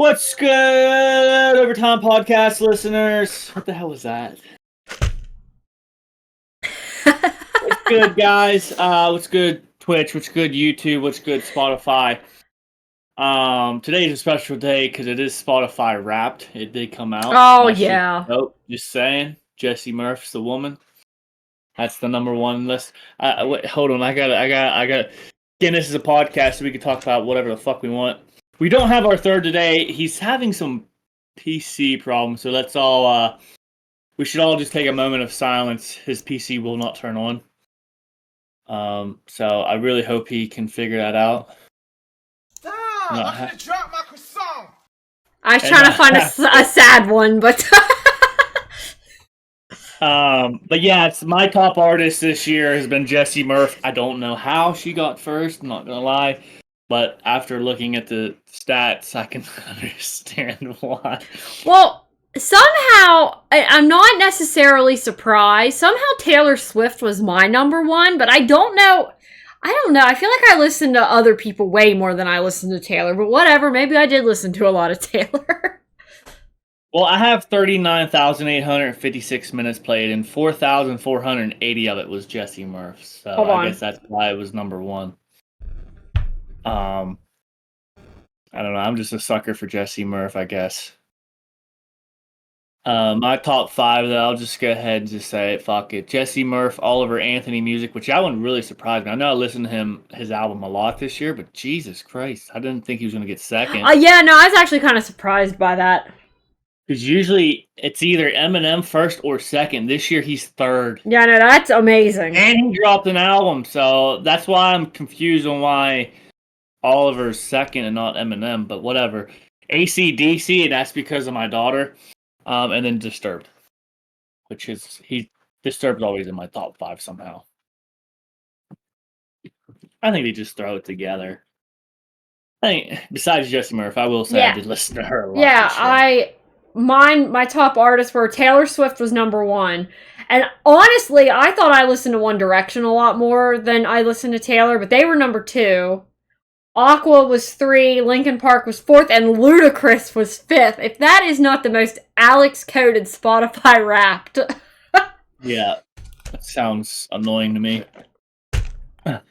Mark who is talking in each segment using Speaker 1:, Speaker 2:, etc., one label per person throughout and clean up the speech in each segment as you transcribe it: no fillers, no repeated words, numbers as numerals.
Speaker 1: What's good, Overtime Podcast listeners? What the hell was that? What's good, guys? What's good, Twitch? What's good, YouTube? What's good, Spotify? Today is a special day because it is Spotify Wrapped. It did come out.
Speaker 2: Oh, yeah.
Speaker 1: Nope, just saying. Jessie Murph's the woman. That's the number one list. Wait, hold on. I got. Again, this is a podcast, so we can talk about whatever the fuck we want. We don't have our third today. He's having some PC problems, so let's all. We should all just take a moment of silence. His PC will not turn on. So I really hope he can figure that out.
Speaker 3: Damn, I could have dropped my croissant.
Speaker 2: I was trying to find a sad one, but...
Speaker 1: But yeah, it's my top artist this year has been Jessie Murph. I don't know how she got first, I'm not gonna lie. But after looking at the stats, I can understand why.
Speaker 2: Well, somehow, I'm not necessarily surprised. Somehow Taylor Swift was my number one, but I don't know. I feel like I listen to other people way more than I listen to Taylor, but whatever. Maybe I did listen to a lot of Taylor.
Speaker 1: Well, I have 39,856 minutes played, and 4,480 of it was Jessie Murph. So I guess that's why it was number one. I don't know. I'm just a sucker for Jessie Murph, I guess. My top five, though, I'll just go ahead and just say it. Fuck it. Jessie Murph, Oliver Anthony music, which that one really surprised me. I know I listened to his album a lot this year, but Jesus Christ, I didn't think he was going to get second.
Speaker 2: Yeah, no, I was actually kind of surprised by that.
Speaker 1: Because usually it's either Eminem first or second. This year he's third.
Speaker 2: Yeah, no, that's amazing.
Speaker 1: And he dropped an album, so that's why I'm confused on why Oliver's second and not Eminem, but whatever. AC/DC, and that's because of my daughter. And then Disturbed, which is Disturbed's always in my top five somehow. I think they just throw it together. I think besides Jessie Murph, I will say I did listen to her a lot.
Speaker 2: Yeah, my top artists were Taylor Swift was number one. And honestly, I thought I listened to One Direction a lot more than I listened to Taylor, but they were number two. Aqua was 3, Linkin Park was 4th, and Ludacris was 5th. If that is not the most Alex-coded Spotify Wrapped.
Speaker 1: Yeah, that sounds annoying to me. Fuck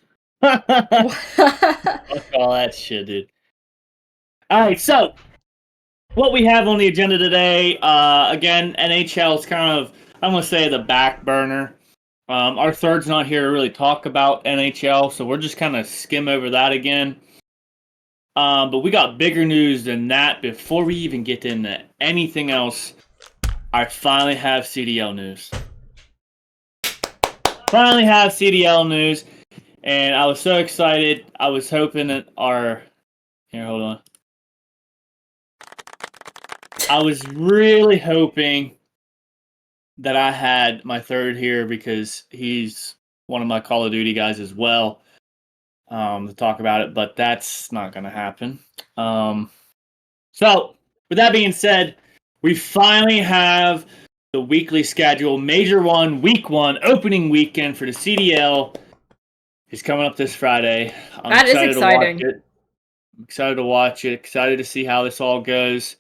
Speaker 1: all that shit, dude. Alright, so what we have on the agenda today, again, NHL is kind of, I'm going to say, the back burner. Our third's not here to really talk about NHL, so we're just kind of skim over that again. But we got bigger news than that. Before we even get into anything else, I finally have CDL news. And I was so excited. I was hoping that Here, hold on. I was really hoping that I had my third here because he's one of my Call of Duty guys as well, to talk about it, but that's not going to happen. So, with that being said, we finally have the weekly schedule. Major One, Week 1, opening weekend for the CDL is coming up this Friday.
Speaker 2: That is exciting.
Speaker 1: I'm excited to watch it. Excited to see how this all goes.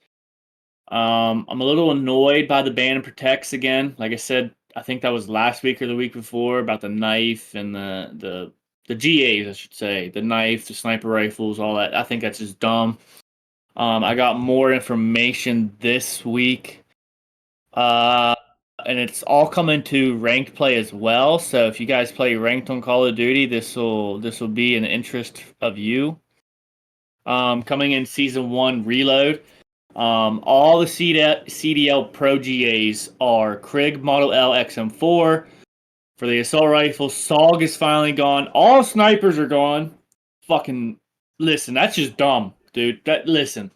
Speaker 1: I'm a little annoyed by the ban and protects again. Like I said, I think that was last week or the week before about the knife and the GAs, I should say. The knife, the sniper rifles, all that. I think that's just dumb. I got more information this week. And it's all coming to ranked play as well. So if you guys play ranked on Call of Duty, this will be an interest of you. Coming in Season 1 Reload. All the CDL Pro GAs are Krig Model L XM4. For the assault rifles, SOG is finally gone. All snipers are gone. Fucking listen, that's just dumb, dude. Listen.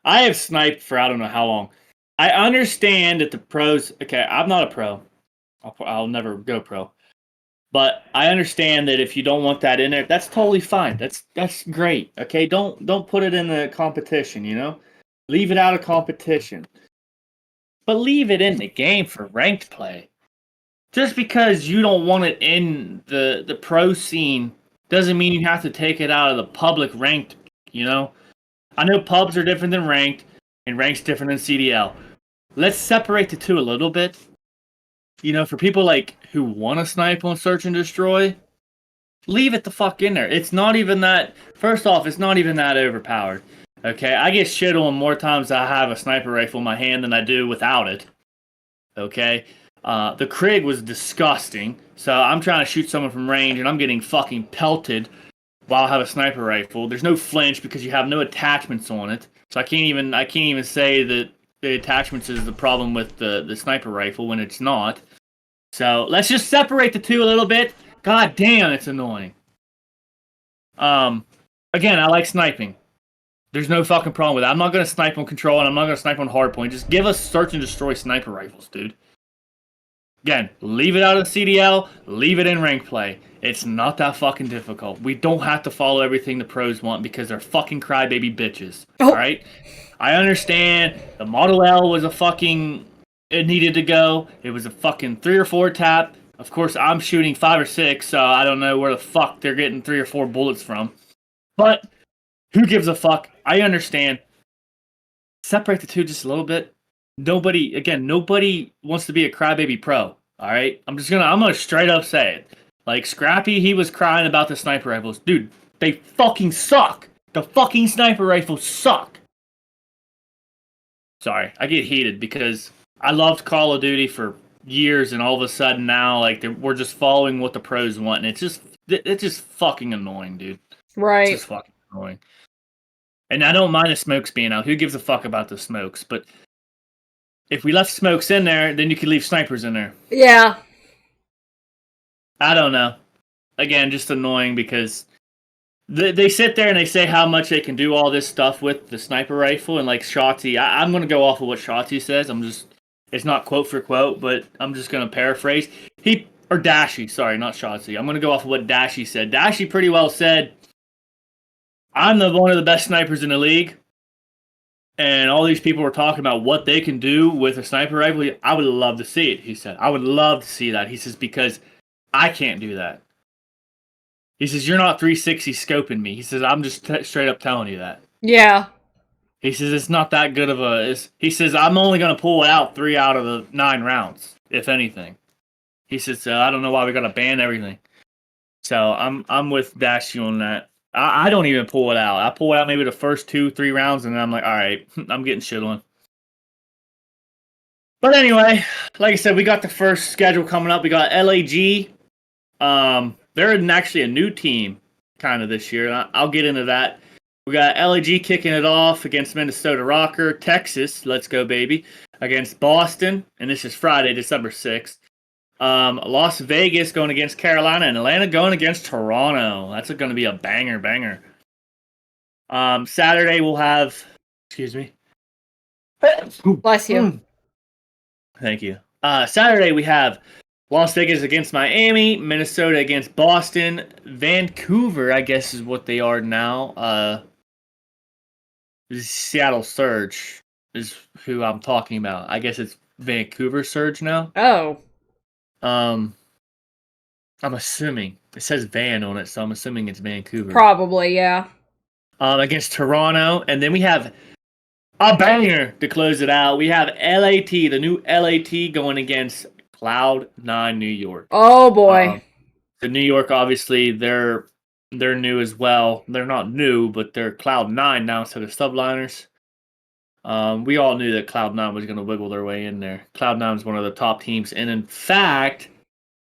Speaker 1: I have sniped for I don't know how long. I understand that the pros. Okay, I'm not a pro. I'll never go pro. But I understand that if you don't want that in there, that's totally fine. That's great. Okay, don't put it in the competition. You know, leave it out of competition. But leave it in the game for ranked play. Just because you don't want it in the pro scene doesn't mean you have to take it out of the public ranked. You know, I know pubs are different than ranked, and ranked's different than CDL. Let's separate the two a little bit. You know, for people like who want to snipe on search and destroy, leave it the fuck in there. It's not even that. First off, it's not even that overpowered. Okay, I get shit on more times I have a sniper rifle in my hand than I do without it. Okay, the Krig was disgusting. So I'm trying to shoot someone from range, and I'm getting fucking pelted while I have a sniper rifle. There's no flinch because you have no attachments on it. So I can't even say that the attachments is the problem with the sniper rifle when it's not. So let's just separate the two a little bit. God damn, it's annoying. Again, I like sniping. There's no fucking problem with that. I'm not gonna snipe on control and I'm not gonna snipe on hardpoint. Just give us search and destroy sniper rifles, dude. Again, leave it out of the CDL, leave it in rank play. It's not that fucking difficult. We don't have to follow everything the pros want because they're fucking crybaby bitches.
Speaker 2: Oh.
Speaker 1: Alright? I understand the Model L was a fucking... It needed to go. It was a fucking 3 or 4 tap. Of course, I'm shooting 5 or 6, so I don't know where the fuck they're getting 3 or 4 bullets from. But, who gives a fuck? I understand. Separate the two just a little bit. Nobody wants to be a crybaby pro. Alright? I'm gonna straight up say it. Like, Scrappy, he was crying about the sniper rifles. Dude, they fucking suck! The fucking sniper rifles suck! Sorry, I get heated because I loved Call of Duty for years, and all of a sudden now, like, we're just following what the pros want, and it's just fucking annoying, dude.
Speaker 2: Right.
Speaker 1: It's just fucking annoying. And I don't mind the smokes being out. Who gives a fuck about the smokes? But if we left smokes in there, then you could leave snipers in there.
Speaker 2: Yeah.
Speaker 1: I don't know. Again, just annoying because they sit there and they say how much they can do all this stuff with the sniper rifle, and like Shotzi, I'm going to go off of what Shotzi says. It's not quote for quote, but I'm just going to paraphrase. Dashi, sorry, not Shotzi. I'm going to go off of what Dashi said. Dashi pretty well said, I'm one of the best snipers in the league, and all these people were talking about what they can do with a sniper rifle. I would love to see it, he said. I would love to see that. He says, because I can't do that. He says, you're not 360 scoping me. He says, I'm just straight up telling you that.
Speaker 2: Yeah.
Speaker 1: He says, it's not that good of a... He says, I'm only going to pull out 3 out of the 9 rounds, if anything. He says, I don't know why we got to ban everything. So I'm with Dashi on that. I don't even pull it out. I pull out maybe the first 2-3 rounds, and then I'm like, all right, I'm getting shit on. But anyway, like I said, we got the first schedule coming up. We got LAG. They're actually a new team kind of this year. I'll get into that. We got LAG kicking it off against Minnesota Rocker. Texas, let's go, baby, against Boston. And this is Friday, December 6th. Las Vegas going against Carolina, and Atlanta going against Toronto. That's going to be a banger. Saturday we'll have... Excuse me.
Speaker 2: Bless you.
Speaker 1: Thank you. Saturday we have Las Vegas against Miami, Minnesota against Boston, Vancouver, I guess is what they are now. Seattle Surge is who I'm talking about. I guess it's Vancouver Surge now.
Speaker 2: Oh.
Speaker 1: I'm assuming. It says Van on it, so I'm assuming it's Vancouver.
Speaker 2: Probably, yeah.
Speaker 1: Against Toronto, and then we have a banger to close it out. We have LAT, the new LAT going against Cloud9 New York.
Speaker 2: Oh boy.
Speaker 1: The New York, obviously, they're new as well. They're not new, but they're Cloud9 now instead of Subliners. We all knew that Cloud9 was going to wiggle their way in there. Cloud9 is one of the top teams, and in fact,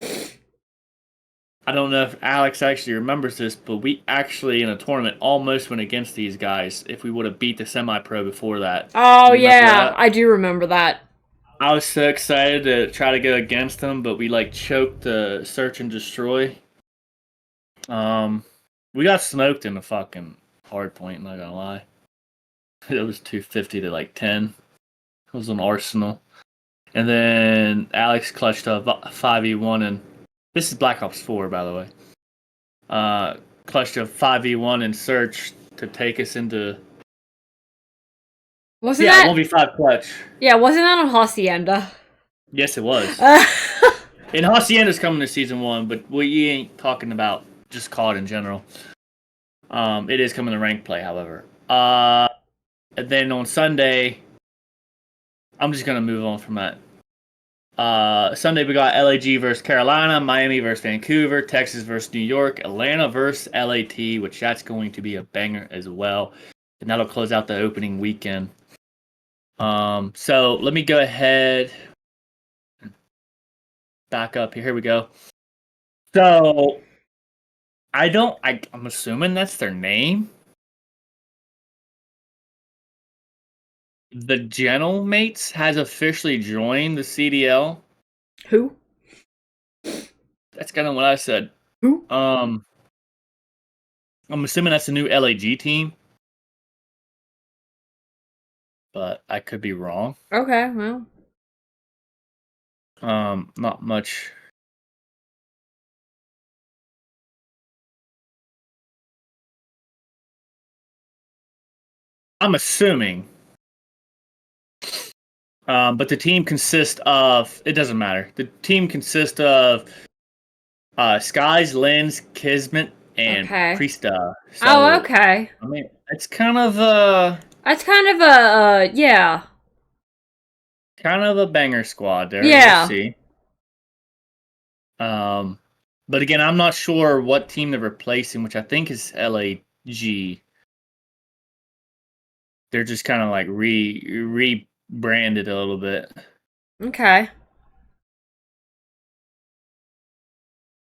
Speaker 1: I don't know if Alex actually remembers this, but we actually, in a tournament, almost went against these guys if we would have beat the semi-pro before that.
Speaker 2: Oh, yeah, I do remember that.
Speaker 1: I was so excited to try to go against them, but we, choked the search and destroy. We got smoked in the fucking hard point, not gonna lie. It was 250 to, 10. It was an Arsenal. And then Alex clutched a 5v1, and this is Black Ops 4, by the way. Clutched a 5v1 in search to take us into...
Speaker 2: Wasn't that...
Speaker 1: 1v5 clutch.
Speaker 2: Yeah, wasn't that on Hacienda?
Speaker 1: Yes, it was. And Hacienda's coming to Season 1, but we ain't talking about just COD in general. It is coming to ranked play, however. And then on Sunday, I'm just going to move on from that. Sunday, we got LAG versus Carolina, Miami versus Vancouver, Texas versus New York, Atlanta versus LAT, which that's going to be a banger as well. And that'll close out the opening weekend. So let me go ahead. Back up here. Here we go. So I'm assuming that's their name. The Gentlemates has officially joined the CDL.
Speaker 2: Who?
Speaker 1: That's kind of what I said.
Speaker 2: Who?
Speaker 1: I'm assuming that's the new LAG team. But I could be wrong.
Speaker 2: Okay, well.
Speaker 1: Not much. I'm assuming. But the team consists of, it doesn't matter. The team consists of Skies, Lens, Kismet, and Priesta. So,
Speaker 2: okay.
Speaker 1: I mean, it's kind of a...
Speaker 2: That's kind of a, yeah.
Speaker 1: Kind of a banger squad there.
Speaker 2: Yeah.
Speaker 1: We'll see. But again, I'm not sure what team they're replacing, which I think is LAG. They're just kind of like rebranded a little bit.
Speaker 2: Okay.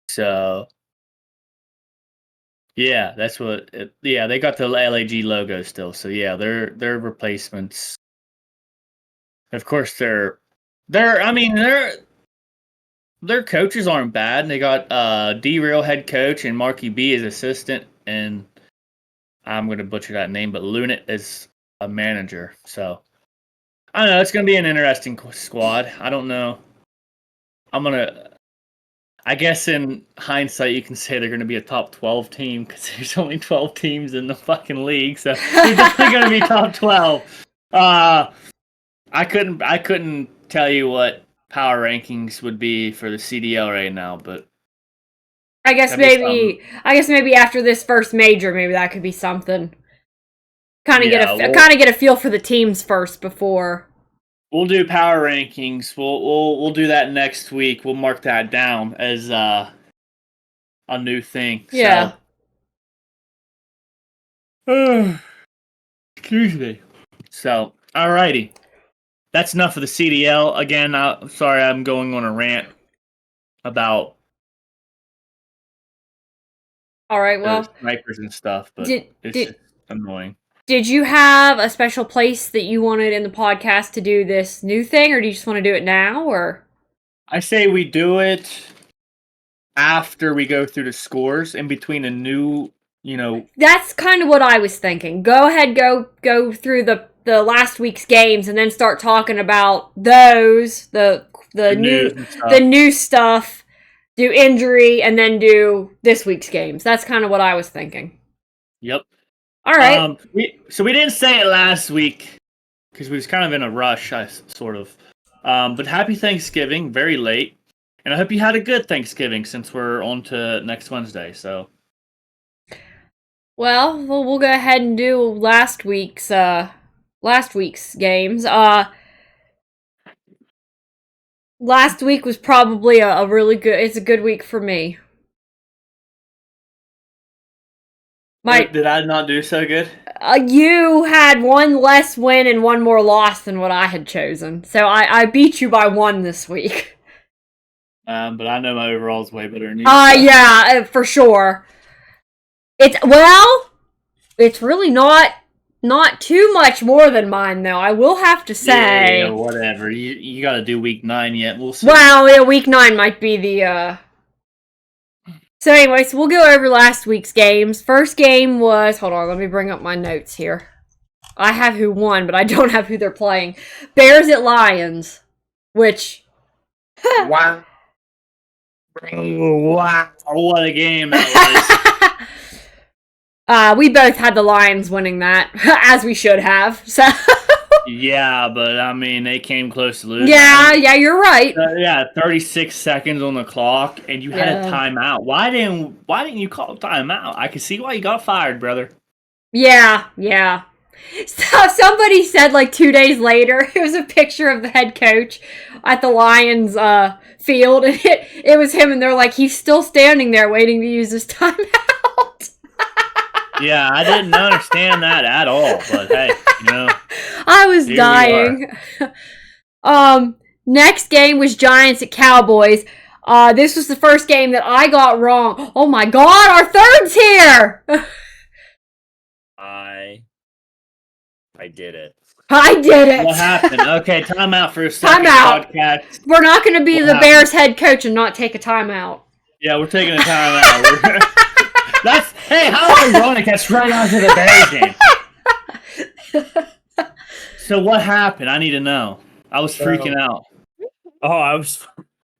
Speaker 1: So, yeah, that's what. They got the LAG logo still. So yeah, they're replacements. Of course, their coaches aren't bad. They got D-Real head coach and Marky B as assistant, and I'm gonna butcher that name, but Lunit is a manager. So I don't know. It's gonna be an interesting squad. I don't know. I guess in hindsight, you can say they're going to be a top 12 team because there's only 12 teams in the fucking league, so they're definitely going to be top 12. I couldn't tell you what power rankings would be for the CDL right now, but
Speaker 2: I guess maybe after this first major, maybe that could be something. Kind of get a feel for the teams first before.
Speaker 1: We'll do power rankings. We'll do that next week. We'll mark that down as a new thing.
Speaker 2: Yeah.
Speaker 1: So, excuse me. So, alrighty. That's enough of the CDL. Again, sorry I'm going on a rant about snipers and stuff, but it's just annoying.
Speaker 2: Did you have a special place that you wanted in the podcast to do this new thing, or do you just want to do it now, or?
Speaker 1: I say we do it after we go through the scores in between a new,
Speaker 2: That's kind of what I was thinking. Go ahead, go through the last week's games and then start talking about those, the new stuff, do injury, and then do this week's games. That's kind of what I was thinking.
Speaker 1: Yep.
Speaker 2: All right.
Speaker 1: We didn't say it last week because we was kind of in a rush, sort of. But happy Thanksgiving, very late, and I hope you had a good Thanksgiving since we're on to next Wednesday. So,
Speaker 2: well, we'll go ahead and do last week's games. Last week was probably a really good. It's a good week for me.
Speaker 1: Did I not do so good?
Speaker 2: You had one less win and one more loss than what I had chosen. So I beat you by one this week.
Speaker 1: But I know my overall's way better than you.
Speaker 2: Yeah, for sure. It's really not too much more than mine, though. I will have to say.
Speaker 1: Yeah, whatever. You got to do week 9 yet. We'll see.
Speaker 2: Well, yeah, week 9 might be the. So anyway, we'll go over last week's games. First game was... Hold on, let me bring up my notes here. I have who won, but I don't have who they're playing. Bears at Lions, which...
Speaker 1: Wow. Wow. What a game that
Speaker 2: was. We both had the Lions winning that, as we should have. So...
Speaker 1: Yeah, but I mean, they came close to losing.
Speaker 2: Yeah, you're right.
Speaker 1: 36 seconds on the clock, and you had a timeout. Why didn't you call a timeout? I can see why you got fired, brother.
Speaker 2: Yeah. So somebody said like 2 days later, it was a picture of the head coach at the Lions field, and it was him, and they're like, he's still standing there waiting to use his timeout.
Speaker 1: Yeah, I didn't understand that at all, but hey,
Speaker 2: I was dying. Next game was Giants at Cowboys. This was the first game that I got wrong. Oh my god, our third's here!
Speaker 4: I did it.
Speaker 2: I did it.
Speaker 1: What happened? Okay, timeout for a second.
Speaker 2: Timeout.
Speaker 1: Podcast.
Speaker 2: We're not going to be the Bears head coach and not take a timeout.
Speaker 1: Yeah, we're taking a timeout. Hey, how ironic. That's right onto the Bears game. So what happened? I need to know. I was freaking out.
Speaker 4: Oh, I was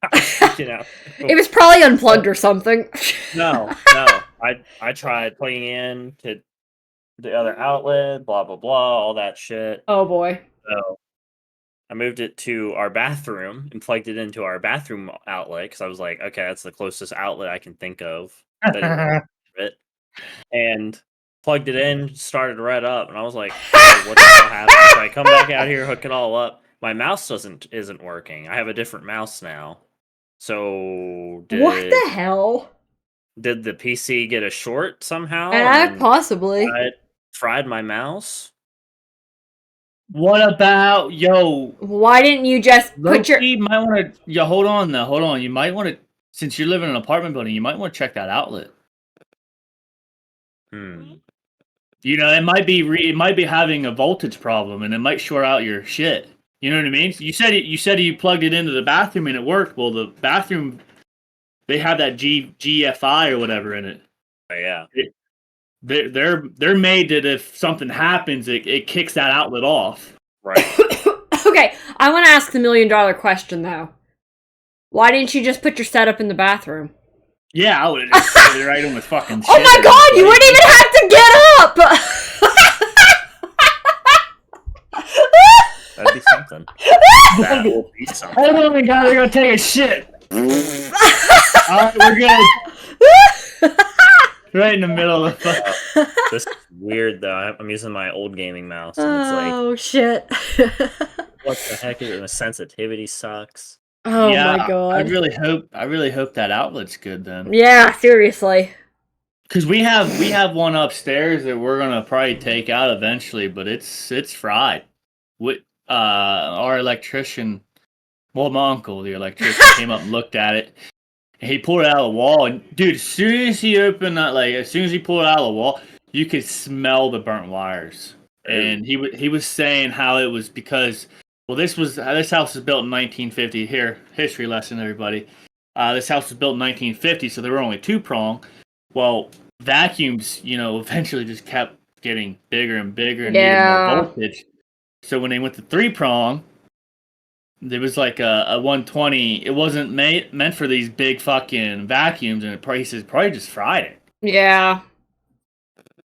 Speaker 4: freaking out.
Speaker 2: It was probably unplugged or something.
Speaker 4: No. I tried plugging in to the other outlet, blah, blah, blah, all that shit.
Speaker 2: Oh, boy.
Speaker 4: So I moved it to our bathroom and plugged it into our bathroom outlet because I was like, okay, that's the closest outlet I can think of. And plugged it in, started right up, and I was like, oh, what the hell happened? So I come back out here, hook it all up. My mouse isn't working. I have a different mouse now. So
Speaker 2: what the hell?
Speaker 4: Did the PC get a short somehow?
Speaker 2: Possibly.
Speaker 4: Fried my mouse?
Speaker 1: What about
Speaker 2: why didn't you just put your...
Speaker 1: You might want to... hold on though. Hold on. You might want to... Since you live in an apartment building, you might want to check that outlet. It might be having a voltage problem, and it might short out your shit. You know what I mean? You said you plugged it into the bathroom and it worked. Well, the bathroom, they have that GFI or whatever in it.
Speaker 4: Oh yeah.
Speaker 1: They're made that if something happens, it kicks that outlet off.
Speaker 4: Right.
Speaker 2: Okay, I want to ask the $1 million question though. Why didn't you just put your setup in the bathroom?
Speaker 1: Yeah, I would have just put it right on the fucking shit.
Speaker 2: Oh my god, you wouldn't even have to get up!
Speaker 4: That'd be something. That will be something.
Speaker 1: Hold on, guys, we're gonna take a shit. Alright, we're good. Right in the middle of the
Speaker 4: This is weird though. I'm using my old gaming mouse and it's like,
Speaker 2: oh shit.
Speaker 4: what the heck is it? The sensitivity sucks.
Speaker 2: Oh my god.
Speaker 1: I really hope that outlet's good then.
Speaker 2: Yeah, seriously.
Speaker 1: Because we have one upstairs that we're gonna probably take out eventually, but it's fried. Our electrician, well, my uncle, the electrician, came up and looked at it. And he pulled it out of the wall, and dude, as soon as he pulled it out of the wall, you could smell the burnt wires. And he was saying how it was because, well, this house was built in 1950. Here, history lesson, everybody. This house was built in 1950, so there were only 2-prong. Well, vacuums, eventually just kept getting bigger and bigger and needed more voltage. So when they went to 3-prong, there was like a 120. It wasn't meant for these big fucking vacuums, and he says probably just fried it.
Speaker 2: Yeah.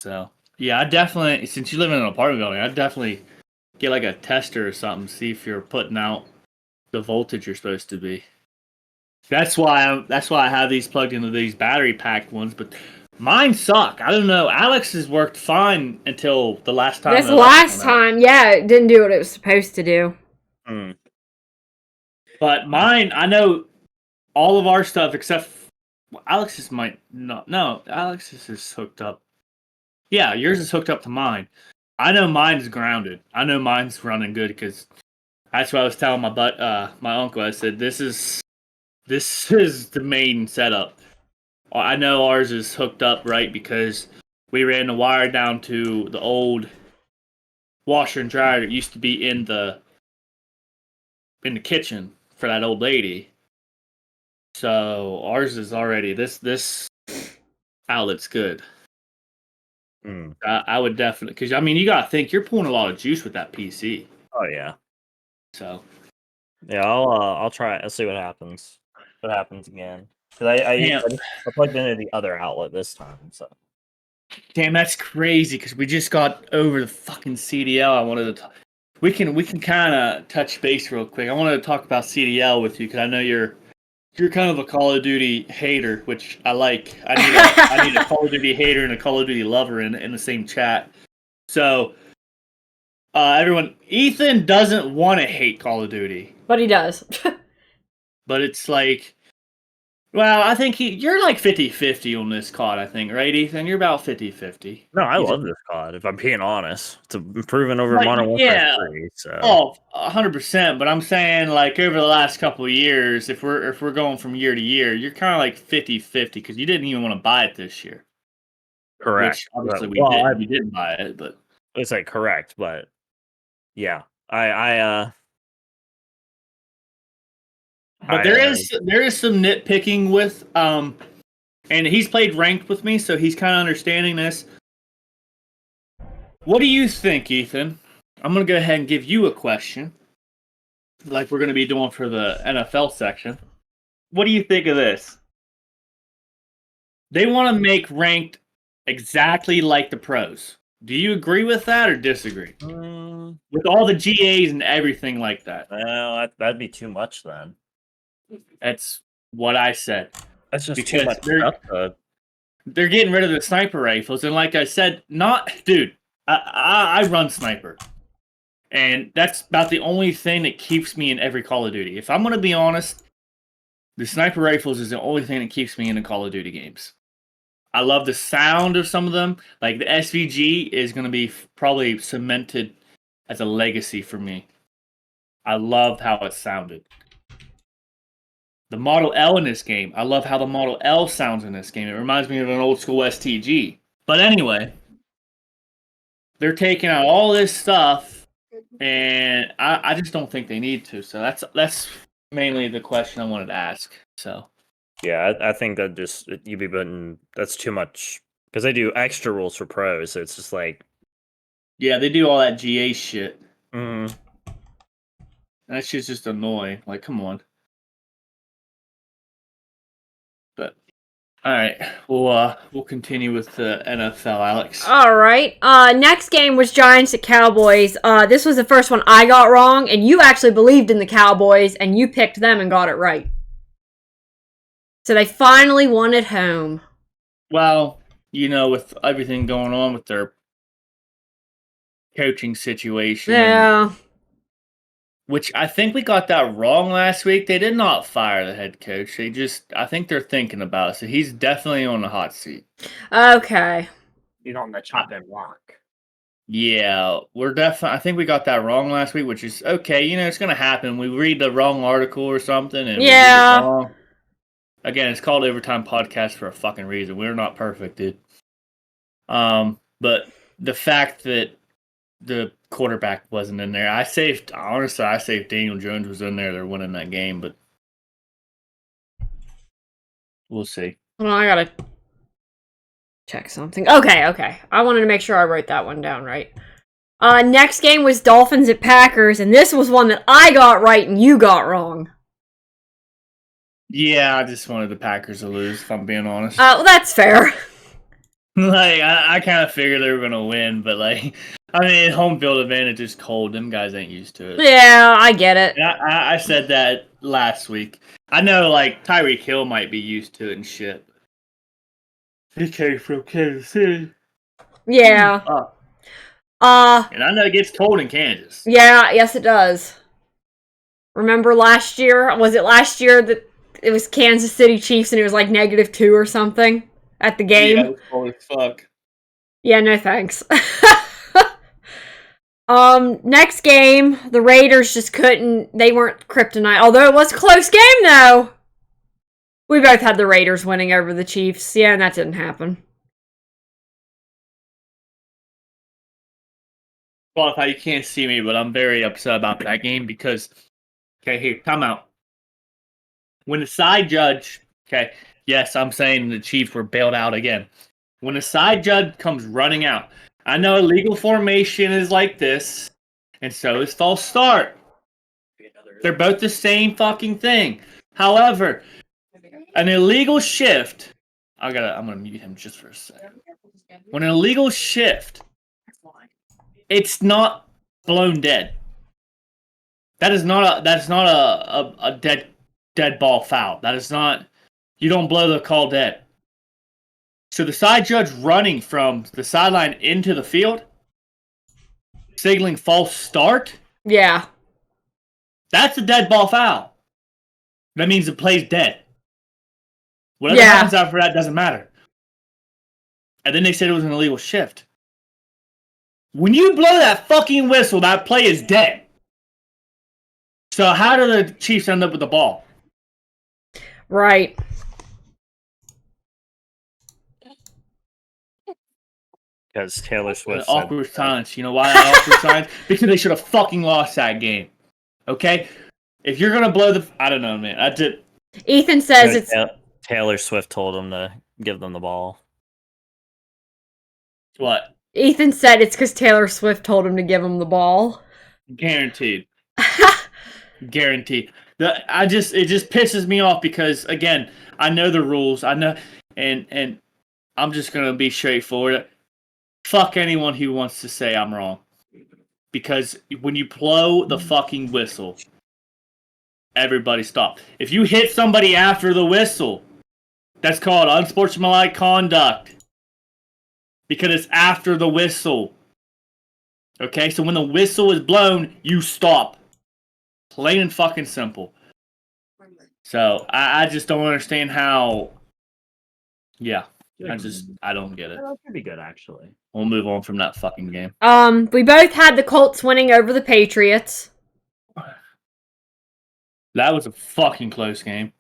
Speaker 1: So yeah, I definitely, since you live in an apartment building, I'd definitely get like a tester or something, see if you're putting out the voltage you're supposed to be. That's why I have these plugged into these battery packed ones, but mine suck. I don't know. Alex's worked fine until the last time.
Speaker 2: This last time, yeah, it didn't do what it was supposed to do.
Speaker 1: But mine, I know all of our stuff except Alex's might not. No, Alex's is hooked up. Yeah, yours is hooked up to mine. I know mine's grounded. I know mine's running good because that's what I was telling my uncle. I said this is the main setup. I know ours is hooked up right because we ran the wire down to the old washer and dryer that used to be in the kitchen for that old lady. So ours is already this outlet's good. I would definitely, because you gotta think you're pulling a lot of juice with that PC.
Speaker 4: Oh yeah.
Speaker 1: So
Speaker 4: yeah, I'll try it. I'll see what happens. What happens again? Because I plugged into the other outlet this time. So
Speaker 1: damn, that's crazy. Because we just got over the fucking CDL. I wanted to. We can kind of touch base real quick. I wanted to talk about CDL with you because I know you're kind of a Call of Duty hater, which I like. I need a Call of Duty hater and a Call of Duty lover in the same chat. So Ethan doesn't want to hate Call of Duty,
Speaker 2: But he does.
Speaker 1: but it's like, well, I think you're like 50-50 on this COD, I think, right, Ethan? You're about 50-50.
Speaker 4: No, I
Speaker 1: You
Speaker 4: love this COD. If I'm being honest, it's improving over Modern Warfare
Speaker 1: yeah.
Speaker 4: 3. So,
Speaker 1: Oh, 100%. But I'm saying, like, over the last couple of years, if we're going from year to year, you're kind of like 50-50 because you didn't even want to buy it this year.
Speaker 4: correct.
Speaker 1: Which obviously we
Speaker 4: Well,
Speaker 1: did. We didn't buy it, but
Speaker 4: it's like correct, but yeah, I
Speaker 1: but there is some nitpicking with and he's played ranked with me, so he's kind of understanding this. What do you think, Ethan? I'm gonna go ahead and give you a question, like we're gonna be doing for the NFL section. What do you think of this? They want to make ranked exactly like the pros. Do you agree with that or disagree? With all the GAs and everything like that.
Speaker 4: well, that'd be too much then.
Speaker 1: That's what I said.
Speaker 4: That's just
Speaker 1: Because
Speaker 4: too much stuff.
Speaker 1: they're getting rid of the sniper rifles, and like I said, I run sniper, and that's about the only thing that keeps me in every Call of Duty. If I'm gonna be honest, the sniper rifles is the only thing that keeps me in the Call of Duty games. I love the sound of some of them. Like the SVG is gonna be probably cemented as a legacy for me. I loved how it sounded. The Model L in this game, I love how the Model L sounds in this game. It reminds me of an old school STG. But anyway, they're taking out all this stuff, and I just don't think they need to. So that's mainly the question I wanted to ask. So
Speaker 4: Yeah, I think that just you'd be putting that's too much because they do extra rules for pros. So it's just like,
Speaker 1: yeah, they do all that GA shit.
Speaker 4: mm,
Speaker 1: That shit's just annoying. Like, come on. But all right, we'll continue with the NFL, Alex.
Speaker 2: All right. Next game was Giants at Cowboys. This was the first one I got wrong, and you actually believed in the Cowboys, and you picked them and got it right. So they finally won at home.
Speaker 1: Well, with everything going on with their coaching situation,
Speaker 2: Yeah.
Speaker 1: which I think we got that wrong last week. They did not fire the head coach. I think they're thinking about it. So he's definitely on the hot seat.
Speaker 2: Okay.
Speaker 4: he's on the chopping block.
Speaker 1: Yeah, I think we got that wrong last week, which is okay. It's going to happen. We read the wrong article or something, and we read it wrong. Again, it's called Overtime Podcast for a fucking reason. We're not perfect, dude. But the fact that the quarterback wasn't in there, I saved Daniel Jones was in there. They're winning that game, but we'll see.
Speaker 2: Well, I gotta check something. Okay. I wanted to make sure I wrote that one down right. Next game was Dolphins at Packers, and this was one that I got right and you got wrong.
Speaker 1: Yeah, I just wanted the Packers to lose, if I'm being honest.
Speaker 2: Well, that's fair.
Speaker 1: Like, I kind of figured they were going to win, but, home field advantage is cold. Them guys ain't used to it.
Speaker 2: Yeah, I get it.
Speaker 1: And I said that last week. I know, Tyreek Hill might be used to it and shit. He came from Kansas City.
Speaker 2: Yeah.
Speaker 1: And I know it gets cold in Kansas.
Speaker 2: Yeah, yes it does. Remember last year? Was it last year that it was Kansas City Chiefs and it was like -2 or something at the game?
Speaker 1: Yeah, it was cold as fuck.
Speaker 2: Yeah, no thanks. Next game, the Raiders just they weren't kryptonite. Although it was a close game though. We both had the Raiders winning over the Chiefs. Yeah, and that didn't happen.
Speaker 1: Qualify, you can't see me, but I'm very upset about that game because, okay, here, time out. When the side judge, okay, yes, I'm saying the Chiefs were bailed out again. When the side judge comes running out, I know illegal formation is like this, and so is false start. They're both the same fucking thing. However, an illegal shift, I'm gonna mute him just for a second. When an illegal shift, it's not blown dead. That is not a dead ball foul. That is not. You don't blow the call dead. So the side judge running from the sideline into the field, signaling false start,
Speaker 2: Yeah.
Speaker 1: that's a dead ball foul. That means the play's dead. Whatever
Speaker 2: Yeah.
Speaker 1: happens after that doesn't matter. And then they said it was an illegal shift. When you blow that fucking whistle, that play is dead. So how do the Chiefs end up with the ball?
Speaker 2: Right.
Speaker 4: Because Taylor Swift said
Speaker 1: Awkward silence. You know why that awkward silence? Because they should have fucking lost that game. Okay? If you're gonna blow the... I don't know, man. That's it.
Speaker 2: Ethan says it's...
Speaker 4: Taylor Swift told him to give them the ball.
Speaker 1: What?
Speaker 2: Ethan said it's because Taylor Swift told him to give him the ball.
Speaker 1: Guaranteed. Guaranteed. It just pisses me off because, again, I know the rules. I know... And I'm just gonna be straightforward. Fuck anyone who wants to say I'm wrong. Because when you blow the fucking whistle, everybody stop. If you hit somebody after the whistle, that's called unsportsmanlike conduct. Because it's after the whistle. Okay, so when the whistle is blown, you stop. Plain and fucking simple. So, I just don't understand how... Yeah. I don't get it.
Speaker 4: That could be good, actually.
Speaker 1: We'll move on from that fucking game.
Speaker 2: We both had the Colts winning over the Patriots.
Speaker 1: That was a fucking close game.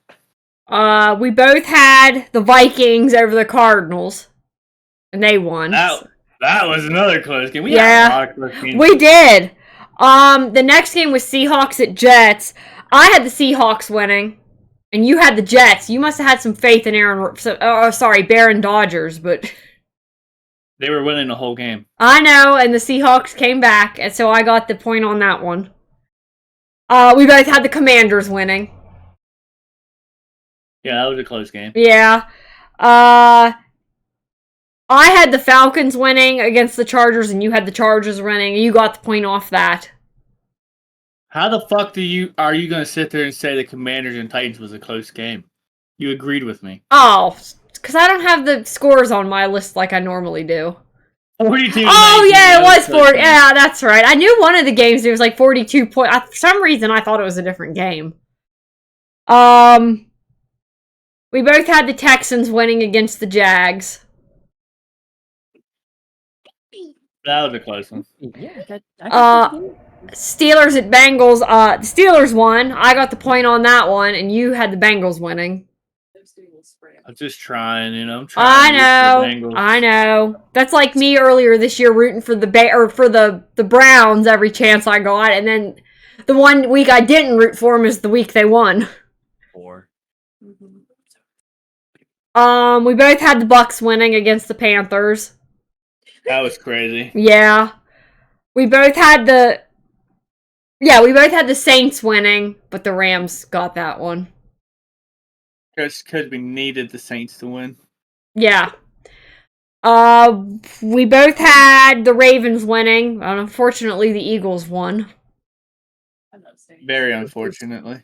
Speaker 2: We both had the Vikings over the Cardinals. And they won.
Speaker 1: That was another close game. We
Speaker 2: Yeah.
Speaker 1: had a lot of close games.
Speaker 2: We did. The next game was Seahawks at Jets. I had the Seahawks winning. And you had the Jets. You must have had some faith in Baron Dodgers, but...
Speaker 1: They were winning the whole game.
Speaker 2: I know, and the Seahawks came back, and so I got the point on that one. We both had the Commanders winning.
Speaker 1: Yeah, that was a close game.
Speaker 2: Yeah. I had the Falcons winning against the Chargers, and you had the Chargers winning. You got the point off that.
Speaker 1: How the fuck are you going to sit there and say the Commanders and Titans was a close game? You agreed with me.
Speaker 2: Oh, because I don't have the scores on my list like I normally do.
Speaker 1: 42.
Speaker 2: Oh, yeah, it was 40. Yeah, that's right. I knew one of the games, it was like 42 points. For some reason, I thought it was a different game. We both had the Texans winning against the Jags.
Speaker 1: That was a close one.
Speaker 2: Steelers at Bengals. The Steelers won. I got the point on that one, and you had the Bengals winning.
Speaker 1: I'm just trying, I'm
Speaker 2: I
Speaker 1: trying.
Speaker 2: I know. That's like me earlier this year rooting for the Browns every chance I got, and then the one week I didn't root for them is the week they won.
Speaker 4: 4.
Speaker 2: We both had the Bucks winning against the Panthers.
Speaker 1: That was crazy.
Speaker 2: Yeah. We both had the Saints winning, but the Rams got that one.
Speaker 1: Because we needed the Saints to win.
Speaker 2: Yeah. We both had the Ravens winning. Unfortunately, the Eagles won.
Speaker 1: Very unfortunately.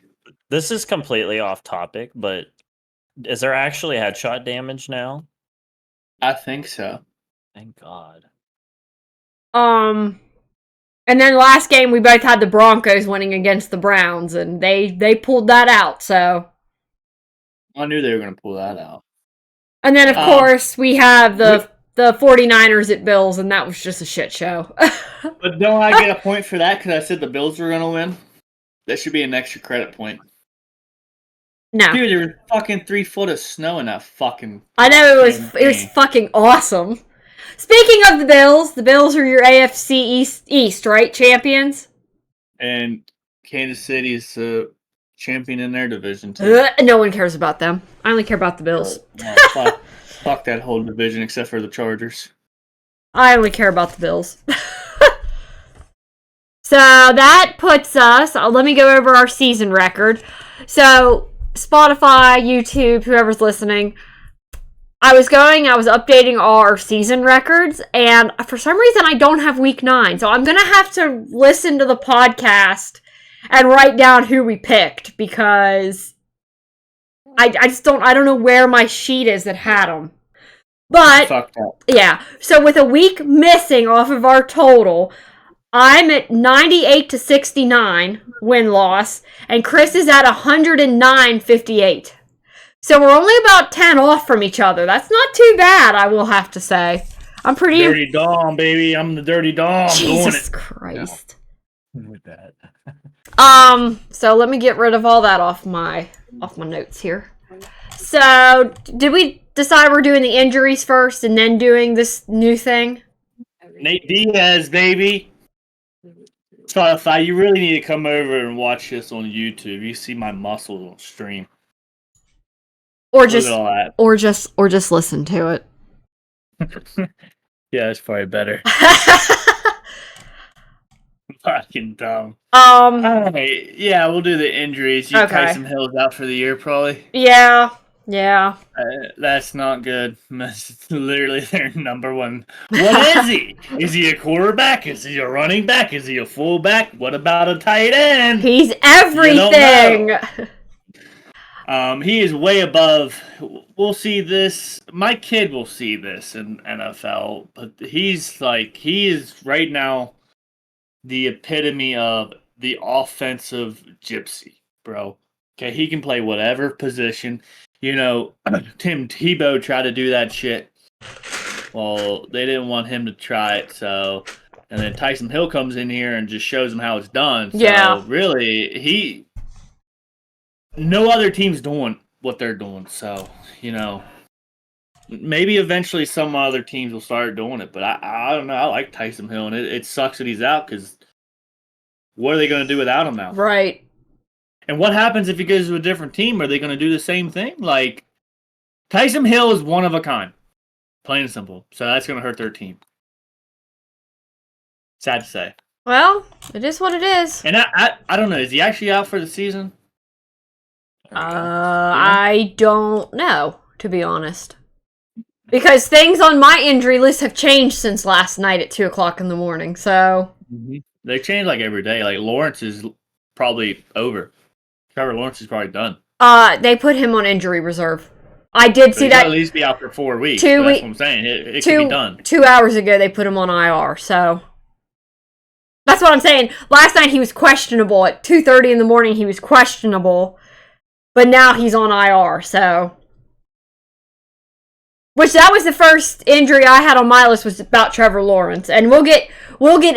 Speaker 4: This is completely off topic, but is there actually headshot damage now?
Speaker 1: I think so.
Speaker 4: Thank God.
Speaker 2: And then last game we both had the Broncos winning against the Browns, and they pulled that out, so.
Speaker 1: I knew they were going to pull that out.
Speaker 2: And then, of course, we have the 49ers at Bills, and that was just a shit show.
Speaker 1: But don't I get a point for that because I said the Bills were going to win? That should be an extra credit point.
Speaker 2: No.
Speaker 1: Dude, there was fucking 3 foot of snow in that fucking...
Speaker 2: I know, it was fucking awesome. Speaking of the Bills are your AFC East, right? Champions?
Speaker 1: And Kansas City is champion in their division, too.
Speaker 2: No one cares about them. I only care about the Bills.
Speaker 1: Fuck that whole division except for the Chargers.
Speaker 2: I only care about the Bills. So that puts us... let me go over our season record. So, Spotify, YouTube, whoever's listening... I was updating our season records, and for some reason I don't have week 9, so I'm going to have to listen to the podcast and write down who we picked, because I don't know where my sheet is that had them. But,
Speaker 1: fucked up.
Speaker 2: Yeah, so with a week missing off of our total, I'm at 98-69 win-loss, and Chris is at 109-58. So we're only about 10 off from each other. That's not too bad, I will have to say. I'm pretty...
Speaker 1: Dirty Dom, baby. I'm the Dirty Dom.
Speaker 2: Jesus Christ.
Speaker 4: No. With that.
Speaker 2: So let me get rid of all that off my notes here. So, did we decide we're doing the injuries first and then doing this new thing?
Speaker 1: Nate Diaz, baby. Spotify, you really need to come over and watch this on YouTube. You see my muscles on stream.
Speaker 2: Or just
Speaker 1: Look at all that.
Speaker 2: or just listen to it.
Speaker 1: Yeah, it's probably better. Fucking dumb. Alright, yeah, we'll do the injuries. You
Speaker 2: Okay.
Speaker 1: Tyson Hill's out for the year, probably.
Speaker 2: Yeah.
Speaker 1: That's not good. That's literally their number one. What is he? Is he a quarterback? Is he a running back? Is he a fullback? What about a tight end?
Speaker 2: He's everything.
Speaker 1: He is way above. We'll see this. My kid will see this in NFL, but he is right now the epitome of the offensive gypsy, bro. Okay, he can play whatever position. You know, Tim Tebow tried to do that shit. Well, they didn't want him to try it, so... And then Tyson Hill comes in here and just shows him how it's done. So,
Speaker 2: Yeah.
Speaker 1: really, no other team's doing what they're doing, so, you know... Maybe eventually some other teams will start doing it, but I don't know. I like Tyson Hill, and it sucks that he's out, because what are they going to do without him now?
Speaker 2: Right.
Speaker 1: And what happens if he goes to a different team? Are they going to do the same thing? Like, Tyson Hill is one of a kind. Plain and simple. So that's going to hurt their team. Sad to say.
Speaker 2: Well, it is what it is.
Speaker 1: And I don't know. Is he actually out for the season?
Speaker 2: I don't know, to be honest. Because things on my injury list have changed since last night at 2 o'clock in the morning, so...
Speaker 1: Mm-hmm. They change like every day. Like, Lawrence is probably over. Trevor Lawrence is probably done.
Speaker 2: They put him on injury reserve. I did see that.
Speaker 1: At least be out for 4 weeks.
Speaker 2: 2
Speaker 1: That's what I'm saying. It could be done.
Speaker 2: 2 hours ago, they put him on IR. So that's what I'm saying. Last night he was questionable. At 2:30 in the morning, he was questionable, but now he's on IR. So, which that was the first injury I had on my list was about Trevor Lawrence, and we'll get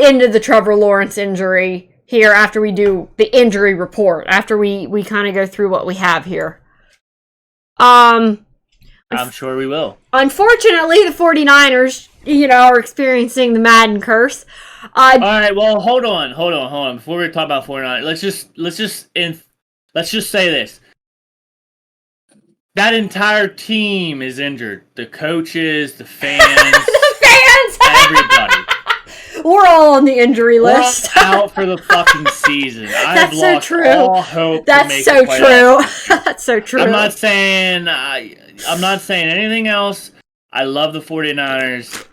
Speaker 2: into the Trevor Lawrence injury here after we do the injury report, after we kind of go through what we have here.
Speaker 1: I'm sure we will.
Speaker 2: Unfortunately, the 49ers, are experiencing the Madden curse.
Speaker 1: All right, well, hold on. Before we talk about 49ers, let's just say this. That entire team is injured. The coaches, the fans, everybody.
Speaker 2: We're all on the injury list.
Speaker 1: We're all out for the fucking season. I've
Speaker 2: so
Speaker 1: lost
Speaker 2: true.
Speaker 1: all hope.
Speaker 2: That's
Speaker 1: to make
Speaker 2: so
Speaker 1: the
Speaker 2: true.
Speaker 1: playoffs.
Speaker 2: That's so true.
Speaker 1: I'm not saying anything else. I love the 49ers.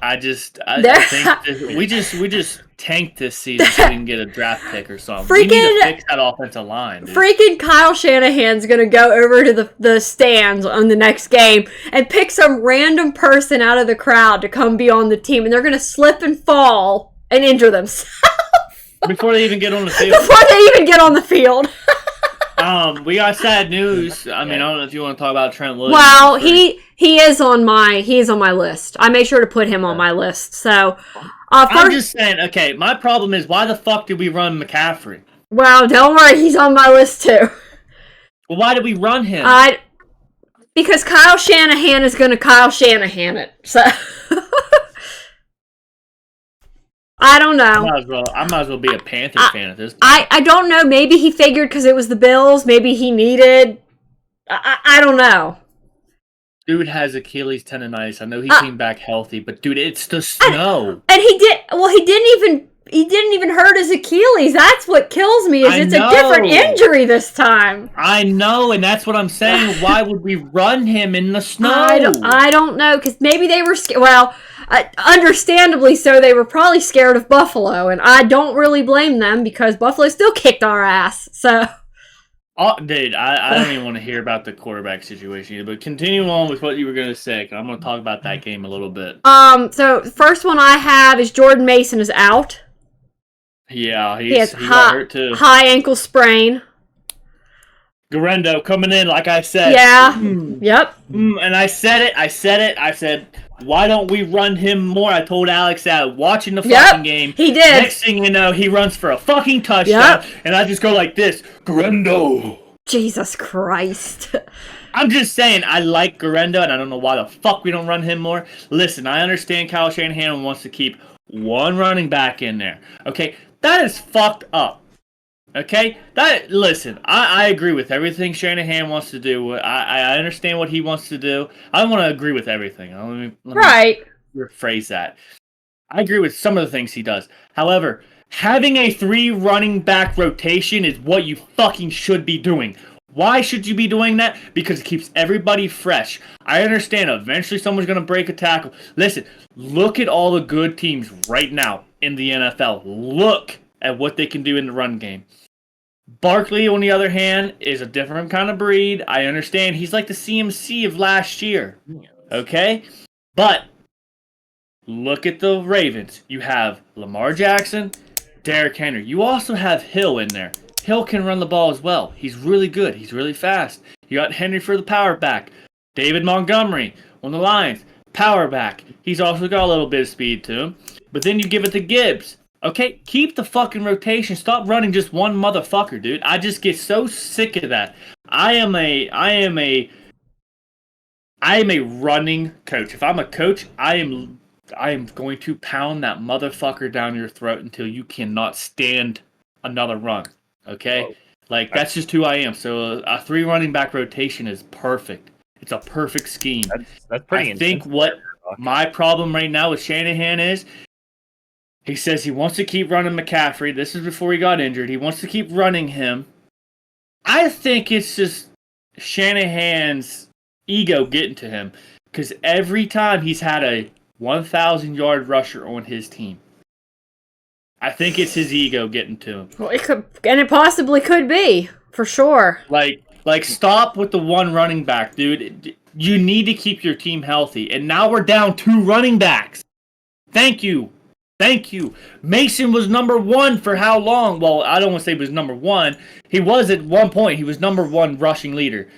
Speaker 1: I think we just tanked this season so we can get a draft pick or something. We need to fix that offensive line, dude.
Speaker 2: Freaking Kyle Shanahan's gonna go over to the stands on the next game and pick some random person out of the crowd to come be on the team, and they're gonna slip and fall and injure themselves
Speaker 1: before they even get on the field. We got sad news. I mean, I don't know if you want to talk about Trent Williams.
Speaker 2: Well, he is on my list. I made sure to put him on my list. So,
Speaker 1: I'm just saying. Okay, my problem is why the fuck did we run McCaffrey?
Speaker 2: Well, don't worry, he's on my list too.
Speaker 1: Well, why did we run him?
Speaker 2: Because Kyle Shanahan is going to Kyle Shanahan it. So. I don't know.
Speaker 1: I might as well be a Panther fan at this point.
Speaker 2: I don't know. Maybe he figured because it was the Bills. Maybe he needed... I don't know.
Speaker 1: Dude has Achilles tendonitis. I know he came back healthy, but dude, it's the snow.
Speaker 2: And he didn't even hurt his Achilles. That's what kills me, is it's a different injury this time.
Speaker 1: I know, and that's what I'm saying. Why would we run him in the snow?
Speaker 2: I don't know, because maybe they were scared. Well, understandably so, they were probably scared of Buffalo, and I don't really blame them because Buffalo still kicked our ass. So,
Speaker 1: dude, I don't even want to hear about the quarterback situation either, but continue on with what you were going to say, because I'm going to talk about that game a little bit.
Speaker 2: So the first one I have is Jordan Mason is out.
Speaker 1: Yeah,
Speaker 2: He has
Speaker 1: he got hurt too.
Speaker 2: high ankle sprain.
Speaker 1: Garendo coming in, like I said.
Speaker 2: Yeah. Yep.
Speaker 1: And I said it. I said, why don't we run him more? I told Alex that watching the fucking game.
Speaker 2: He did.
Speaker 1: Next thing you know, he runs for a fucking touchdown, and I just go like this, Garendo.
Speaker 2: Jesus Christ.
Speaker 1: I'm just saying, I like Garendo, and I don't know why the fuck we don't run him more. Listen, I understand Kyle Shanahan wants to keep one running back in there. Okay, that is fucked up. Okay, listen, I agree with everything Shanahan wants to do. I understand what he wants to do. I don't want to agree with everything. Let me rephrase that. I agree with some of the things he does. However, having a 3 running back rotation is what you fucking should be doing. Why should you be doing that? Because it keeps everybody fresh. I understand eventually someone's going to break a tackle. Listen, look at all the good teams right now in the NFL. Look at what they can do in the run game. Barkley, on the other hand, is a different kind of breed. I understand he's like the CMC of last year. Okay? But look at the Ravens. You have Lamar Jackson, Derrick Henry. You also have Hill in there. Hill can run the ball as well. He's really good. He's really fast. You got Henry for the power back. David Montgomery on the Lions, power back. He's also got a little bit of speed to him. But then you give it to Gibbs. Okay, keep the fucking rotation. Stop running just one motherfucker, dude. I just get so sick of that. I am a running coach. If I'm a coach, I am going to pound that motherfucker down your throat until you cannot stand another run. Okay? Whoa. Like, that's just who I am. So a 3 running back rotation is perfect. It's a perfect scheme.
Speaker 4: That's pretty
Speaker 1: I think what my problem right now with Shanahan is, he says he wants to keep running McCaffrey. This is before he got injured. He wants to keep running him. I think it's just Shanahan's ego getting to him. Because every time he's had a 1,000-yard rusher on his team. I think it's his ego getting to him.
Speaker 2: Well, it possibly could be, for sure.
Speaker 1: Like stop with the one running back, dude. You need to keep your team healthy. And now we're down 2 running backs. Thank you. Mason was number 1 for how long? Well, I don't want to say he was number 1. He was at one point. He was number 1 rushing leader.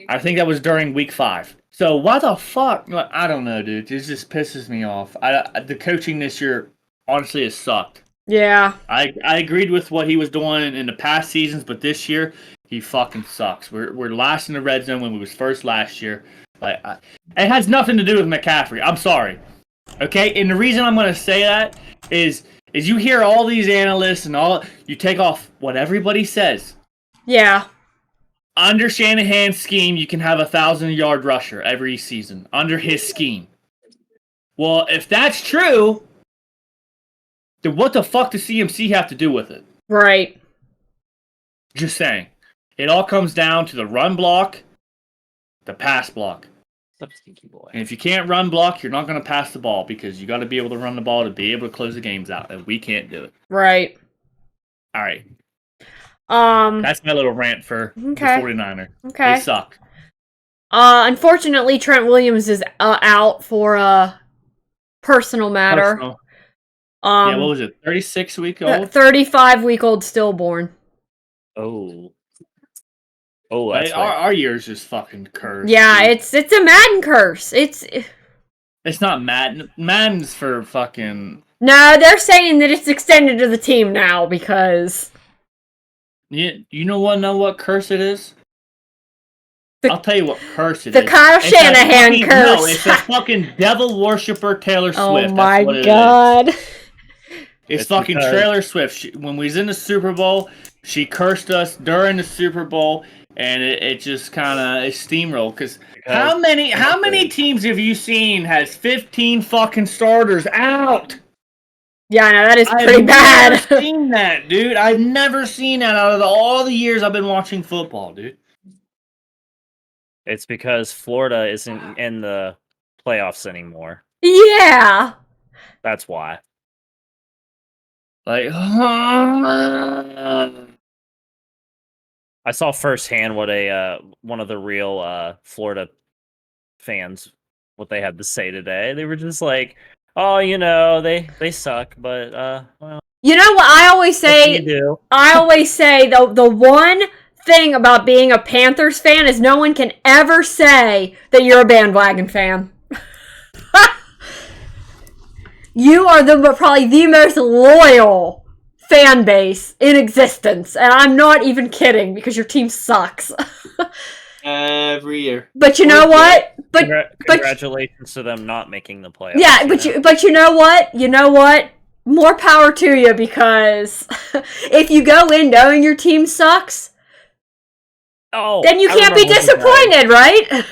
Speaker 1: I think that was during week 5. So why the fuck? I don't know, dude. It just pisses me off. The coaching this year, honestly, has sucked.
Speaker 2: Yeah.
Speaker 1: I agreed with what he was doing in the past seasons, but this year, he fucking sucks. We're last in the red zone when we was first last year. It has nothing to do with McCaffrey. I'm sorry. Okay, and the reason I'm going to say that is you hear all these analysts and you take off what everybody says.
Speaker 2: Yeah.
Speaker 1: Under Shanahan's scheme, you can have a 1,000-yard rusher every season under his scheme. Well, if that's true, then what the fuck does CMC have to do with it?
Speaker 2: Right.
Speaker 1: Just saying. It all comes down to the run block, the pass block. And if you can't run block, you're not going to pass the ball because you got to be able to run the ball to be able to close the games out, and we can't do it.
Speaker 2: Right.
Speaker 1: All right. That's my little rant for the 49er.
Speaker 2: Okay.
Speaker 1: They suck.
Speaker 2: Unfortunately, Trent Williams is out for a personal matter.
Speaker 1: Yeah, what was it? 36-week-old?
Speaker 2: 35-week-old stillborn.
Speaker 4: Oh, that's
Speaker 1: our year's just fucking cursed.
Speaker 2: Yeah, dude. It's a Madden curse. It's
Speaker 1: not Madden. Madden's for fucking.
Speaker 2: No, they're saying that it's extended to the team now because.
Speaker 1: You know what curse it is? I'll tell you what curse it is.
Speaker 2: The Kyle Shanahan curse.
Speaker 1: No, it's a fucking devil worshiper Taylor Swift.
Speaker 2: Oh my God.
Speaker 1: It's fucking Taylor Swift. When we was in the Super Bowl, she cursed us during the Super Bowl. And it just kind of steamrolled. Because how many teams have you seen has 15 fucking starters out?
Speaker 2: Yeah, I know, that is pretty bad.
Speaker 1: I've never seen that, dude. I've never seen that out of all the years I've been watching football, dude.
Speaker 4: It's because Florida isn't in the playoffs anymore.
Speaker 2: Yeah.
Speaker 4: That's why. I saw firsthand what one of the real Florida fans, what they had to say today. They were just like, "Oh, they suck, but well,
Speaker 2: You know what I always say?
Speaker 4: You do.
Speaker 2: I always say the one thing about being a Panthers fan is no one can ever say that you're a bandwagon fan. You are probably the most loyal fan base in existence, and I'm not even kidding because your team sucks.
Speaker 1: Every year.
Speaker 2: But you know what? But
Speaker 4: Congratulations to them not making the playoffs.
Speaker 2: yeah, but you know what? You know what? More power to you, because if you go in knowing your team sucks, then you can't be disappointed, right?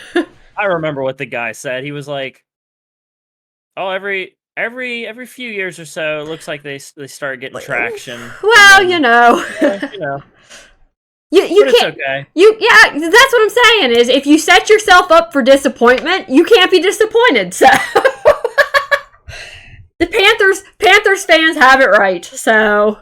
Speaker 4: I remember what the guy said. He was like, "Oh, every few years or so, it looks like they start getting traction."
Speaker 2: Well,
Speaker 4: then,
Speaker 2: you know. You
Speaker 4: but
Speaker 2: can't.
Speaker 4: It's okay.
Speaker 2: Yeah, that's what I'm saying. Is if you set yourself up for disappointment, you can't be disappointed. So the Panthers fans have it right. So,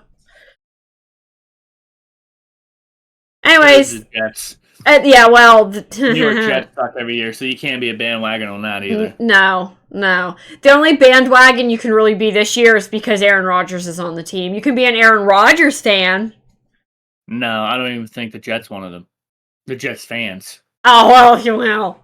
Speaker 2: anyways, yeah. Well,
Speaker 1: New York Jets suck every year, so you can't be a bandwagon on that either.
Speaker 2: No. The only bandwagon you can really be this year is because Aaron Rodgers is on the team. You can be an Aaron Rodgers fan.
Speaker 1: No, I don't even think the Jets wanted them. The Jets fans.
Speaker 2: Oh, well.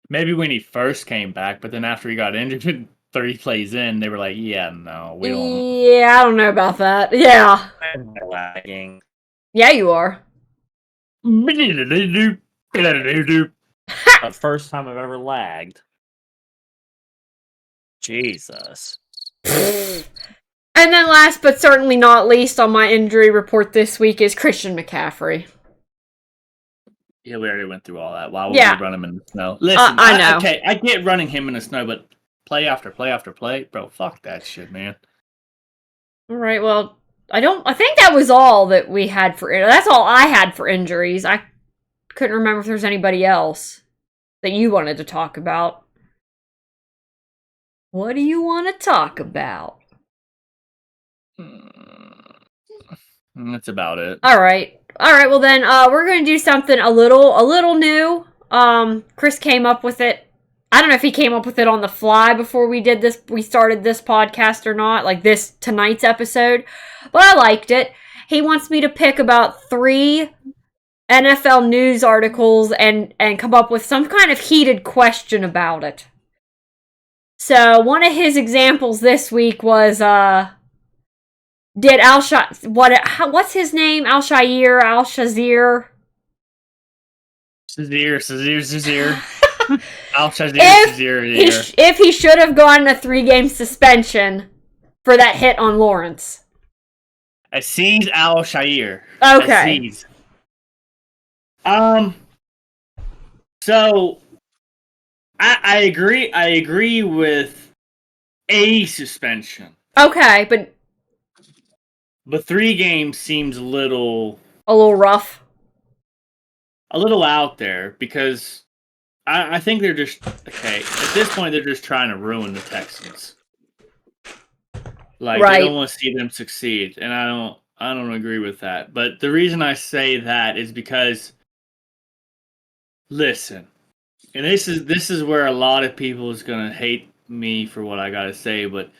Speaker 1: Maybe when he first came back, but then after he got injured 30 plays in, they were like, yeah, no, we don't.
Speaker 2: Yeah, I don't know about that. Yeah.
Speaker 4: I'm lagging.
Speaker 2: Yeah, you are.
Speaker 4: The first time I've ever lagged. Jesus.
Speaker 2: And then last but certainly not least on my injury report this week is Christian McCaffrey.
Speaker 1: Yeah, we already went through all that. Why would we run him in the snow? Listen,
Speaker 2: I know.
Speaker 1: Okay, I get running him in the snow, but play after play after play, bro, fuck that shit, man.
Speaker 2: All right, well, I think that was all that we had for it. That's all I had for injuries. I couldn't remember if there's anybody else that you wanted to talk about. What do you want to talk about?
Speaker 1: That's about it.
Speaker 2: All right. Well then, we're going to do something a little new. Chris came up with it. I don't know if he came up with it on the fly before we started this podcast or not, like tonight's episode, but I liked it. He wants me to pick about 3 NFL news articles and come up with some kind of heated question about it. So one of his examples this week was, did what's his name? Al-Shazir?
Speaker 1: Al-Shazir.
Speaker 2: If he should have gotten a 3-game suspension for that hit on Lawrence.
Speaker 1: Aziz Al-Shazir.
Speaker 2: Okay.
Speaker 1: Aziz. So I agree with a suspension.
Speaker 2: Okay,
Speaker 1: but 3 games seems a little
Speaker 2: rough.
Speaker 1: A little out there, because I think they're just okay. At this point, they're just trying to ruin the Texans. Like, they don't want to see them succeed, and I don't agree with that. But the reason I say that is because, listen, and this is where a lot of people is gonna hate me for what I gotta say, but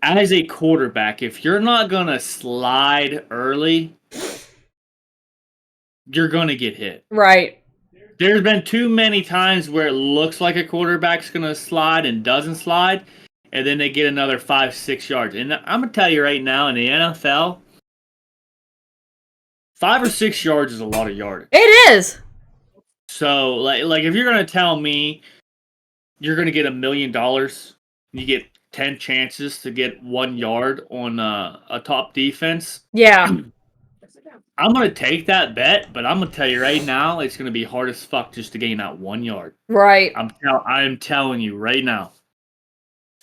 Speaker 1: as a quarterback, if you're not gonna slide early, you're gonna get hit.
Speaker 2: Right.
Speaker 1: There's been too many times where it looks like a quarterback's gonna slide and doesn't slide, and then they get another 5-6 yards. And I'm gonna tell you right now, in the NFL, 5 or 6 yards is a lot of yardage.
Speaker 2: It is.
Speaker 1: So, like if you're gonna tell me you're gonna get $1 million, you get 10 chances to get 1 yard on a top defense.
Speaker 2: Yeah.
Speaker 1: I'm going to take that bet, but I'm going to tell you right now, it's going to be hard as fuck just to gain that 1 yard.
Speaker 2: Right.
Speaker 1: I'm telling you right now.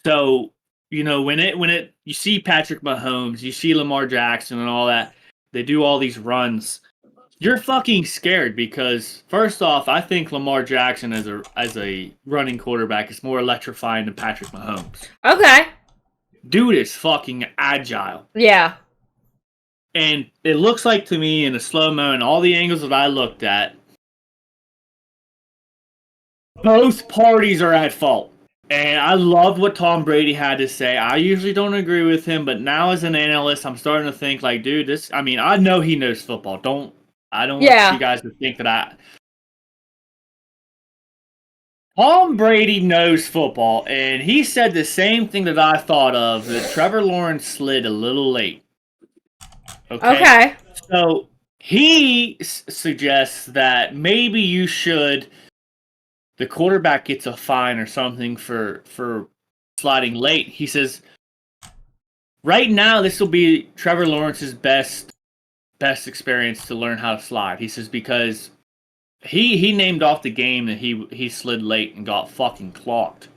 Speaker 1: So, when you see Patrick Mahomes, you see Lamar Jackson and all that, they do all these runs. You're fucking scared because, first off, I think Lamar Jackson as a running quarterback is more electrifying than Patrick Mahomes.
Speaker 2: Okay.
Speaker 1: Dude is fucking agile.
Speaker 2: Yeah.
Speaker 1: And it looks like to me in the slow-mo and all the angles that I looked at, both parties are at fault. And I loved what Tom Brady had to say. I usually don't agree with him, but now as an analyst, I'm starting to think like, dude, this. I mean, I know he knows football. I don't want you
Speaker 2: Yeah.
Speaker 1: guys to think that I. Tom Brady knows football, and he said the same thing that I thought of, that Trevor Lawrence slid a little late. Okay. So he suggests that maybe you should. The quarterback gets a fine or something for sliding late. He says right now this will be Trevor Lawrence's best experience to learn how to slide. He says because he named off the game that he slid late and got fucking clocked.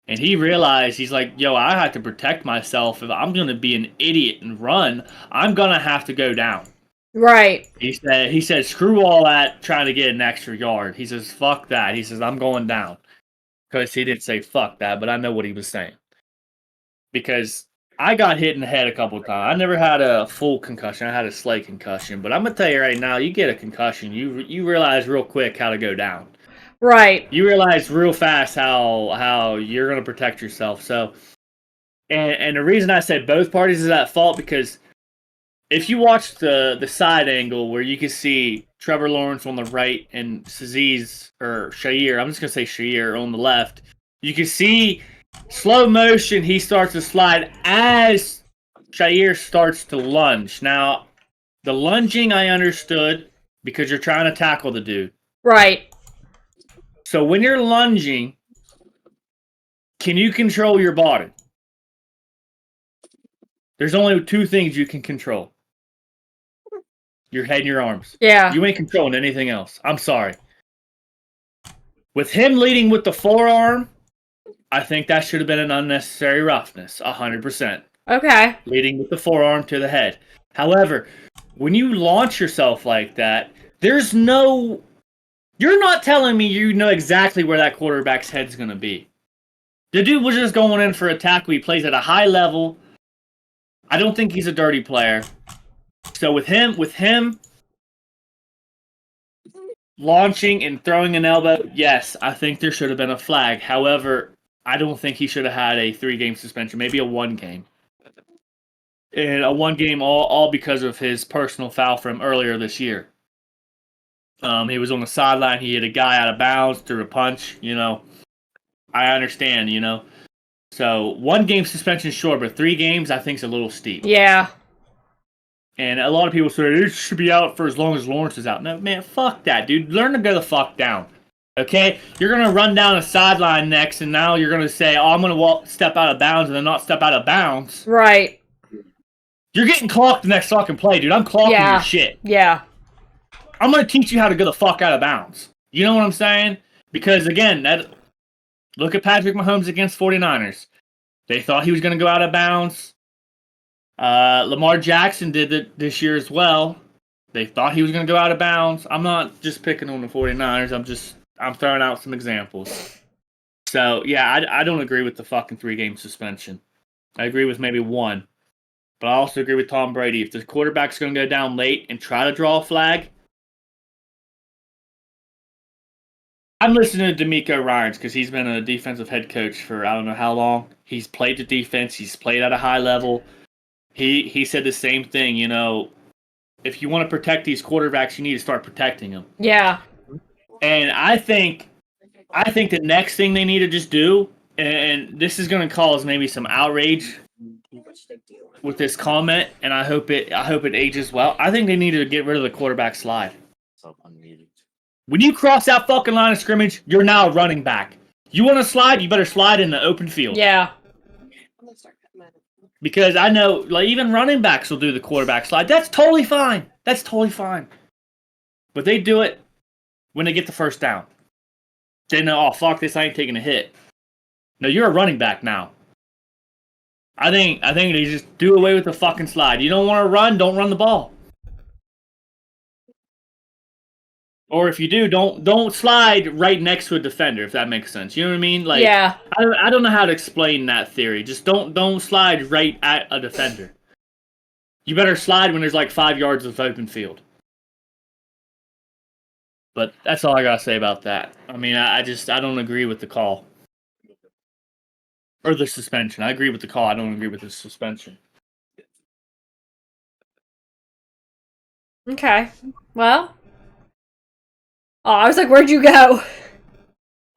Speaker 1: And he realized, he's like, yo, I have to protect myself. If I'm gonna be an idiot and run, I'm gonna have to go down.
Speaker 2: Right.
Speaker 1: He said, screw all that trying to get an extra yard. He says, fuck that. He says, I'm going down. Because he didn't say fuck that, but I know what he was saying. Because I got hit in the head a couple of times. I never had a full concussion. I had a slight concussion. But I'm gonna tell you right now, you get a concussion, you realize real quick how to go down.
Speaker 2: Right.
Speaker 1: You realize real fast how you're gonna protect yourself. So, and the reason I said both parties is at fault because if you watch the side angle where you can see Trevor Lawrence on the right and Shair, I'm just gonna say Shair on the left, you can see slow motion. He starts to slide as Shair starts to lunge. Now, the lunging I understood because you're trying to tackle the dude.
Speaker 2: Right.
Speaker 1: So when you're lunging, can you control your body? There's only two things you can control. Your head and your arms.
Speaker 2: Yeah.
Speaker 1: You ain't controlling anything else. I'm sorry. With him leading with the forearm, I think that should have been an unnecessary roughness. 100%.
Speaker 2: Okay.
Speaker 1: Leading with the forearm to the head. However, when you launch yourself like that, there's no... You're not telling me you know exactly where that quarterback's head's going to be. The dude was just going in for a tackle. He plays at a high level. I don't think he's a dirty player. So with him launching and throwing an elbow, yes, I think there should have been a flag. However, I don't think he should have had a 3-game suspension, maybe a 1-game. And a 1-game all because of his personal foul from earlier this year. He was on the sideline. He hit a guy out of bounds, threw a punch. I understand. So 1-game suspension, sure, but 3 games, I think, is a little steep.
Speaker 2: Yeah.
Speaker 1: And a lot of people say it should be out for as long as Lawrence is out. No, man, fuck that, dude. Learn to go the fuck down. Okay? You're going to run down a sideline next, and now you're going to say, oh, I'm going to step out of bounds, and then not step out of bounds.
Speaker 2: Right.
Speaker 1: You're getting clocked the next fucking play, dude. I'm clocking your shit.
Speaker 2: Yeah.
Speaker 1: I'm going to teach you how to go the fuck out of bounds. You know what I'm saying? Because, again, look at Patrick Mahomes against 49ers. They thought he was going to go out of bounds. Lamar Jackson did it this year as well. They thought he was going to go out of bounds. I'm not just picking on the 49ers. I'm throwing out some examples. So, yeah, I don't agree with the fucking 3-game suspension. I agree with maybe 1. But I also agree with Tom Brady. If the quarterback's going to go down late and try to draw a flag, I'm listening to D'Amico Ryans because he's been a defensive head coach for I don't know how long. He's played the defense. He's played at a high level. He said the same thing, if you want to protect these quarterbacks, you need to start protecting them.
Speaker 2: Yeah.
Speaker 1: And I think the next thing they need to just do, and this is going to cause maybe some outrage with this comment, and I hope it ages well. I think they need to get rid of the quarterback slide. When you cross that fucking line of scrimmage, you're now a running back. You want to slide, you better slide in the open field.
Speaker 2: Yeah.
Speaker 1: Because I know, like, even running backs will do the quarterback slide. That's totally fine. But they do it when they get the first down. They know, oh, fuck this, I ain't taking a hit. No, you're a running back now. I think they just do away with the fucking slide. You don't want to run, don't run the ball. Or if you do, don't slide right next to a defender, if that makes sense. You know what I mean? Like,
Speaker 2: yeah.
Speaker 1: I don't know how to explain that theory. Just don't slide right at a defender. You better slide when there's like 5 yards of open field. But that's all I gotta say about that. I mean, I don't agree with the call. Or the suspension. I agree with the call. I don't agree with the suspension.
Speaker 2: Okay. Well. Oh, I was like, where'd you go?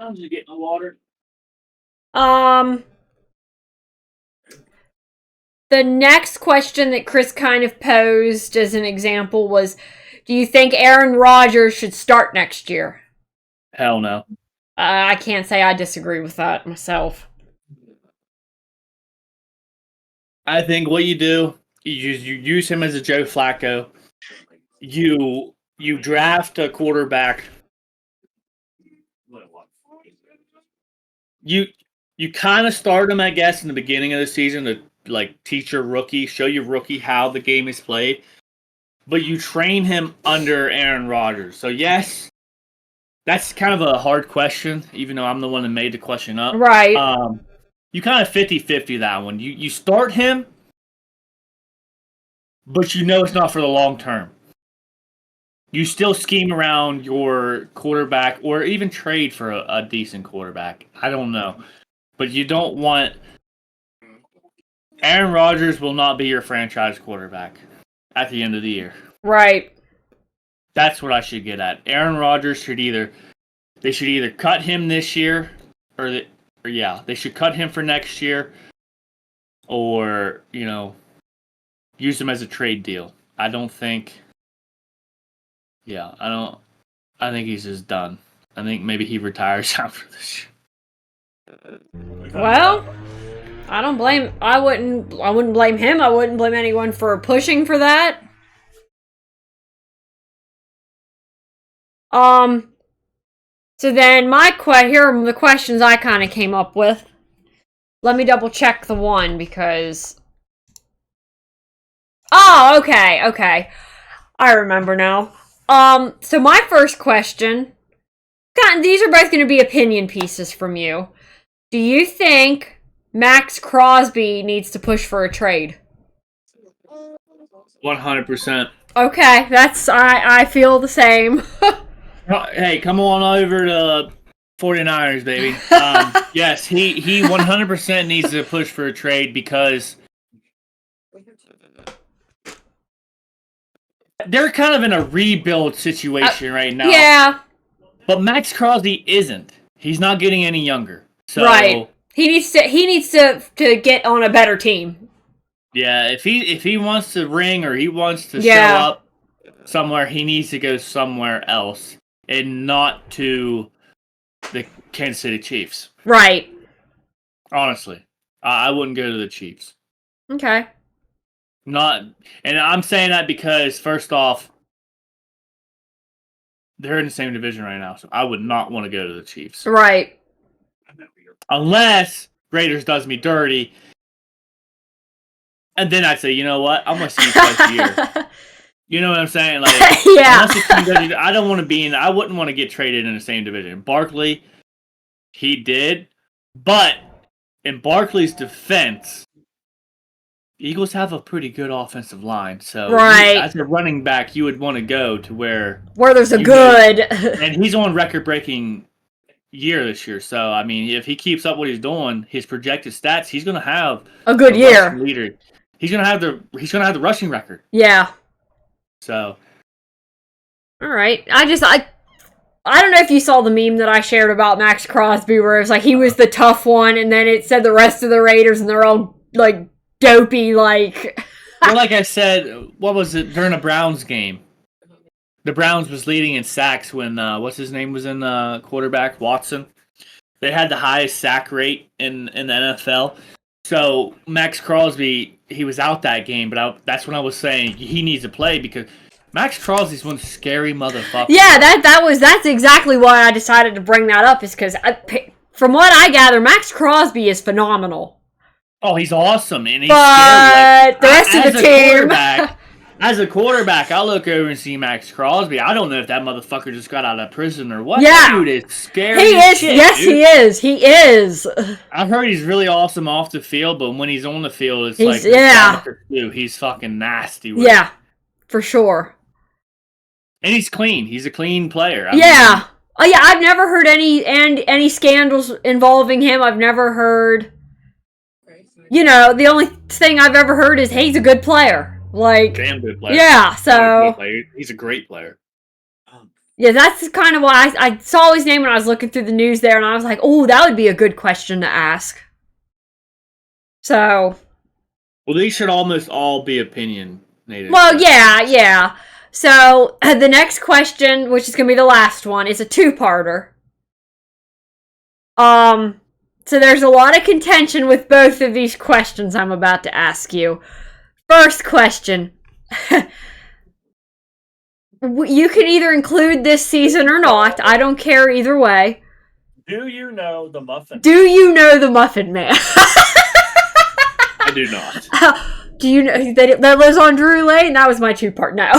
Speaker 1: I'm just getting the water.
Speaker 2: The next question that Chris kind of posed as an example was, do you think Aaron Rodgers should start next year?
Speaker 1: Hell no.
Speaker 2: I can't say I disagree with that myself.
Speaker 1: I think what you do, you use him as a Joe Flacco. You draft a quarterback. You kind of start him, I guess, in the beginning of the season to like teach your rookie, show your rookie how the game is played. But you train him under Aaron Rodgers. So yes, that's kind of a hard question, even though I'm the one that made the question up.
Speaker 2: Right.
Speaker 1: You kind of 50-50 that one. You start him, but you know it's not for the long term. You still scheme around your quarterback or even trade for a decent quarterback. I don't know. But you don't want... Aaron Rodgers will not be your franchise quarterback at the end of the year.
Speaker 2: Right.
Speaker 1: That's what I should get at. Aaron Rodgers should either cut him this year or they should cut him for next year or, use him as a trade deal. I think he's just done. I think maybe he retires after this year.
Speaker 2: Well, I wouldn't blame him. I wouldn't blame anyone for pushing for that. So then here are the questions I kind of came up with. Let me double check the one because... Oh, okay. I remember now. So my first question, these are both going to be opinion pieces from you. Do you think Max Crosby needs to push for a trade?
Speaker 1: 100%.
Speaker 2: Okay, I feel the same.
Speaker 1: Hey, come on over to 49ers, baby. Yes, he 100% needs to push for a trade because they're kind of in a rebuild situation right now.
Speaker 2: Yeah.
Speaker 1: But Max Crosby isn't. He's not getting any younger. So,
Speaker 2: right. He needs to get on a better team.
Speaker 1: Yeah, if he wants to ring or he wants to show up somewhere, he needs to go somewhere else and not to the Kansas City Chiefs.
Speaker 2: Right.
Speaker 1: Honestly, I wouldn't go to the Chiefs.
Speaker 2: Okay.
Speaker 1: And I'm saying that because first off, they're in the same division right now, so I would not want to go to the Chiefs.
Speaker 2: Right.
Speaker 1: Unless Raiders does me dirty. And then I'd say, you know what? I'm going to see you twice a year. You know what I'm saying? Like,
Speaker 2: yeah.
Speaker 1: I don't want to I wouldn't want to get traded in the same division. Barkley, he did. But in Barkley's defense, Eagles have a pretty good offensive line. So as a running back, you would want to go to where
Speaker 2: there's a good.
Speaker 1: And he's on record-breaking year this year. So, I mean, if he keeps up what he's doing, his projected stats, he's going to have
Speaker 2: a good year.
Speaker 1: Leader. He's going to have the rushing record.
Speaker 2: Yeah.
Speaker 1: So,
Speaker 2: all right. I don't know if you saw the meme that I shared about Max Crosby where it was like he was the tough one and then it said the rest of the Raiders and they're all like dopey like.
Speaker 1: Well, like I said, what was it during a Browns game? The Browns was leading in sacks when what's his name was in quarterback, Watson. They had the highest sack rate in the NFL. So Max Crosby, he was out that game, but that's when I was saying he needs to play because Max Crosby's one scary motherfucker.
Speaker 2: Yeah, that's exactly why I decided to bring that up is because from what I gather, Max Crosby is phenomenal.
Speaker 1: Oh, he's awesome, and he's
Speaker 2: scary. But the rest of the team.
Speaker 1: As a quarterback, I look over and see Max Crosby. I don't know if that motherfucker just got out of prison or what.
Speaker 2: Yeah.
Speaker 1: That dude is scary.
Speaker 2: He is.
Speaker 1: Shit,
Speaker 2: yes,
Speaker 1: dude.
Speaker 2: He is. He is.
Speaker 1: I've heard he's really awesome off the field, but when he's on the field, he's fucking nasty.
Speaker 2: Yeah, for sure.
Speaker 1: And he's clean. He's a clean player.
Speaker 2: I've never heard any scandals involving him. I've never heard you know, the only thing I've ever heard is he's a good player. Like,
Speaker 1: Damn good player.
Speaker 2: yeah, so
Speaker 1: He's a great player.
Speaker 2: yeah, that's kind of why I saw his name when I was looking through the news there, and I was like, oh, that would be a good question to ask. So,
Speaker 1: well, these should almost all be opinionated.
Speaker 2: Well, yeah. So, the next question, which is going to be the last one, is a two-parter. So there's a lot of contention with both of these questions I'm about to ask you. First question. You can either include this season or not. I don't care either way.
Speaker 4: Do you know the Muffin?
Speaker 2: Do you know the Muffin Man?
Speaker 1: I do not.
Speaker 2: Do you know that lives on Drury Lane? That was my two-part. No.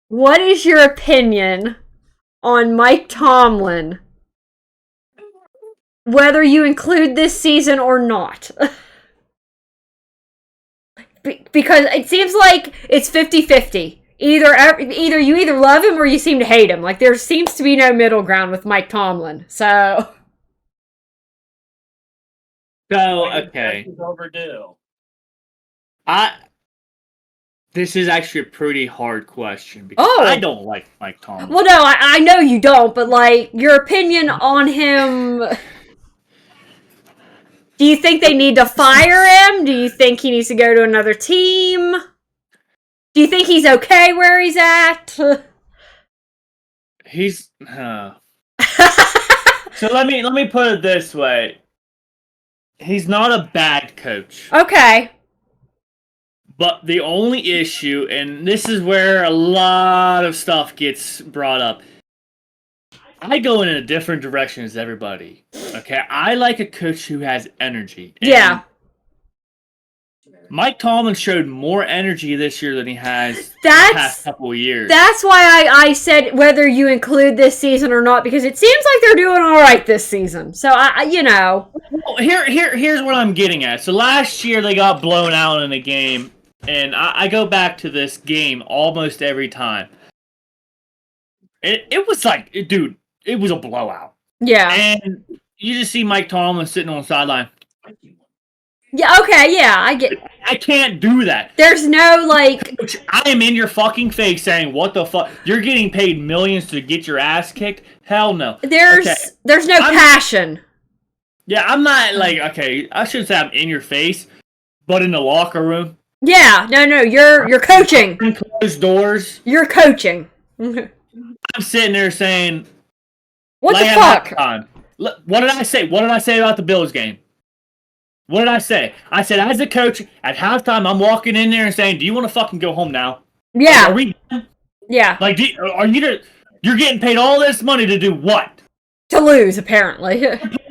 Speaker 2: What is your opinion on Mike Tomlin? Whether you include this season or not. Because it seems like it's 50-50. Either you love him or you seem to hate him. Like, there seems to be no middle ground with Mike Tomlin. So,
Speaker 1: okay.
Speaker 4: It's overdue.
Speaker 1: This is actually a pretty hard question because I don't like Mike Tomlin.
Speaker 2: Well, no, I know you don't, but, like, your opinion on him... Do you think they need to fire him? Do you think he needs to go to another team? Do you think he's okay where he's at?
Speaker 1: He's... So let me put it this way. He's not a bad coach.
Speaker 2: Okay.
Speaker 1: But the only issue, and this is where a lot of stuff gets brought up, I go in a different direction as everybody. Okay? I like a coach who has energy.
Speaker 2: Yeah.
Speaker 1: Mike Tomlin showed more energy this year than he has the past couple of years.
Speaker 2: That's why I said whether you include this season or not, because it seems like they're doing all right this season. So,
Speaker 1: Well, here's what I'm getting at. So last year they got blown out in a game, and I go back to this game almost every time. It was like, dude, it was a blowout.
Speaker 2: Yeah.
Speaker 1: And you just see Mike Tomlin sitting on the sideline.
Speaker 2: Yeah, okay, yeah, I get...
Speaker 1: I can't do that.
Speaker 2: There's no, like...
Speaker 1: Coach, I am in your fucking face saying, what the fuck? You're getting paid millions to get your ass kicked? Hell no.
Speaker 2: There's no passion.
Speaker 1: Yeah, I'm not, like, okay, I shouldn't say I'm in your face, but in the locker room.
Speaker 2: Yeah, no, you're coaching.
Speaker 1: Closed doors.
Speaker 2: You're coaching.
Speaker 1: I'm sitting there saying...
Speaker 2: What the fuck?
Speaker 1: What did I say? What did I say about the Bills game? What did I say? I said, as a coach, at halftime, I'm walking in there and saying, do you want to fucking go home now?
Speaker 2: Yeah.
Speaker 1: Like, are we done?
Speaker 2: Yeah.
Speaker 1: Like, you're getting paid all this money to do what?
Speaker 2: To lose, apparently.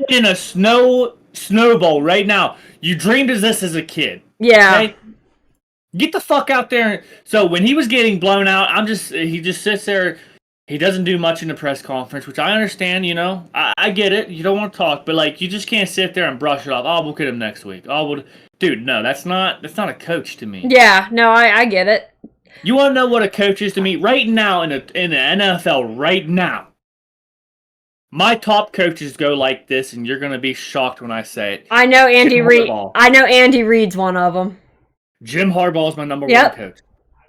Speaker 1: In a snowball right now. You dreamed of this as a kid.
Speaker 2: Yeah.
Speaker 1: Okay? Get the fuck out there. So when he was getting blown out, he just sits there. He doesn't do much in the press conference, which I understand, you know. I get it. You don't want to talk, but, like, you just can't sit there and brush it off. Oh, we'll get him next week. Dude, no, that's not a coach to me.
Speaker 2: Yeah, no, I get it.
Speaker 1: You want to know what a coach is to me? Right now, in the NFL, right now, my top coaches go like this, and you're going to be shocked when I say it.
Speaker 2: I know Andy Reid. I know Andy Reid's one of them.
Speaker 1: Jim Harbaugh is my number one coach.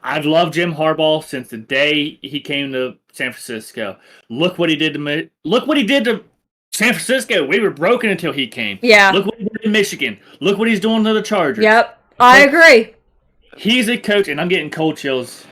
Speaker 1: I've loved Jim Harbaugh since the day he came to San Francisco. Look what he did to San Francisco. We were broken until he came.
Speaker 2: Yeah.
Speaker 1: Look what he did in Michigan. Look what he's doing to the Chargers.
Speaker 2: Yep. I agree.
Speaker 1: He's a coach, and I'm getting cold chills.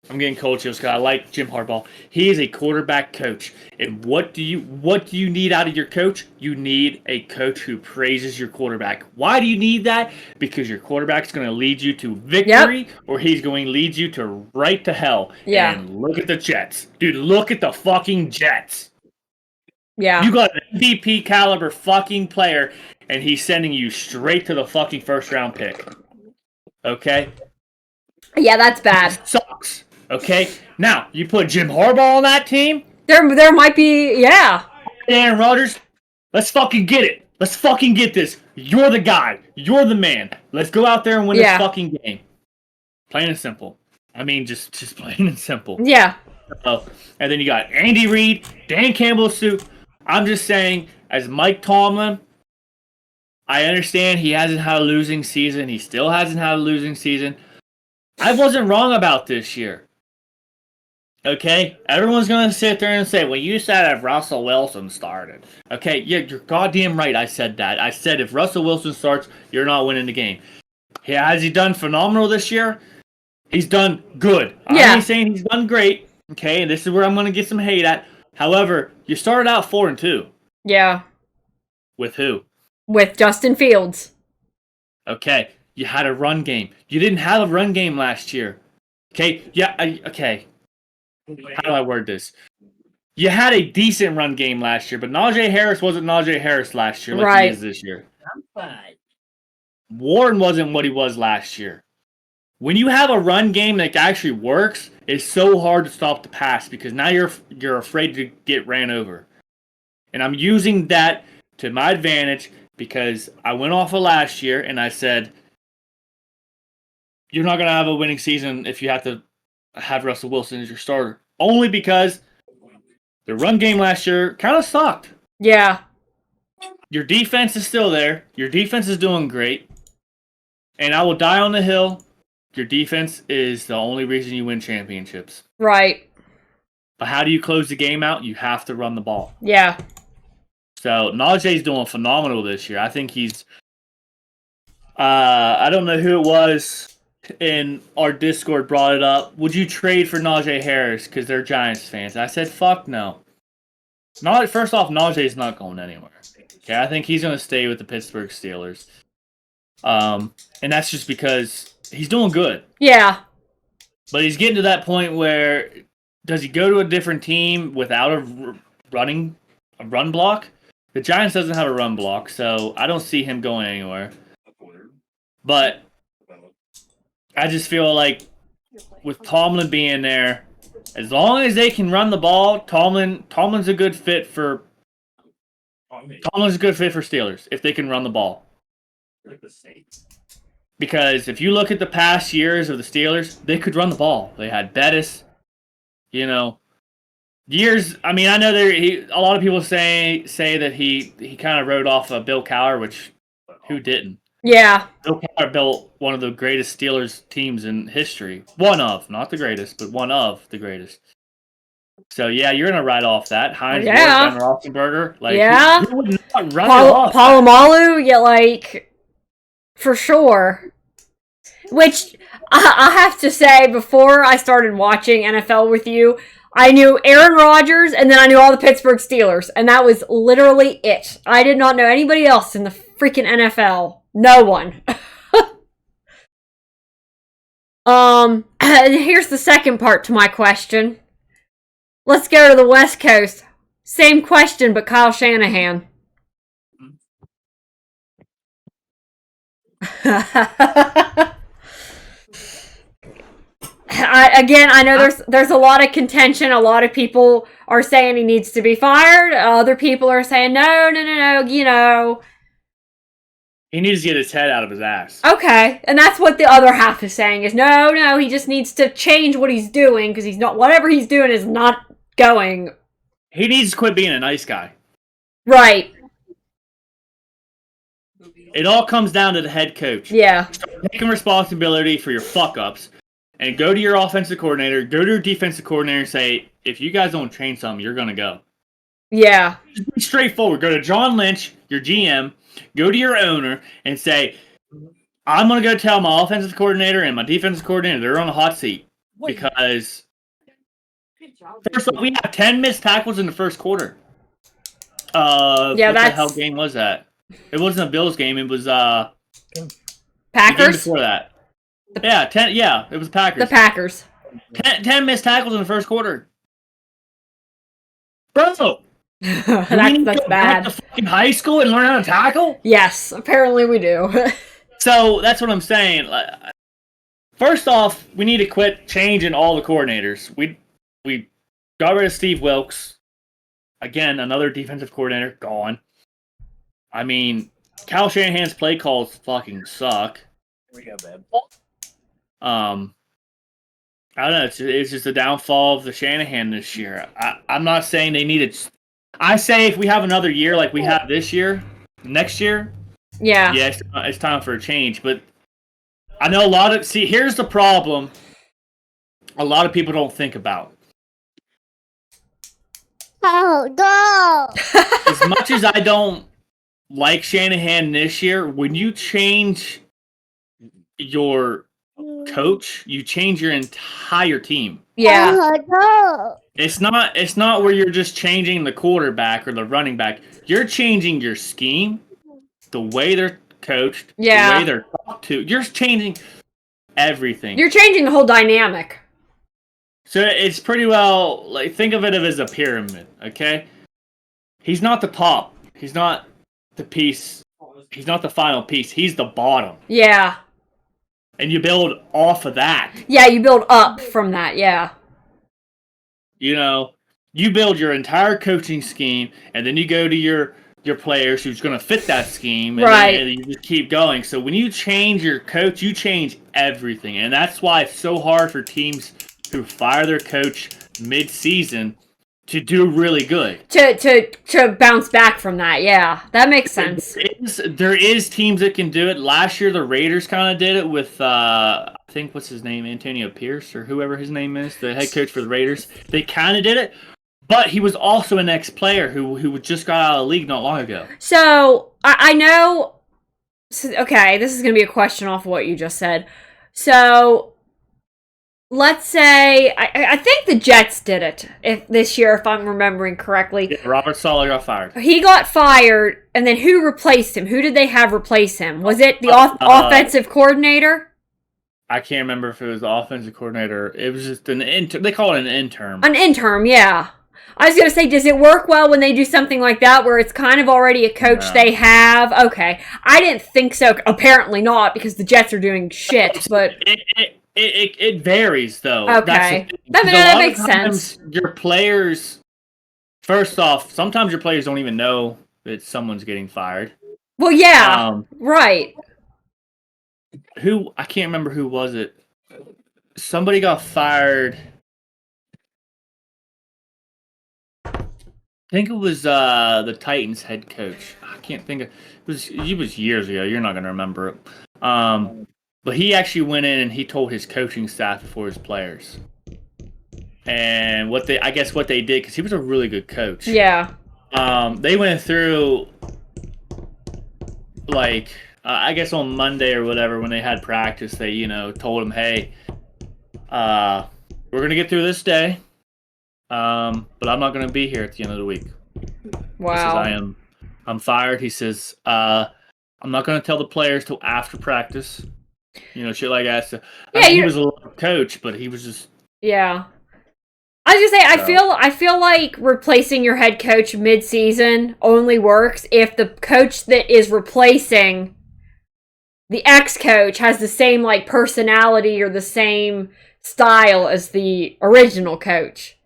Speaker 1: Because I like Jim Harbaugh. He is a quarterback coach. And what do you need out of your coach? You need a coach who praises your quarterback. Why do you need that? Because your quarterback's going to lead you to victory, or he's going to lead you to right to hell.
Speaker 2: Yeah.
Speaker 1: And look at the Jets. Dude, look at the fucking Jets.
Speaker 2: Yeah.
Speaker 1: You got an MVP caliber fucking player, and he's sending you straight to the fucking first round pick. Okay?
Speaker 2: Yeah, that's bad.
Speaker 1: It sucks. Okay? Now, you put Jim Harbaugh on that team?
Speaker 2: There might be, yeah.
Speaker 1: Aaron Rodgers, let's fucking get it. Let's fucking get this. You're the guy. You're the man. Let's go out there and win this fucking game. Plain and simple. I mean, just plain and simple.
Speaker 2: Yeah.
Speaker 1: And then you got Andy Reid, Dan Campbell's suit. I'm just saying, as Mike Tomlin, I understand he hasn't had a losing season. He still hasn't had a losing season. I wasn't wrong about this year. Okay? Everyone's going to sit there and say, well, you said if Russell Wilson started. Okay, yeah, you're goddamn right I said that. I said if Russell Wilson starts, you're not winning the game. Has he done phenomenal this year? He's done good.
Speaker 2: Yeah.
Speaker 1: I'm not saying he's done great. Okay, and this is where I'm going to get some hate at. However, you started out 4-2.
Speaker 2: Yeah.
Speaker 1: With who?
Speaker 2: With Justin Fields.
Speaker 1: Okay, you had a run game. You didn't have a run game last year. Okay, yeah, okay. How do I word this? You had a decent run game last year, but Najee Harris wasn't Najee Harris last year like he is this year.
Speaker 4: I'm fine.
Speaker 1: Warren wasn't what he was last year. When you have a run game that actually works, it's so hard to stop the pass because now you're afraid to get ran over. And I'm using that to my advantage because I went off of last year and I said, you're not going to have a winning season if you have to have Russell Wilson as your starter. Only because the run game last year kind of sucked.
Speaker 2: Yeah.
Speaker 1: Your defense is still there. Your defense is doing great. And I will die on the hill. Your defense is the only reason you win championships.
Speaker 2: Right.
Speaker 1: But how do you close the game out? You have to run the ball.
Speaker 2: Yeah.
Speaker 1: So Najee's doing phenomenal this year. I think he's I don't know who it was in our Discord brought it up. Would you trade for Najee Harris because they're Giants fans? I said fuck no. First off, Najee's not going anywhere. Okay, I think he's going to stay with the Pittsburgh Steelers. And that's just because he's doing good.
Speaker 2: Yeah.
Speaker 1: But he's getting to that point where does he go to a different team without a run block? The Giants doesn't have a run block, so I don't see him going anywhere. But I just feel like with Tomlin being there, as long as they can run the ball, Tomlin's a good fit for Steelers if they can run the ball. Because if you look at the past years of the Steelers, they could run the ball. They had Bettis, years. I mean, I know a lot of people say that he kind of wrote off Bill Cowher, which who didn't?
Speaker 2: Yeah.
Speaker 1: Bill Cowher built one of the greatest Steelers teams in history. One of, not the greatest, but one of the greatest. So yeah, you're gonna write off that Heinz, Ben Roethlisberger. Like,
Speaker 2: yeah.
Speaker 1: who would not write it off?
Speaker 2: Palomalu, yeah, like for sure. Which I have to say, before I started watching NFL with you, I knew Aaron Rodgers, and then I knew all the Pittsburgh Steelers, and that was literally it. I did not know anybody else in the freaking NFL. No one. Here's the second part to my question. Let's go to the West Coast. Same question, but Kyle Shanahan. I know there's a lot of contention. A lot of people are saying he needs to be fired. Other people are saying no.
Speaker 1: He needs to get his head out of his ass.
Speaker 2: Okay, and that's what the other half is saying is no, he just needs to change what he's doing because whatever he's doing is not going.
Speaker 1: He needs to quit being a nice guy.
Speaker 2: Right.
Speaker 1: It all comes down to the head coach.
Speaker 2: Yeah.
Speaker 1: Start taking responsibility for your fuck-ups and go to your offensive coordinator, go to your defensive coordinator and say, if you guys don't change something, you're going to go.
Speaker 2: Yeah.
Speaker 1: Just be straightforward. Go to John Lynch, your GM, go to your owner and say, I'm going to go tell my offensive coordinator and my defensive coordinator they're on a hot seat. Because, first off, we have 10 missed tackles in the first quarter. What the hell game was that? It wasn't a Bills game. It was
Speaker 2: Packers.
Speaker 1: The game before that. Yeah, 10. Yeah, it was Packers.
Speaker 2: The Packers.
Speaker 1: 10 missed tackles in the first quarter. Bro,
Speaker 2: that's
Speaker 1: go
Speaker 2: bad.
Speaker 1: Back to fucking high school and learn how to tackle?
Speaker 2: Yes, apparently we do.
Speaker 1: So that's what I'm saying. First off, we need to quit changing all the coordinators. We got rid of Steve Wilkes. Again, another defensive coordinator gone. I mean, Kyle Shanahan's play calls fucking suck.
Speaker 4: We got bad.
Speaker 1: I don't know. It's just a downfall of the Shanahan this year. I'm not saying they need it. I say if we have another year like we have this year, next year,
Speaker 2: Yeah.
Speaker 1: Yeah, it's time for a change. But I know here's the problem a lot of people don't think about.
Speaker 5: Oh, no!
Speaker 1: As much as I don't like Shanahan this year, when you change your coach, you change your entire team.
Speaker 2: Yeah.
Speaker 5: Oh, no!
Speaker 1: It's not where you're just changing the quarterback or the running back. You're changing your scheme, the way they're coached, the way they're talked to. You're changing everything.
Speaker 2: You're changing the whole dynamic.
Speaker 1: So it's pretty well, like, think of it as a pyramid, okay? He's not the top. He's not the piece. He's not the final piece. He's the bottom.
Speaker 2: Yeah.
Speaker 1: And you build off of that.
Speaker 2: Yeah, you build up from that, yeah.
Speaker 1: You know, you build your entire coaching scheme, and then you go to your players who's going to fit that scheme, and
Speaker 2: Right.
Speaker 1: then you just keep going. So when you change your coach, you change everything. And that's why it's so hard for teams who fire their coach mid-season to do really good.
Speaker 2: To bounce back from that, yeah. That makes sense.
Speaker 1: There is teams that can do it. Last year, the Raiders kind of did it with, I think, what's his name? Antonio Pierce, or whoever his name is, the head coach for the Raiders. They kind of did it, but he was also an ex-player who just got out of the league not long ago.
Speaker 2: So, I know... Okay, this is going to be a question off of what you just said. So... Let's say, I think the Jets did it this year, if I'm remembering correctly.
Speaker 1: Yeah, Robert Saleh got fired.
Speaker 2: He got fired, and then who replaced him? Who did they have replace him? Was it the offensive coordinator?
Speaker 1: I can't remember if it was the offensive coordinator. It was just an intern. They call it an intern.
Speaker 2: An interim, yeah. I was going to say, does it work well when they do something like that, where it's kind of already a coach they have? Okay. I didn't think so. Apparently not, because the Jets are doing shit, but...
Speaker 1: It varies, though.
Speaker 2: Okay. That makes sense.
Speaker 1: Your players, first off, sometimes your players don't even know that someone's getting fired.
Speaker 2: Well, yeah. Right.
Speaker 1: I can't remember who was it. Somebody got fired. I think it was the Titans head coach. I can't think of it was years ago. You're not gonna remember it. But he actually went in and he told his coaching staff before his players. And what they did, because he was a really good coach.
Speaker 2: Yeah.
Speaker 1: They went through, like, I guess on Monday or whatever, when they had practice, they, told him, hey, we're going to get through this day, but I'm not going to be here at the end of the week.
Speaker 2: Wow.
Speaker 1: He says, I'm fired. He says, I'm not going to tell the players till after practice. Shit like that. So, he was a coach, but he was just...
Speaker 2: Yeah. I was gonna say, I feel like replacing your head coach mid-season only works if the coach that is replacing the ex-coach has the same, personality or the same style as the original coach.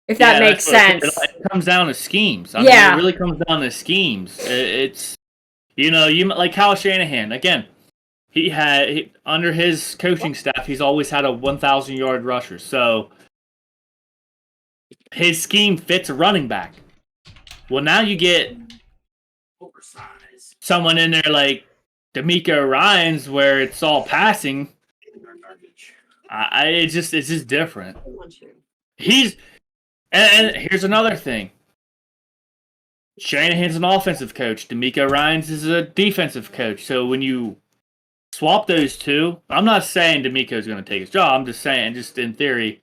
Speaker 2: If that makes sense.
Speaker 1: It comes down to schemes. I mean, it really comes down to schemes. It's, you like Kyle Shanahan, again, under his coaching staff, he's always had a 1,000-yard rusher. So his scheme fits a running back. Well, now you get someone in there like D'Amico Ryans, where it's all passing. It's just different. And here's another thing. Shanahan's an offensive coach. D'Amico Ryans is a defensive coach. So when you swap those two, I'm not saying D'Amico's going to take his job. I'm just saying, just in theory,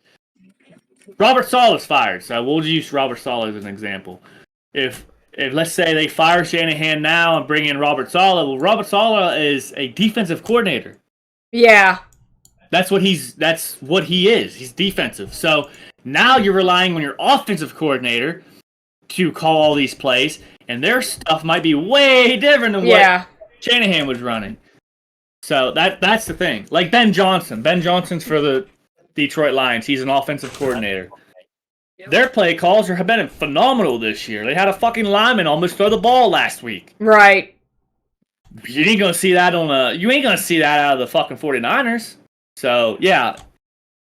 Speaker 1: Robert Saleh's fired. So we'll use Robert Saleh as an example. If let's say they fire Shanahan now and bring in Robert Saleh, well, Robert Saleh is a defensive coordinator.
Speaker 2: Yeah.
Speaker 1: That's what he is. He's defensive. So now you're relying on your offensive coordinator to call all these plays, and their stuff might be way different than what Shanahan was running. So that's the thing. Like Ben Johnson. Ben Johnson's for the Detroit Lions. He's an offensive coordinator. Their play calls have been phenomenal this year. They had a fucking lineman almost throw the ball last week.
Speaker 2: Right.
Speaker 1: You ain't gonna see that out of the fucking 49ers. So yeah,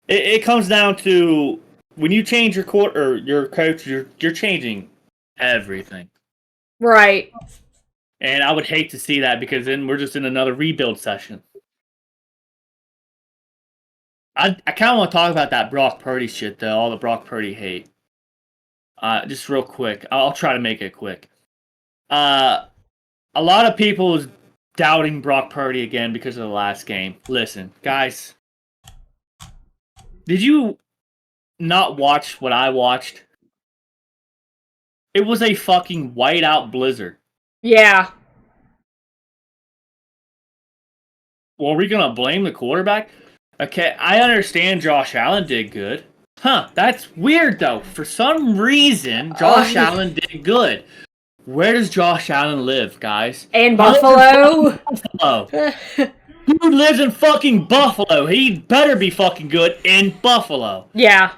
Speaker 1: it comes down to when you change your coach, you're changing everything.
Speaker 2: Right.
Speaker 1: And I would hate to see that because then we're just in another rebuild session. I kind of want to talk about that Brock Purdy shit, though, all the Brock Purdy hate. Just real quick. I'll try to make it quick. A lot of people is doubting Brock Purdy again because of the last game. Listen, guys. Did you not watch what I watched? It was a fucking whiteout blizzard.
Speaker 2: Yeah.
Speaker 1: Well, are we going to blame the quarterback? Okay, I understand Josh Allen did good. Huh, that's weird, though. For some reason, Josh Allen did good. Where does Josh Allen live, guys?
Speaker 2: In Buffalo.
Speaker 1: Buffalo. Dude lives in fucking Buffalo. He better be fucking good in Buffalo.
Speaker 2: Yeah.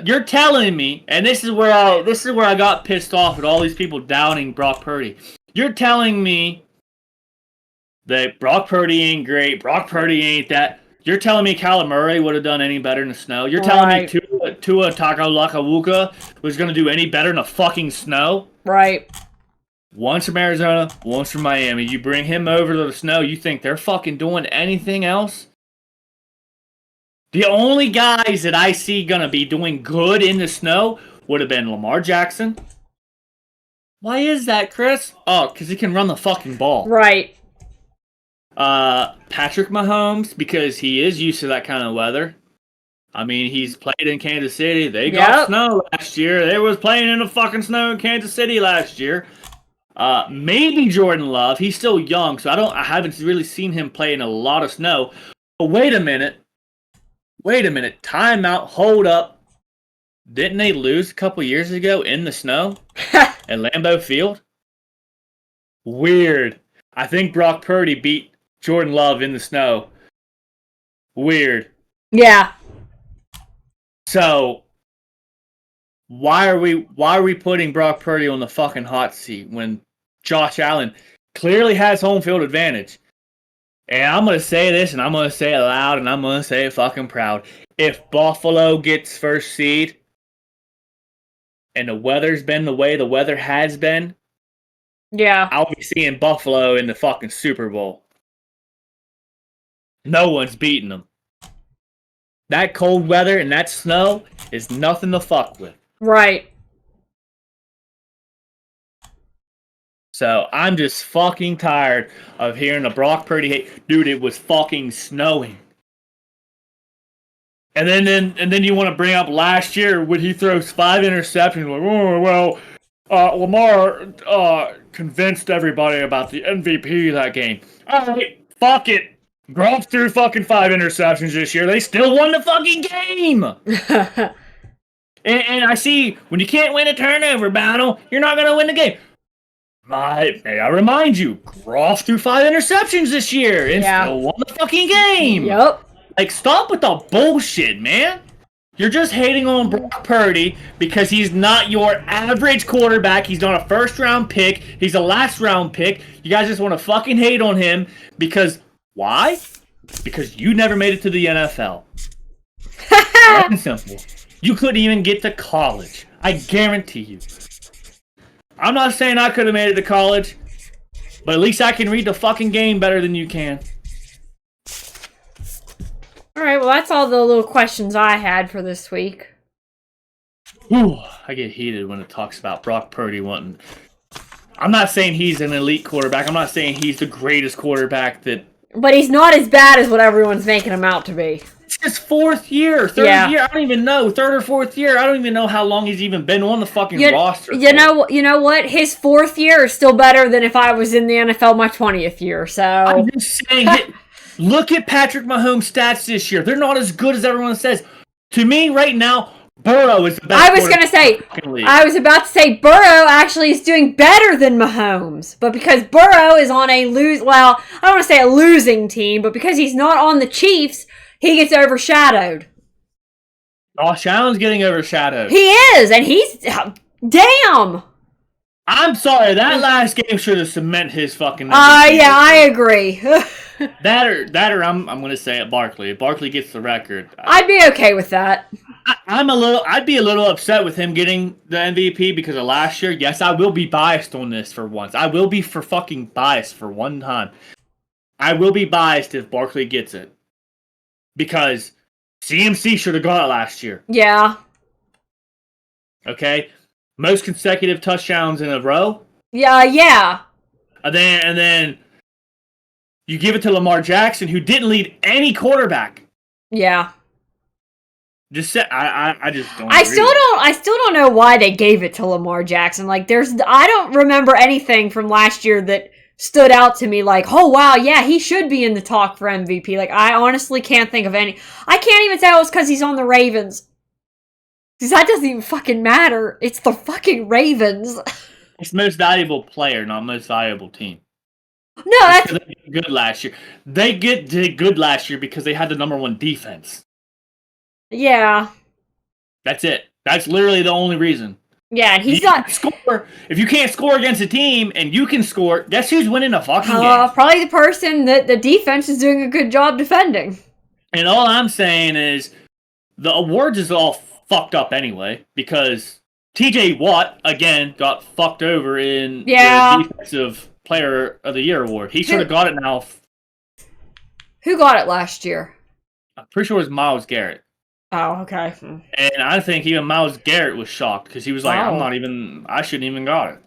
Speaker 1: You're telling me, and this is where I got pissed off at all these people doubting Brock Purdy. You're telling me that Brock Purdy ain't great. Brock Purdy ain't that. You're telling me Kyler Murray would have done any better in the snow? You're telling me Tua Tagovailoa was going to do any better in the fucking snow?
Speaker 2: Right.
Speaker 1: One's from Arizona, one's from Miami. You bring him over to the snow, you think they're fucking doing anything else? The only guys that I see going to be doing good in the snow would have been Lamar Jackson. Why is that, Chris? Oh, because he can run the fucking ball.
Speaker 2: Right.
Speaker 1: Patrick Mahomes, because he is used to that kind of weather. I mean, he's played in Kansas City. They got snow last year. They was playing in the fucking snow in Kansas City last year. Maybe Jordan Love. He's still young, so I haven't really seen him play in a lot of snow. But wait a minute. Timeout. Hold up. Didn't they lose a couple years ago in the snow at Lambeau Field? Weird. I think Brock Purdy beat Jordan Love in the snow. Weird.
Speaker 2: Yeah.
Speaker 1: So why are we putting Brock Purdy on the fucking hot seat when Josh Allen clearly has home field advantage? And I'm going to say this, and I'm going to say it loud, and I'm going to say it fucking proud. If Buffalo gets first seed, and the weather's been the way the weather has been,
Speaker 2: yeah,
Speaker 1: I'll be seeing Buffalo in the fucking Super Bowl. No one's beating them. That cold weather and that snow is nothing to fuck with.
Speaker 2: Right.
Speaker 1: So I'm just fucking tired of hearing the Brock Purdy hate. Dude, it was fucking snowing. And then you want to bring up last year when he throws 5 interceptions. Like, oh, well, Lamar convinced everybody about the MVP of that game. All right, fuck it. Gronk threw fucking 5 interceptions this year. They still won the fucking game. and I see when you can't win a turnover battle, you're not going to win the game. May I remind you, Groff threw 5 interceptions this year and still won the fucking game.
Speaker 2: Yep.
Speaker 1: Like, stop with the bullshit, man. You're just hating on Brock Purdy because he's not your average quarterback. He's not a first-round pick. He's a last-round pick. You guys just want to fucking hate on him because, why? Because you never made it to the NFL. Plain and simple. You couldn't even get to college. I guarantee you. I'm not saying I could have made it to college, but at least I can read the fucking game better than you can.
Speaker 2: Alright, well that's all the little questions I had for this week.
Speaker 1: Whew, I get heated when it talks about Brock Purdy wanting... I'm not saying he's an elite quarterback. I'm not saying he's the greatest quarterback that...
Speaker 2: But he's not as bad as what everyone's making him out to be.
Speaker 1: It's his 4th year, 3rd year. I don't even know. 3rd or 4th year. I don't even know how long he's even been on the fucking roster.
Speaker 2: You know what? His 4th year is still better than if I was in the NFL my 20th year. So
Speaker 1: I'm just saying, look at Patrick Mahomes' stats this year. They're not as good as everyone says. To me, right now, Burrow is the best.
Speaker 2: I was about to say Burrow actually is doing better than Mahomes, but because Burrow is on I don't want to say a losing team, but because he's not on the Chiefs, he gets overshadowed.
Speaker 1: Josh Allen's getting overshadowed.
Speaker 2: He is, and he's damn.
Speaker 1: I'm sorry, that last game should have cemented his fucking.
Speaker 2: Yeah, I agree.
Speaker 1: that or I'm gonna say it, Barkley. If Barkley gets the record,
Speaker 2: I'd be okay with that.
Speaker 1: I'd be a little upset with him getting the MVP because of last year. Yes, I will be biased on this for once. I will be for fucking biased for one time. I will be biased if Barkley gets it. Because CMC should have got it last year.
Speaker 2: Yeah.
Speaker 1: Okay? Most consecutive touchdowns in a row.
Speaker 2: Yeah.
Speaker 1: And then you give it to Lamar Jackson, who didn't lead any quarterback.
Speaker 2: Yeah.
Speaker 1: I just don't.
Speaker 2: I still don't know why they gave it to Lamar Jackson. Like, I don't remember anything from last year that stood out to me. Like, oh wow, yeah, he should be in the talk for MVP. Like, I honestly can't think of any. I can't even say it was because he's on the Ravens. Because that doesn't even fucking matter. It's the fucking Ravens.
Speaker 1: It's most valuable player, not most valuable team.
Speaker 2: No, that's
Speaker 1: they did good last year. They did good last year because they had the number 1 defense.
Speaker 2: yeah.
Speaker 1: That's it. That's literally the only reason.
Speaker 2: Yeah, and he's
Speaker 1: You
Speaker 2: not.
Speaker 1: can't score. If you can't score against a team and you can score, guess who's winning a fucking game?
Speaker 2: Probably the person that the defense is doing a good job defending.
Speaker 1: And all I'm saying is the awards is all fucked up anyway because TJ Watt again got fucked over in the defensive player of the year award. He should have got it now.
Speaker 2: Who got it last year?
Speaker 1: I'm pretty sure it was Myles Garrett.
Speaker 2: Oh, okay.
Speaker 1: And I think even Myles Garrett was shocked because he was like, I shouldn't even got it.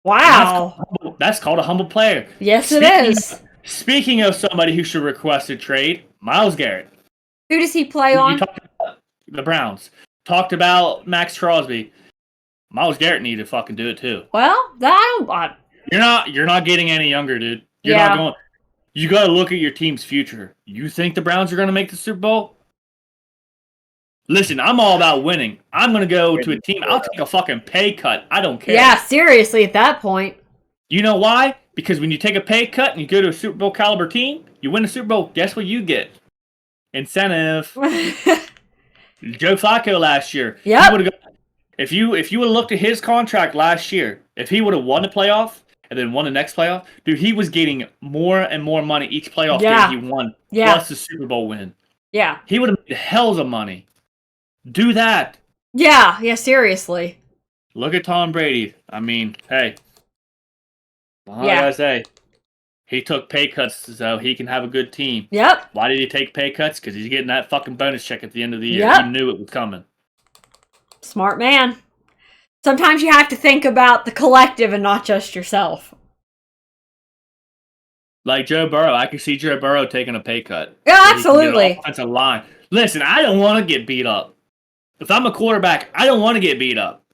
Speaker 2: Wow.
Speaker 1: That's called a humble player.
Speaker 2: Yes, it is.
Speaker 1: Speaking of somebody who should request a trade, Myles Garrett.
Speaker 2: Who does he play on?
Speaker 1: You talked about the Browns. Talked about Max Crosby. Myles Garrett needed to fucking do it too.
Speaker 2: Well,
Speaker 1: You're not getting any younger, dude. You're not going. You got to look at your team's future. You think the Browns are going to make the Super Bowl? Listen, I'm all about winning. I'm going to go to a team. I'll take a fucking pay cut. I don't care.
Speaker 2: Yeah, seriously, at that point.
Speaker 1: You know why? Because when you take a pay cut and you go to a Super Bowl caliber team, you win a Super Bowl, guess what you get? Incentive. Joe Flacco last year.
Speaker 2: Yeah.
Speaker 1: If you would have looked at his contract last year, if he would have won the playoff and then won the next playoff, dude, he was getting more and more money each playoff game he won, plus the Super Bowl win.
Speaker 2: Yeah.
Speaker 1: He would have made hells of money. Do that.
Speaker 2: Yeah, seriously.
Speaker 1: Look at Tom Brady. I mean, hey. What did I say? He took pay cuts so he can have a good team.
Speaker 2: Yep.
Speaker 1: Why did he take pay cuts? Because he's getting that fucking bonus check at the end of the year.
Speaker 2: Yep.
Speaker 1: He knew it was coming.
Speaker 2: Smart man. Sometimes you have to think about the collective and not just yourself.
Speaker 1: Like Joe Burrow. I could see Joe Burrow taking a pay cut.
Speaker 2: Yeah, absolutely.
Speaker 1: Offensive line. Listen, I don't want to get beat up. If I'm a quarterback, I don't want to get beat up.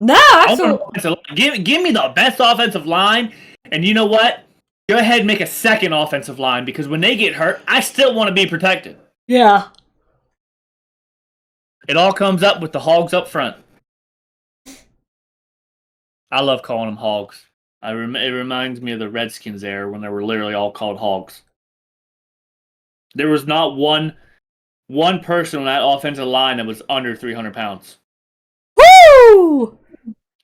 Speaker 2: No, absolutely.
Speaker 1: Give me the best offensive line, and you know what? Go ahead and make a second offensive line, because when they get hurt, I still want to be protected.
Speaker 2: Yeah.
Speaker 1: It all comes up with the hogs up front. I love calling them hogs. It reminds me of the Redskins era when they were literally all called hogs. There was not one person on that offensive line that was under 300 pounds.
Speaker 2: Woo!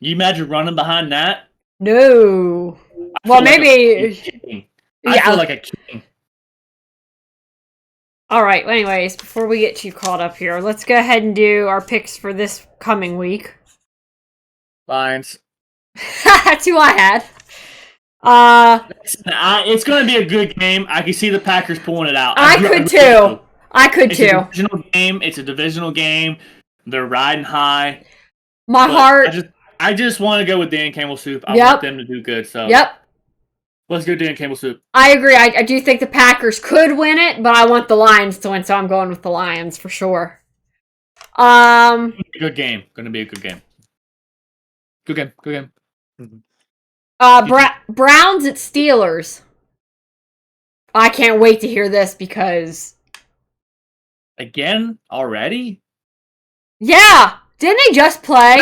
Speaker 1: You imagine running behind that?
Speaker 2: No. Well, maybe.
Speaker 1: I feel like a king.
Speaker 2: All right. Anyways, before we get too caught up here, let's go ahead and do our picks for this coming week.
Speaker 1: Lions.
Speaker 2: That's who I had.
Speaker 1: It's going to be a good game. I can see the Packers pulling it out.
Speaker 2: I could too.
Speaker 1: It's a divisional game. They're riding high.
Speaker 2: My heart.
Speaker 1: I just want to go with Dan Campbell Soup. I want them to do good. So let's go Dan Campbell Soup.
Speaker 2: I agree. I do think the Packers could win it, but I want the Lions to win, so I'm going with the Lions for sure.
Speaker 1: Good game. Going to be a good game. Good game. Good game.
Speaker 2: Browns at Steelers. I can't wait to hear this because...
Speaker 1: Again? Already?
Speaker 2: Yeah! Didn't they just play?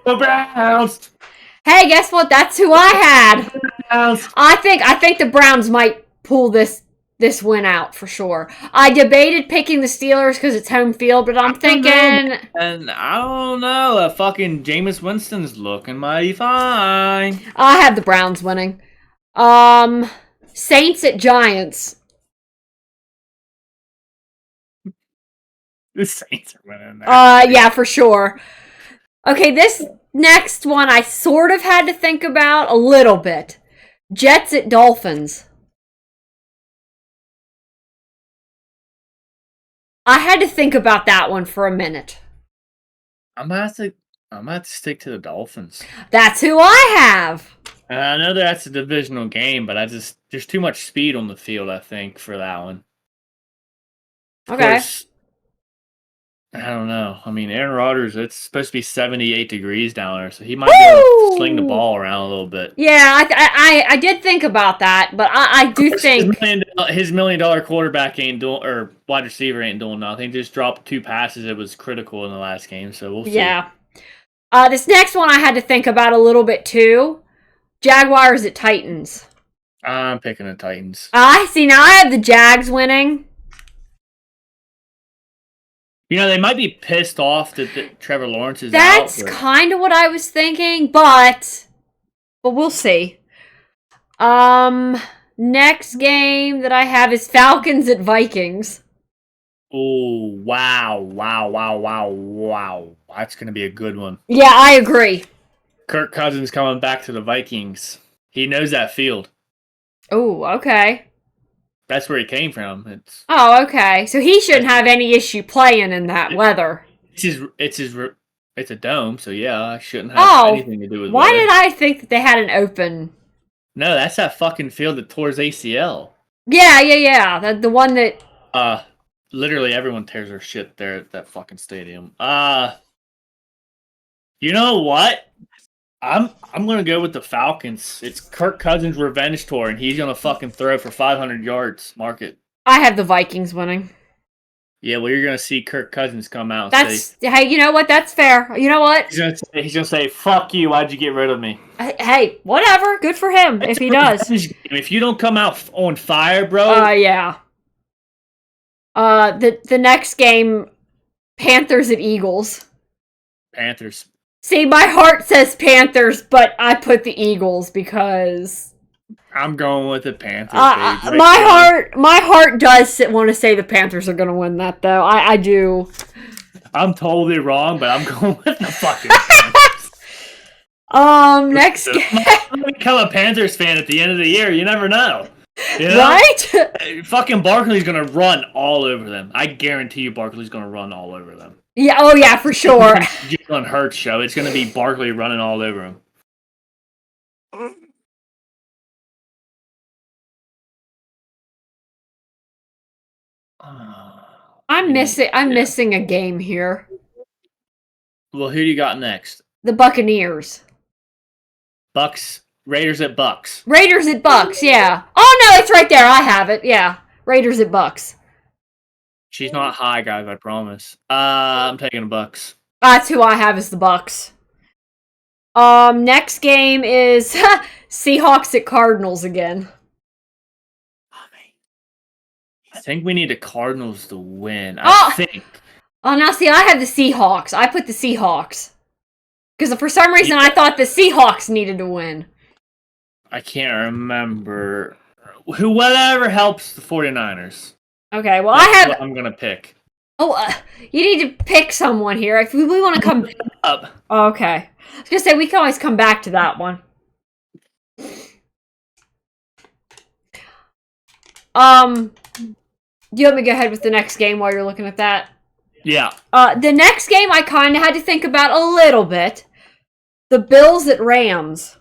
Speaker 1: The Browns!
Speaker 2: Hey, guess what? That's who I had.
Speaker 1: Browns.
Speaker 2: I think the Browns might pull this win out for sure. I debated picking the Steelers because it's home field, but I'm thinking...
Speaker 1: And I don't know. Fucking Jameis Winston's looking mighty fine.
Speaker 2: I have the Browns winning. Saints at Giants.
Speaker 1: The Saints are winning that.
Speaker 2: Yeah, for sure. Okay, this next one I sort of had to think about a little bit. Jets at Dolphins. I had to think about that one for a minute.
Speaker 1: I'm gonna have to stick to the Dolphins.
Speaker 2: That's who I have.
Speaker 1: And I know that's a divisional game, but there's too much speed on the field, I think, for that one. Of
Speaker 2: Okay.
Speaker 1: course, I don't know. I mean, Aaron Rodgers, it's supposed to be 78 degrees down there, so he might be able to sling the ball around a little bit.
Speaker 2: Yeah, I did think about that, but I do think
Speaker 1: his $1 million quarterback ain't doing, or wide receiver ain't doing nothing. Just dropped 2 passes. It was critical in the last game, so we'll see.
Speaker 2: Yeah. This next one I had to think about a little bit too. Jaguars at Titans.
Speaker 1: I'm picking the Titans.
Speaker 2: I see. Now I have the Jags winning.
Speaker 1: You know, they might be pissed off that Trevor Lawrence is
Speaker 2: That's
Speaker 1: out.
Speaker 2: kind of what I was thinking, but we'll see. Next game that I have is Falcons at Vikings.
Speaker 1: Oh, wow. That's going to be a good one.
Speaker 2: Yeah, I agree.
Speaker 1: Kirk Cousins coming back to the Vikings. He knows that field.
Speaker 2: Oh, okay.
Speaker 1: That's where he came from.
Speaker 2: Oh, okay. So he shouldn't have any issue playing in that weather.
Speaker 1: It's a dome, so yeah, I shouldn't have anything to do with
Speaker 2: why
Speaker 1: weather.
Speaker 2: did I think that they had an open?
Speaker 1: No, that's that fucking field that tore his ACL.
Speaker 2: Yeah. The one that...
Speaker 1: Literally everyone tears their shit there at that fucking stadium. You know what? I'm gonna go with the Falcons. It's Kirk Cousins' revenge tour, and he's gonna fucking throw for 500 yards. Mark it.
Speaker 2: I have the Vikings winning.
Speaker 1: Yeah, well, you're gonna see Kirk Cousins come out. And say,
Speaker 2: hey, you know what? That's fair. You know what?
Speaker 1: He's gonna say, "Fuck you! Why'd you get rid of me?"
Speaker 2: Hey, whatever. Good for him if he does.
Speaker 1: If you don't come out on fire, bro.
Speaker 2: Yeah. The next game, Panthers at Eagles.
Speaker 1: Panthers.
Speaker 2: See, my heart says Panthers, but I put the Eagles because
Speaker 1: I'm going with the Panthers.
Speaker 2: my heart does want to say the Panthers are going to win that, though. I do.
Speaker 1: I'm totally wrong, but I'm going with the fucking Panthers.
Speaker 2: Next game.
Speaker 1: I'm gonna become a Panthers fan at the end of the year. You never know. You know?
Speaker 2: Right?
Speaker 1: Fucking Barkley's gonna run all over them. I guarantee you, Barkley's gonna run all over them.
Speaker 2: Yeah. Oh, yeah, for sure.
Speaker 1: Jalen Hurts show. It's gonna be Barkley running all over him.
Speaker 2: I'm missing a game here.
Speaker 1: Well, who do you got next?
Speaker 2: The Buccaneers.
Speaker 1: Bucks. Raiders at Bucks.
Speaker 2: Raiders at Bucks, yeah. Oh, no, it's right there. I have it. Yeah. Raiders at Bucks.
Speaker 1: She's not high, guys, I promise. I'm taking the Bucks.
Speaker 2: That's who I have is the Bucks. Next game is Seahawks at Cardinals again.
Speaker 1: I think we need the Cardinals to win. I think.
Speaker 2: Oh, now see, I have the Seahawks. I put the Seahawks. Because for some reason I thought the Seahawks needed to win.
Speaker 1: I can't remember. Whatever helps the 49ers.
Speaker 2: Okay, well,
Speaker 1: That's
Speaker 2: I have...
Speaker 1: what I'm going to pick.
Speaker 2: Oh, you need to pick someone here. If we want to come...
Speaker 1: Up.
Speaker 2: Oh, okay. I was going to say, we can always come back to that one. Do you want me to go ahead with the next game while you're looking at that?
Speaker 1: Yeah.
Speaker 2: The next game I kind of had to think about a little bit. The Bills at Rams.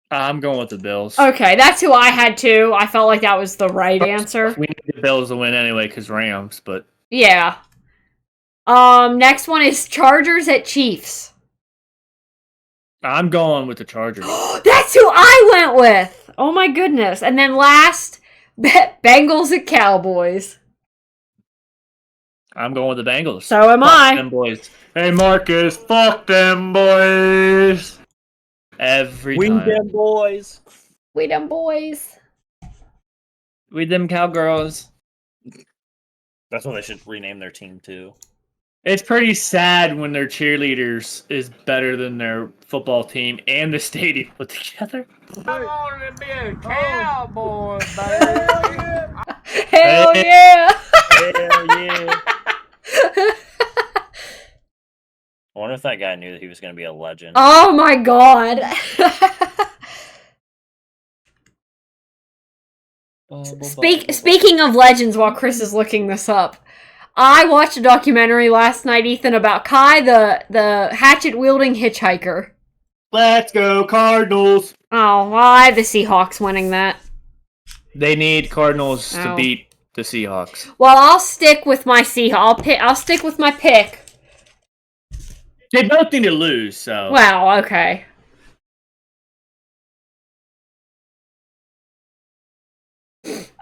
Speaker 1: I'm going with the Bills.
Speaker 2: Okay, that's who I had too. I felt like that was the right answer.
Speaker 1: We need the Bills to win anyway because Rams, but...
Speaker 2: Yeah. Next one is Chargers at Chiefs.
Speaker 1: I'm going with the Chargers.
Speaker 2: That's who I went with! Oh my goodness. And then last, Bengals at Cowboys.
Speaker 1: I'm going with the Bengals.
Speaker 2: So am
Speaker 1: Fuck
Speaker 2: I.
Speaker 1: them boys. Hey, Marcus, fuck them boys. Every
Speaker 4: We
Speaker 1: time.
Speaker 4: them boys.
Speaker 2: We them boys.
Speaker 1: We them cowgirls.
Speaker 4: That's what they should rename their team to.
Speaker 1: It's pretty sad when their cheerleaders is better than their football team and the stadium put together.
Speaker 3: I want to be a cowboy, baby.
Speaker 2: Hell yeah!
Speaker 4: Hell yeah. that guy knew that he was going to be a legend.
Speaker 2: Oh my god. Speaking of legends, while Chris is looking this up, I watched a documentary last night, Ethan, about Kai, the hatchet-wielding hitchhiker.
Speaker 1: Let's go Cardinals.
Speaker 2: Oh, well, I have the Seahawks winning that.
Speaker 1: They need Cardinals to beat the Seahawks.
Speaker 2: Well, I'll stick with my Seahawks. I'll stick with my pick.
Speaker 1: They both need to lose, so.
Speaker 2: Well, okay.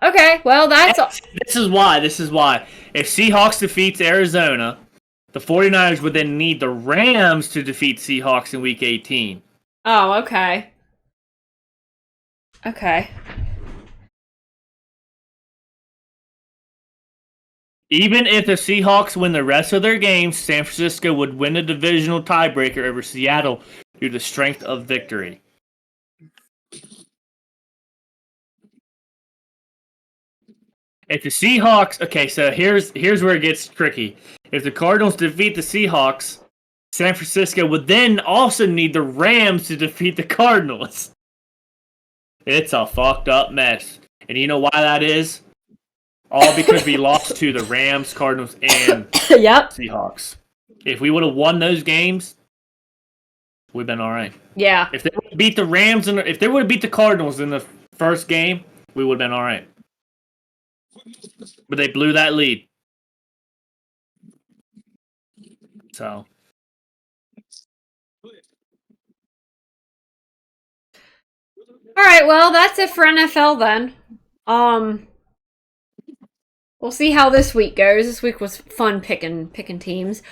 Speaker 2: Okay, well, that's...
Speaker 1: This is why. If Seahawks defeats Arizona, the 49ers would then need the Rams to defeat Seahawks in Week 18.
Speaker 2: Oh, okay. Okay.
Speaker 1: Even if the Seahawks win the rest of their games, San Francisco would win a divisional tiebreaker over Seattle due to the strength of victory. If the Seahawks... Okay, so here's where it gets tricky. If the Cardinals defeat the Seahawks, San Francisco would then also need the Rams to defeat the Cardinals. It's a fucked up mess. And you know why that is? All because we lost to the Rams, Cardinals, and Seahawks. If we would have won those games, we've been all right.
Speaker 2: Yeah.
Speaker 1: If they would have beat the Rams and if they would have beat the Cardinals in the first game, we would have been all right. But they blew that lead. So.
Speaker 2: All right, well, that's it for NFL then. We'll see how this week goes. This week was fun picking teams.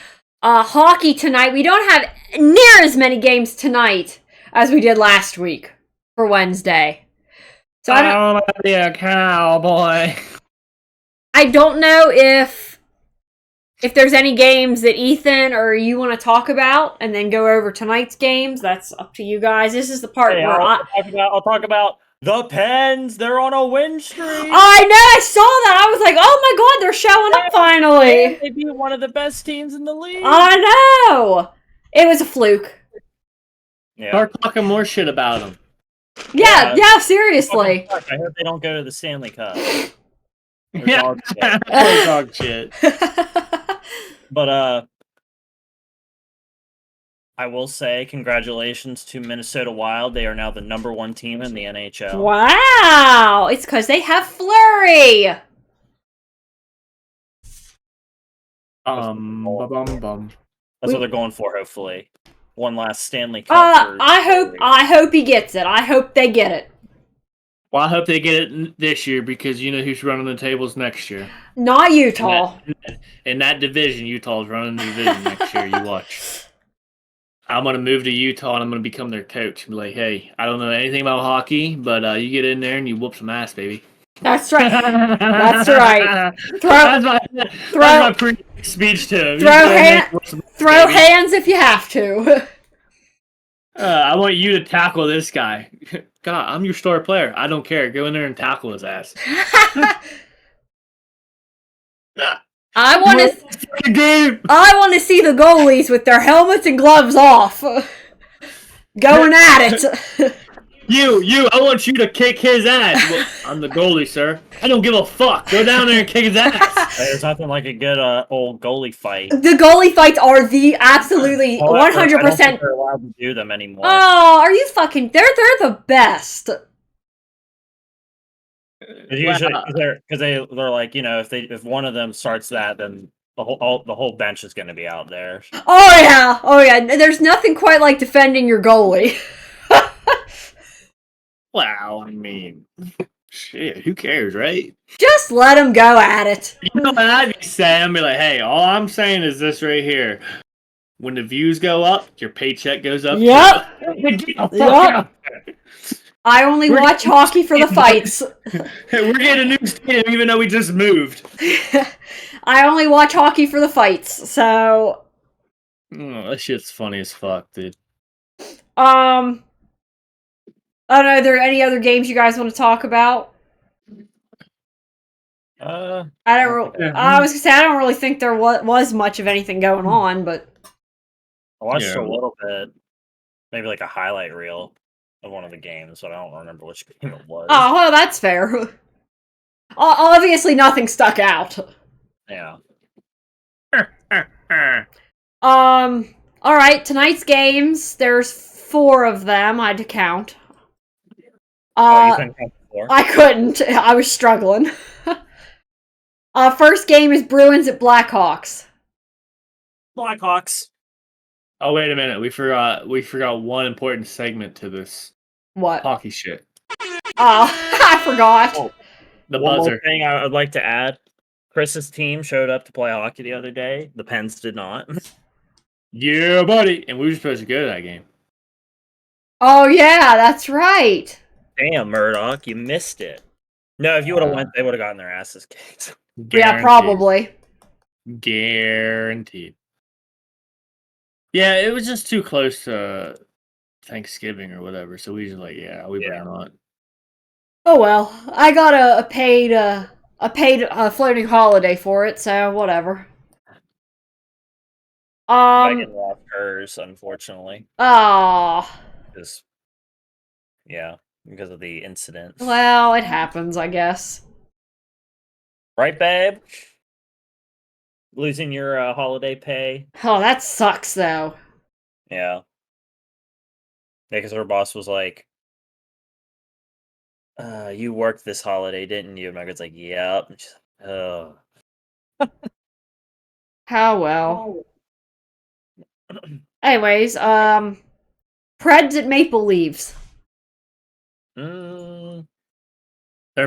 Speaker 2: Hockey tonight. We don't have near as many games tonight as we did last week for Wednesday. So I don't
Speaker 1: want to be a cowboy.
Speaker 2: I don't know if there's any games that Ethan or you want to talk about and then go over tonight's games. That's up to you guys. This is the part where
Speaker 4: I'll talk about the Pens. They're on a win streak.
Speaker 2: I know. I saw that. I was like, oh my god, they're showing up finally.
Speaker 4: They beat one of the best teams in the league.
Speaker 2: I know. It was a fluke.
Speaker 4: Yeah.
Speaker 1: Start talking more shit about them.
Speaker 2: Yeah, seriously.
Speaker 4: I hope they don't go to the Stanley Cup.
Speaker 1: Yeah, dog shit.
Speaker 4: But I will say congratulations to Minnesota Wild. They are now the #1 team in the NHL.
Speaker 2: Wow! It's because they have Fleury.
Speaker 4: That's what they're going for. Hopefully, one last Stanley Cup.
Speaker 2: I hope he gets it. I hope they get it.
Speaker 1: Well, I hope they get it this year because you know who's running the tables next year.
Speaker 2: Not Utah.
Speaker 1: In that division, Utah's running the division next year. You watch. I'm going to move to Utah and I'm going to become their coach. And be like, hey, I don't know anything about hockey, but you get in there and you whoop some ass, baby.
Speaker 2: That's right. That's right.
Speaker 1: That's my pre-speech to him.
Speaker 2: Throw hands if you have to.
Speaker 1: I want you to tackle this guy. God, I'm your star player. I don't care. Go in there and tackle his ass.
Speaker 2: I want to see the goalies with their helmets and gloves off, going at it.
Speaker 1: I want you to kick his ass. Well, I'm the goalie, sir. I don't give a fuck. Go down there and kick his ass.
Speaker 4: There's nothing like a good old goalie fight.
Speaker 2: The goalie fights are the absolutely 100%.
Speaker 4: I don't think they're allowed to do them anymore.
Speaker 2: Oh, are you fucking? They're the best.
Speaker 4: Usually, because they're like, you know, if one of them starts that, then the whole bench is going to be out there.
Speaker 2: Oh yeah. There's nothing quite like defending your goalie.
Speaker 1: Wow, I mean, shit, who cares, right?
Speaker 2: Just let him go at it.
Speaker 1: You know what I'd be saying? I'd be like, hey, all I'm saying is this right here. When the views go up, your paycheck goes up.
Speaker 2: Yep. I only watch hockey for the fights.
Speaker 1: We're getting a new stadium even though we just moved.
Speaker 2: I only watch hockey for the fights, so...
Speaker 1: Oh, that shit's funny as fuck, dude.
Speaker 2: I don't know, are there any other games you guys want to talk about?
Speaker 4: I
Speaker 2: was gonna say, I don't really think there was much of anything going on, but...
Speaker 4: I watched
Speaker 1: Yeah.
Speaker 4: a little bit, maybe like a highlight reel of one of the games, but I don't remember which game it was.
Speaker 2: Oh, well, that's fair. Obviously, nothing stuck out.
Speaker 4: Yeah.
Speaker 2: All right, tonight's games. There's 4 of them. I had to count.
Speaker 4: You couldn't count before?
Speaker 2: I couldn't. I was struggling. First game is Bruins at Blackhawks.
Speaker 4: Blackhawks.
Speaker 1: Oh, wait a minute. We forgot one important segment to this
Speaker 2: What?
Speaker 1: hockey shit.
Speaker 2: I forgot.
Speaker 4: Oh,
Speaker 1: The
Speaker 4: one
Speaker 1: buzzer.
Speaker 4: more thing I would like to add. Chris's team showed up to play hockey the other day. The Pens did not.
Speaker 1: Yeah, buddy. And we were supposed to go to that game.
Speaker 2: Oh, yeah, that's right.
Speaker 4: Damn, Murdoch, you missed it. No, if you would have went, they would have gotten their asses kicked.
Speaker 2: Yeah, probably.
Speaker 1: Guaranteed. Yeah, it was just too close to Thanksgiving or whatever, so we just like, we better not.
Speaker 2: Oh well, I got a paid floating holiday for it, so whatever.
Speaker 4: Megan lost hers, unfortunately. Because of the incident.
Speaker 2: Well, it happens, I guess.
Speaker 4: Right, babe? Losing your holiday pay.
Speaker 2: Oh, that sucks, though.
Speaker 4: Yeah. Because her boss was like, you worked this holiday, didn't you? And Megan's like, yep. And she's like, oh.
Speaker 2: How well. Anyways, Preds at Maple Leafs.
Speaker 1: They're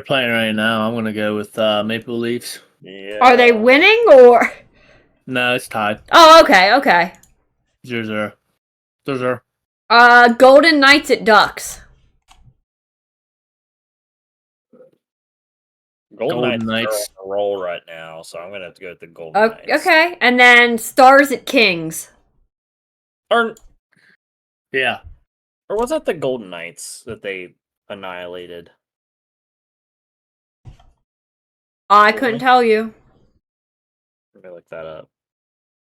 Speaker 1: playing right now. I'm gonna go with Maple Leafs.
Speaker 4: Yeah.
Speaker 2: Are they winning or?
Speaker 1: No, it's tied.
Speaker 2: Oh, okay.
Speaker 1: 0-0.
Speaker 2: Golden Knights at Ducks.
Speaker 4: Golden Knights are on a roll right now, so I'm gonna have to go with the Golden Knights.
Speaker 2: Okay, and then Stars at Kings.
Speaker 1: Yeah.
Speaker 4: Or was that the Golden Knights that they annihilated?
Speaker 2: I couldn't tell you.
Speaker 4: Let me look that up.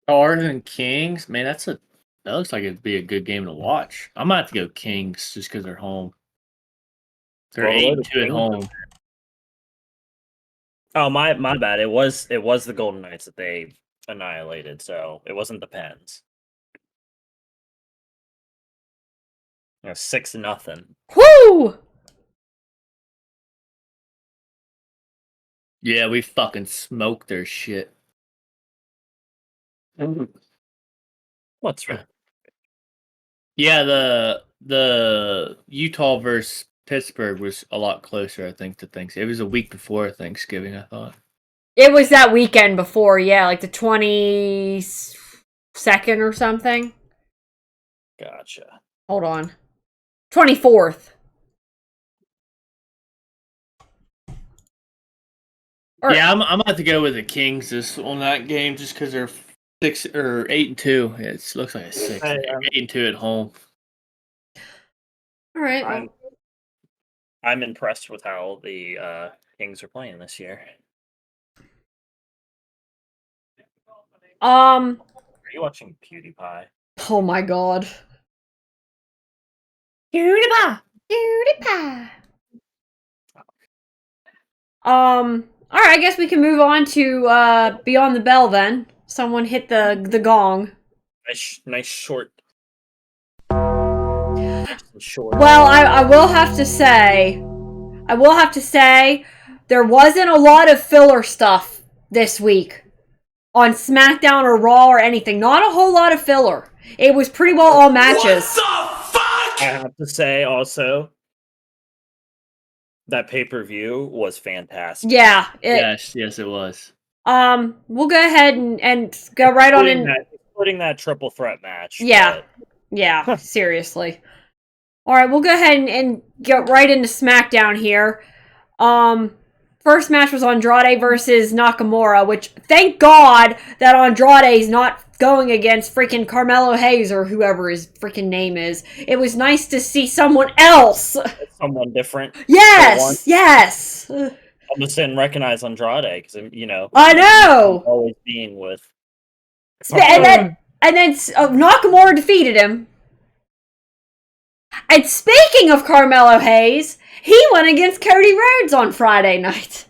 Speaker 1: Stars and Kings, man, that looks like it'd be a good game to watch. I might have to go Kings just because they're home. They're 8-2 at home.
Speaker 4: Oh, my bad. It was the Golden Knights that they annihilated, so it wasn't the Pens. 6-0.
Speaker 2: Woo!
Speaker 1: Yeah, we fucking smoked their shit.
Speaker 4: What's wrong?
Speaker 1: Yeah, the Utah versus Pittsburgh was a lot closer, I think, to Thanksgiving. It was a week before Thanksgiving, I thought.
Speaker 2: It was that weekend before, yeah, like the 22nd or something.
Speaker 4: Gotcha.
Speaker 2: Hold on. 24th.
Speaker 1: Yeah, I'm gonna have to go with the Kings on that game just because they're 8-2. It looks like a 6. 8-2 at home.
Speaker 2: All right.
Speaker 4: I'm impressed with how the Kings are playing this year. Are you watching PewDiePie?
Speaker 2: Oh my god.
Speaker 1: PewDiePie.
Speaker 2: All right, I guess we can move on to Beyond the Bell then. Someone hit the gong.
Speaker 4: Nice short.
Speaker 2: Well, I will have to say, there wasn't a lot of filler stuff this week on SmackDown or Raw or anything. Not a whole lot of filler. It was pretty well all matches.
Speaker 3: What the fuck?
Speaker 4: I have to say also, that pay-per-view was fantastic.
Speaker 2: Yeah.
Speaker 1: Yes, it was.
Speaker 2: We'll go ahead and go right on in.
Speaker 4: Including that triple threat match.
Speaker 2: Yeah. Yeah, seriously. All right, we'll go ahead and get right into SmackDown here. First match was Andrade versus Nakamura, which thank God that Andrade's not going against freaking Carmelo Hayes or whoever his freaking name is. It was nice to see someone else.
Speaker 4: Someone different.
Speaker 2: Yes.
Speaker 4: I just didn't recognize Andrade because
Speaker 2: I know.
Speaker 4: always being with.
Speaker 2: And And then Nakamura defeated him. And speaking of Carmelo Hayes, he went against Cody Rhodes on Friday night.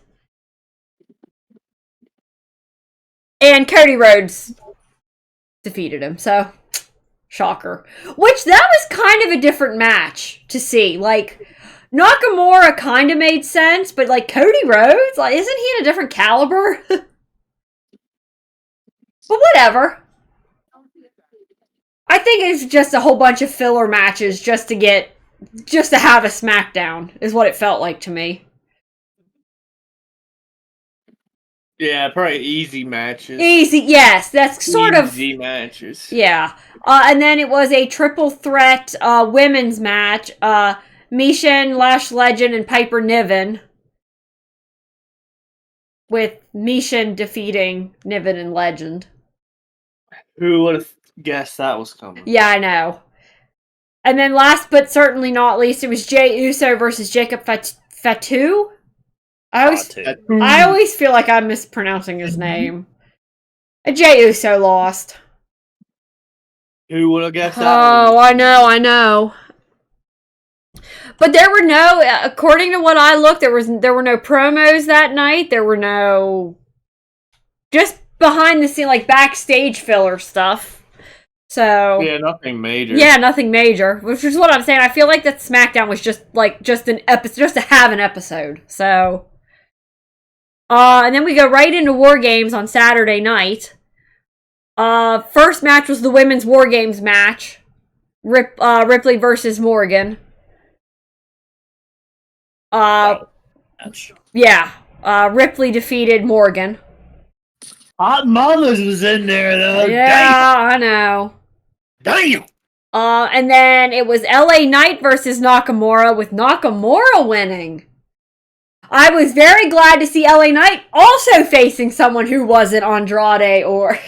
Speaker 2: And Cody Rhodes defeated him, so shocker. Which, that was kind of a different match to see. Like, Nakamura kind of made sense, but like Cody Rhodes, like, isn't he in a different caliber? But whatever. I think it's just a whole bunch of filler matches just to have a SmackDown, is what it felt like to me.
Speaker 6: Yeah, probably easy matches.
Speaker 2: Easy, yes, that's sort of
Speaker 6: easy matches.
Speaker 2: Yeah. And then it was a triple threat women's match. Michin, Lash Legend, and Piper Niven. With Michin defeating Niven and Legend.
Speaker 6: Who would have guessed that was coming?
Speaker 2: Yeah, I know. And then last but certainly not least, it was Jey Uso versus Jacob Fatu. I always feel like I'm mispronouncing his name. Jey Uso lost.
Speaker 6: Who would have guessed that?
Speaker 2: Oh, I know. But there were no, according to what I looked, there were no promos that night. There were no, just behind the scene, like backstage filler stuff. So
Speaker 6: yeah, nothing major.
Speaker 2: Yeah, nothing major, which is what I'm saying. I feel like that SmackDown was just an episode, just to have an episode. So, and then we go right into War Games on Saturday night. First match was the women's War Games match, Ripley versus Morgan. Yeah, Ripley defeated Morgan.
Speaker 1: Hot Mamas was in there though.
Speaker 2: Yeah, I know.
Speaker 1: Damn.
Speaker 2: And then it was LA Knight versus Nakamura, with Nakamura winning. I was very glad to see LA Knight also facing someone who wasn't Andrade or.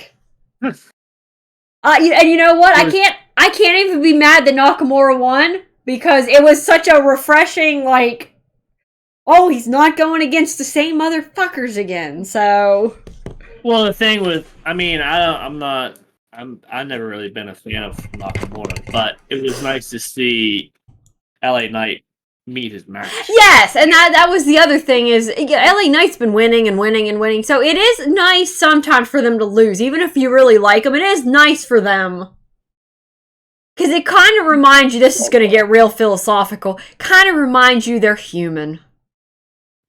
Speaker 2: And you know what? I can't even be mad that Nakamura won, because it was such a refreshing, like, oh, he's not going against the same motherfuckers again. So.
Speaker 1: Well, the thing with, I mean, I've never really been a fan of Nakamura, but it was nice to see LA Knight meet his match.
Speaker 2: Yes, and that was the other thing is, LA Knight's been winning and winning and winning, so it is nice sometimes for them to lose, even if you really like them. It is nice for them. Because it kind of reminds you, this is going to get real philosophical, kind of reminds you they're human.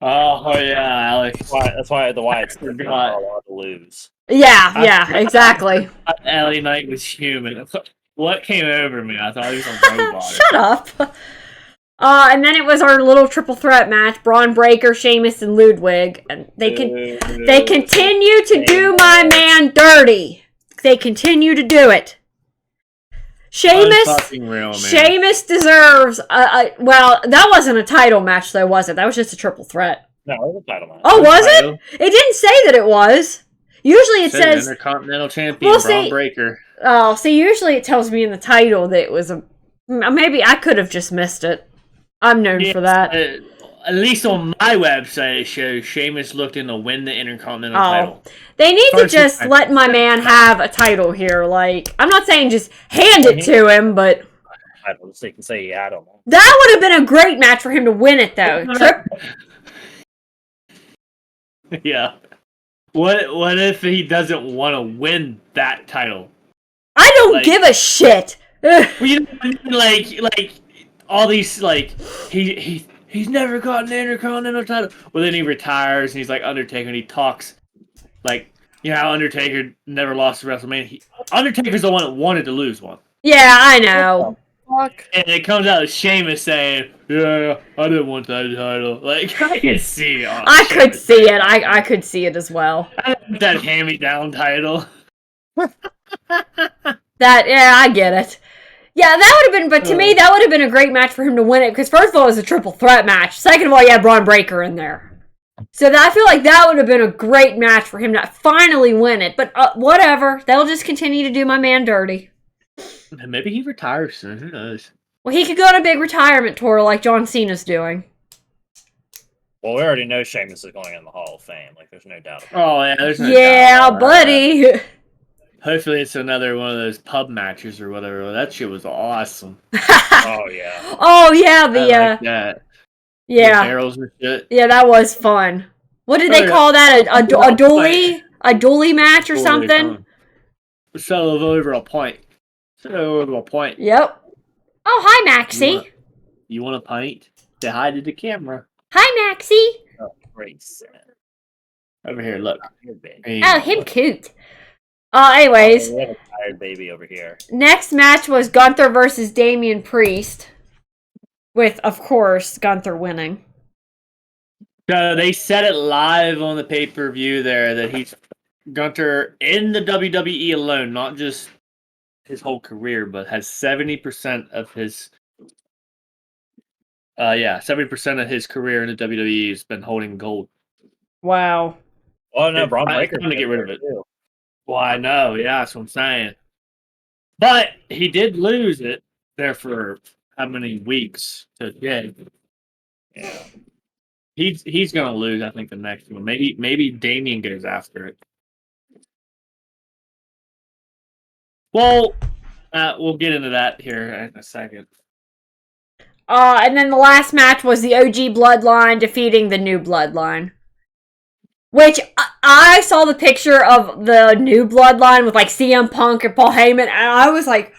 Speaker 1: Oh, yeah, Alex.
Speaker 4: That's why the Wyatts are allowed to lose.
Speaker 2: Yeah, exactly.
Speaker 1: LA Knight was human. What came over me? I thought he was a robot.
Speaker 2: Shut up. And then it was our little triple threat match: Braun Breaker, Sheamus, and Ludwig. And they continue to do my man dirty. They continue to do it. Sheamus deserves well, that wasn't a title match though, was it? That was just a triple threat.
Speaker 4: No, it was a title match.
Speaker 2: Oh, was it? It didn't say that it was. Usually it says
Speaker 1: Intercontinental Champion Braun Breaker.
Speaker 2: Oh, see, usually it tells me in the title that it was a. Maybe I could have just missed it. I'm known for that.
Speaker 1: At least on my website, it shows Sheamus looking to win the Intercontinental title.
Speaker 2: They need to just let my man have a title here. Like, I'm not saying just hand it to him, but
Speaker 4: I don't think you can say, yeah, I don't know.
Speaker 2: That would have been a great match for him to win it, though.
Speaker 1: Yeah. What if he doesn't want to win that title?
Speaker 2: I don't give a shit.
Speaker 1: Well, you know what I mean? Like all these, like, he's never gotten the Intercontinental title. Well, then he retires and he's like Undertaker, and he talks like, you know how Undertaker never lost to WrestleMania. Undertaker's the one that wanted to lose one.
Speaker 2: Yeah, I know.
Speaker 1: Fuck. And it comes out of Sheamus saying, "Yeah, I didn't want that title." Like, I can see it.
Speaker 2: I could see it. I could see it as well.
Speaker 1: I want that hand-me-down title.
Speaker 2: I get it. Yeah, that would have been, but to me, that would have been a great match for him to win it, because first of all, it was a triple threat match. Second of all, you had Braun Breaker in there. So I feel like that would have been a great match for him to finally win it. But whatever. They'll just continue to do my man dirty.
Speaker 1: Maybe he retires soon. Who knows?
Speaker 2: Well, he could go on a big retirement tour like John Cena's doing.
Speaker 4: Well, we already know Sheamus is going in the Hall of Fame. Like, there's no doubt about it.
Speaker 1: Oh, yeah, there's no doubt.
Speaker 2: Yeah, buddy.
Speaker 1: Hopefully it's another one of those pub matches or whatever. That shit was awesome.
Speaker 4: Oh yeah.
Speaker 2: Oh yeah,
Speaker 1: I like that. The
Speaker 2: yeah,
Speaker 1: barrels and shit.
Speaker 2: yeah, that was fun. What did they
Speaker 1: yeah.
Speaker 2: call that? A dually match or something?
Speaker 1: Settle over a point. Settle over a point.
Speaker 2: Yep. Oh, hi, Maxie.
Speaker 1: You want a pint? Say hi to the camera.
Speaker 2: Hi, Maxie.
Speaker 4: Oh, great.
Speaker 1: Over here, look.
Speaker 2: Oh, him cute. Anyways,
Speaker 4: We have a tired baby over here.
Speaker 2: next match was Gunther versus Damian Priest. With, of course, Gunther winning.
Speaker 1: So they said it live on the pay-per-view there that he's Gunther in the WWE alone, not just his whole career, but has 70% of his 70% of his career in the WWE has been holding gold.
Speaker 2: Wow.
Speaker 4: Oh no, Braun
Speaker 1: I'm
Speaker 4: Breaker's
Speaker 1: going to get rid of it.
Speaker 4: too.
Speaker 1: Well, I know, yeah, that's what I'm saying. But he did lose it there for how many weeks to Jay?
Speaker 4: Yeah.
Speaker 1: He's gonna lose, I think, the next one. Maybe Damien goes after it. Well, we'll get into that here in a second.
Speaker 2: And then the last match was the OG Bloodline defeating the New Bloodline. Which, I saw the picture of the New Bloodline with, like, CM Punk and Paul Heyman, and I was like,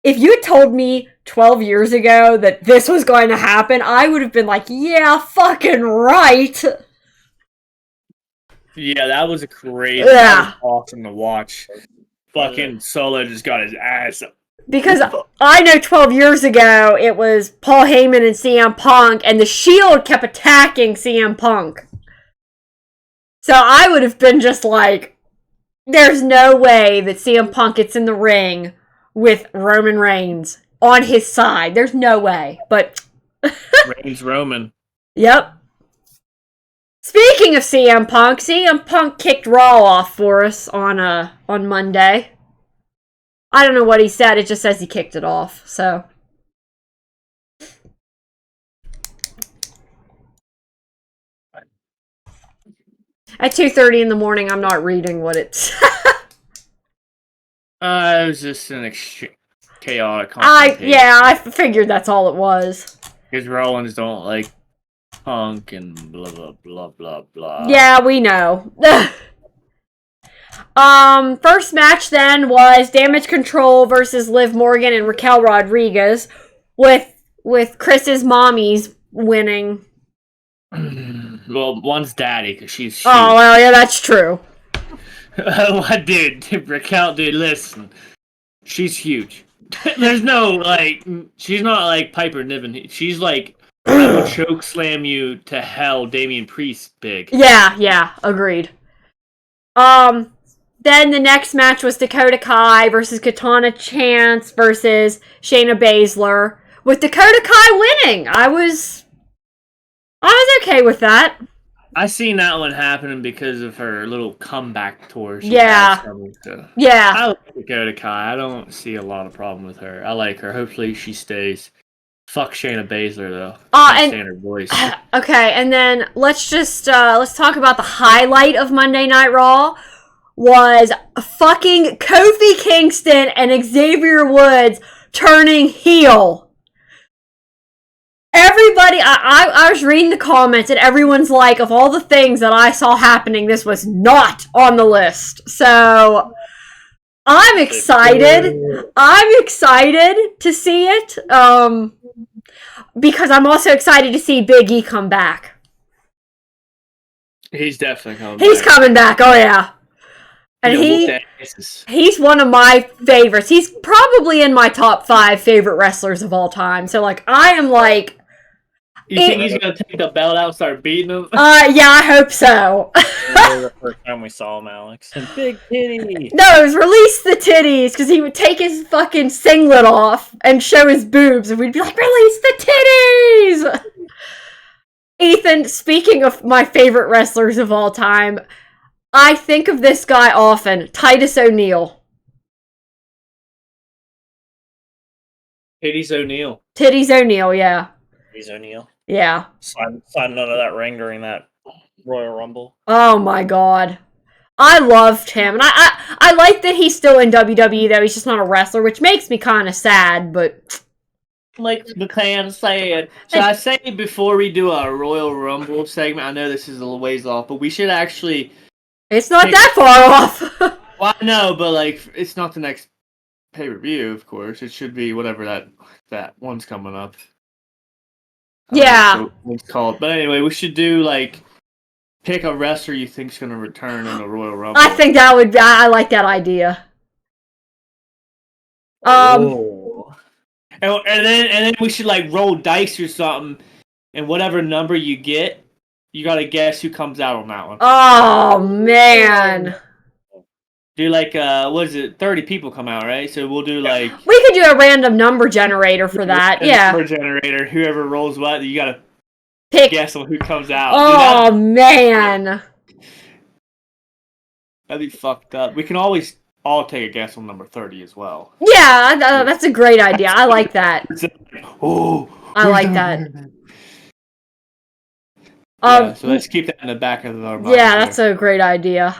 Speaker 2: if you had told me 12 years ago that this was going to happen, I would have been like, yeah, fucking right.
Speaker 1: Yeah, that was crazy.
Speaker 2: Yeah.
Speaker 1: That was awesome to watch. Fucking Solo just got his ass up.
Speaker 2: Because I know 12 years ago, it was Paul Heyman and CM Punk, and the Shield kept attacking CM Punk. So I would have been just like, there's no way that CM Punk gets in the ring with Roman Reigns on his side. There's no way. But
Speaker 1: Reigns Roman.
Speaker 2: Yep. Speaking of CM Punk kicked Raw off for us on Monday. I don't know what he said, it just says he kicked it off, so. At 2:30 in the morning, I'm not reading what it's.
Speaker 1: It was just an chaotic
Speaker 2: I figured that's all it was.
Speaker 1: Because Rollins don't like Punk and blah blah blah blah blah.
Speaker 2: Yeah, we know. First match then was Damage Control versus Liv Morgan and Raquel Rodriguez, with Chris's mommies winning.
Speaker 1: Well, one's daddy because she's huge.
Speaker 2: Oh well, yeah, that's true.
Speaker 1: Dude, Raquel, dude, listen, she's huge. There's no like, she's not like Piper Niven. She's like, I will choke slam you to hell, Damian Priest big.
Speaker 2: Yeah, agreed. Then the next match was Dakota Kai versus Katana Chance versus Shayna Baszler, with Dakota Kai winning. I was okay with that.
Speaker 1: I seen that one happening because of her little comeback tour.
Speaker 2: Yeah. Yeah.
Speaker 1: I like Dakota Kai. I don't see a lot of problem with her. I like her. Hopefully she stays. Fuck Shayna Baszler though.
Speaker 2: And
Speaker 1: stand her voice.
Speaker 2: Okay, and then let's talk about the highlight of Monday Night Raw. Was fucking Kofi Kingston and Xavier Woods turning heel. Everybody, I was reading the comments and everyone's like, of all the things that I saw happening, this was not on the list. So, I'm excited. I'm excited to see it. Because I'm also excited to see Big E come back.
Speaker 1: He's definitely coming
Speaker 2: He's
Speaker 1: back.
Speaker 2: coming back, oh yeah. And he's one of my favorites. He's probably in my top 5 favorite wrestlers of all time. So, like, I am like...
Speaker 1: You think he's going to take the belt out and start beating him?
Speaker 2: Yeah, I hope so.
Speaker 4: The first time we saw him, Alex. And big titty.
Speaker 2: No, it was release the titties, because he would take his fucking singlet off and show his boobs, and we'd be like, release the titties! Ethan, speaking of my favorite wrestlers of all time, I think of this guy often, Titus O'Neil.
Speaker 1: Titties O'Neil.
Speaker 2: Titties O'Neil, yeah.
Speaker 4: He's O'Neil.
Speaker 2: Yeah.
Speaker 4: Signed none of that ring during that Royal Rumble.
Speaker 2: Oh my god. I loved him, and I like that he's still in WWE though. He's just not a wrestler, which makes me kind of sad. But
Speaker 6: Like McCann saying, should I say before we do a Royal Rumble segment? I know this is a little ways off, but we should actually.
Speaker 2: it's not that far off.
Speaker 6: Well, I know, but like it's not the next pay-per-view, of course. It should be whatever that one's coming up.
Speaker 2: Yeah.
Speaker 6: What's called? But anyway, we should do like pick a wrestler you think's gonna return in the Royal Rumble.
Speaker 2: I think that would. I like that idea.
Speaker 6: Oh. And then we should like roll dice or something, and whatever number you get, you gotta guess who comes out on that one.
Speaker 2: Oh man.
Speaker 6: Do like what is it? 30 people come out, right? So we'll do like
Speaker 2: We could do a random number generator for that. Yeah.
Speaker 6: number generator. Whoever rolls what, you gotta
Speaker 2: Pick.
Speaker 6: guess on who comes out.
Speaker 2: Oh man.
Speaker 6: That'd be fucked up. We can always all take a guess on number 30 as well.
Speaker 2: Yeah, that's a great idea. I like that.
Speaker 6: Oh,
Speaker 2: I like that.
Speaker 6: Yeah, so let's keep that in the back of our mind.
Speaker 2: Yeah, that's a great idea.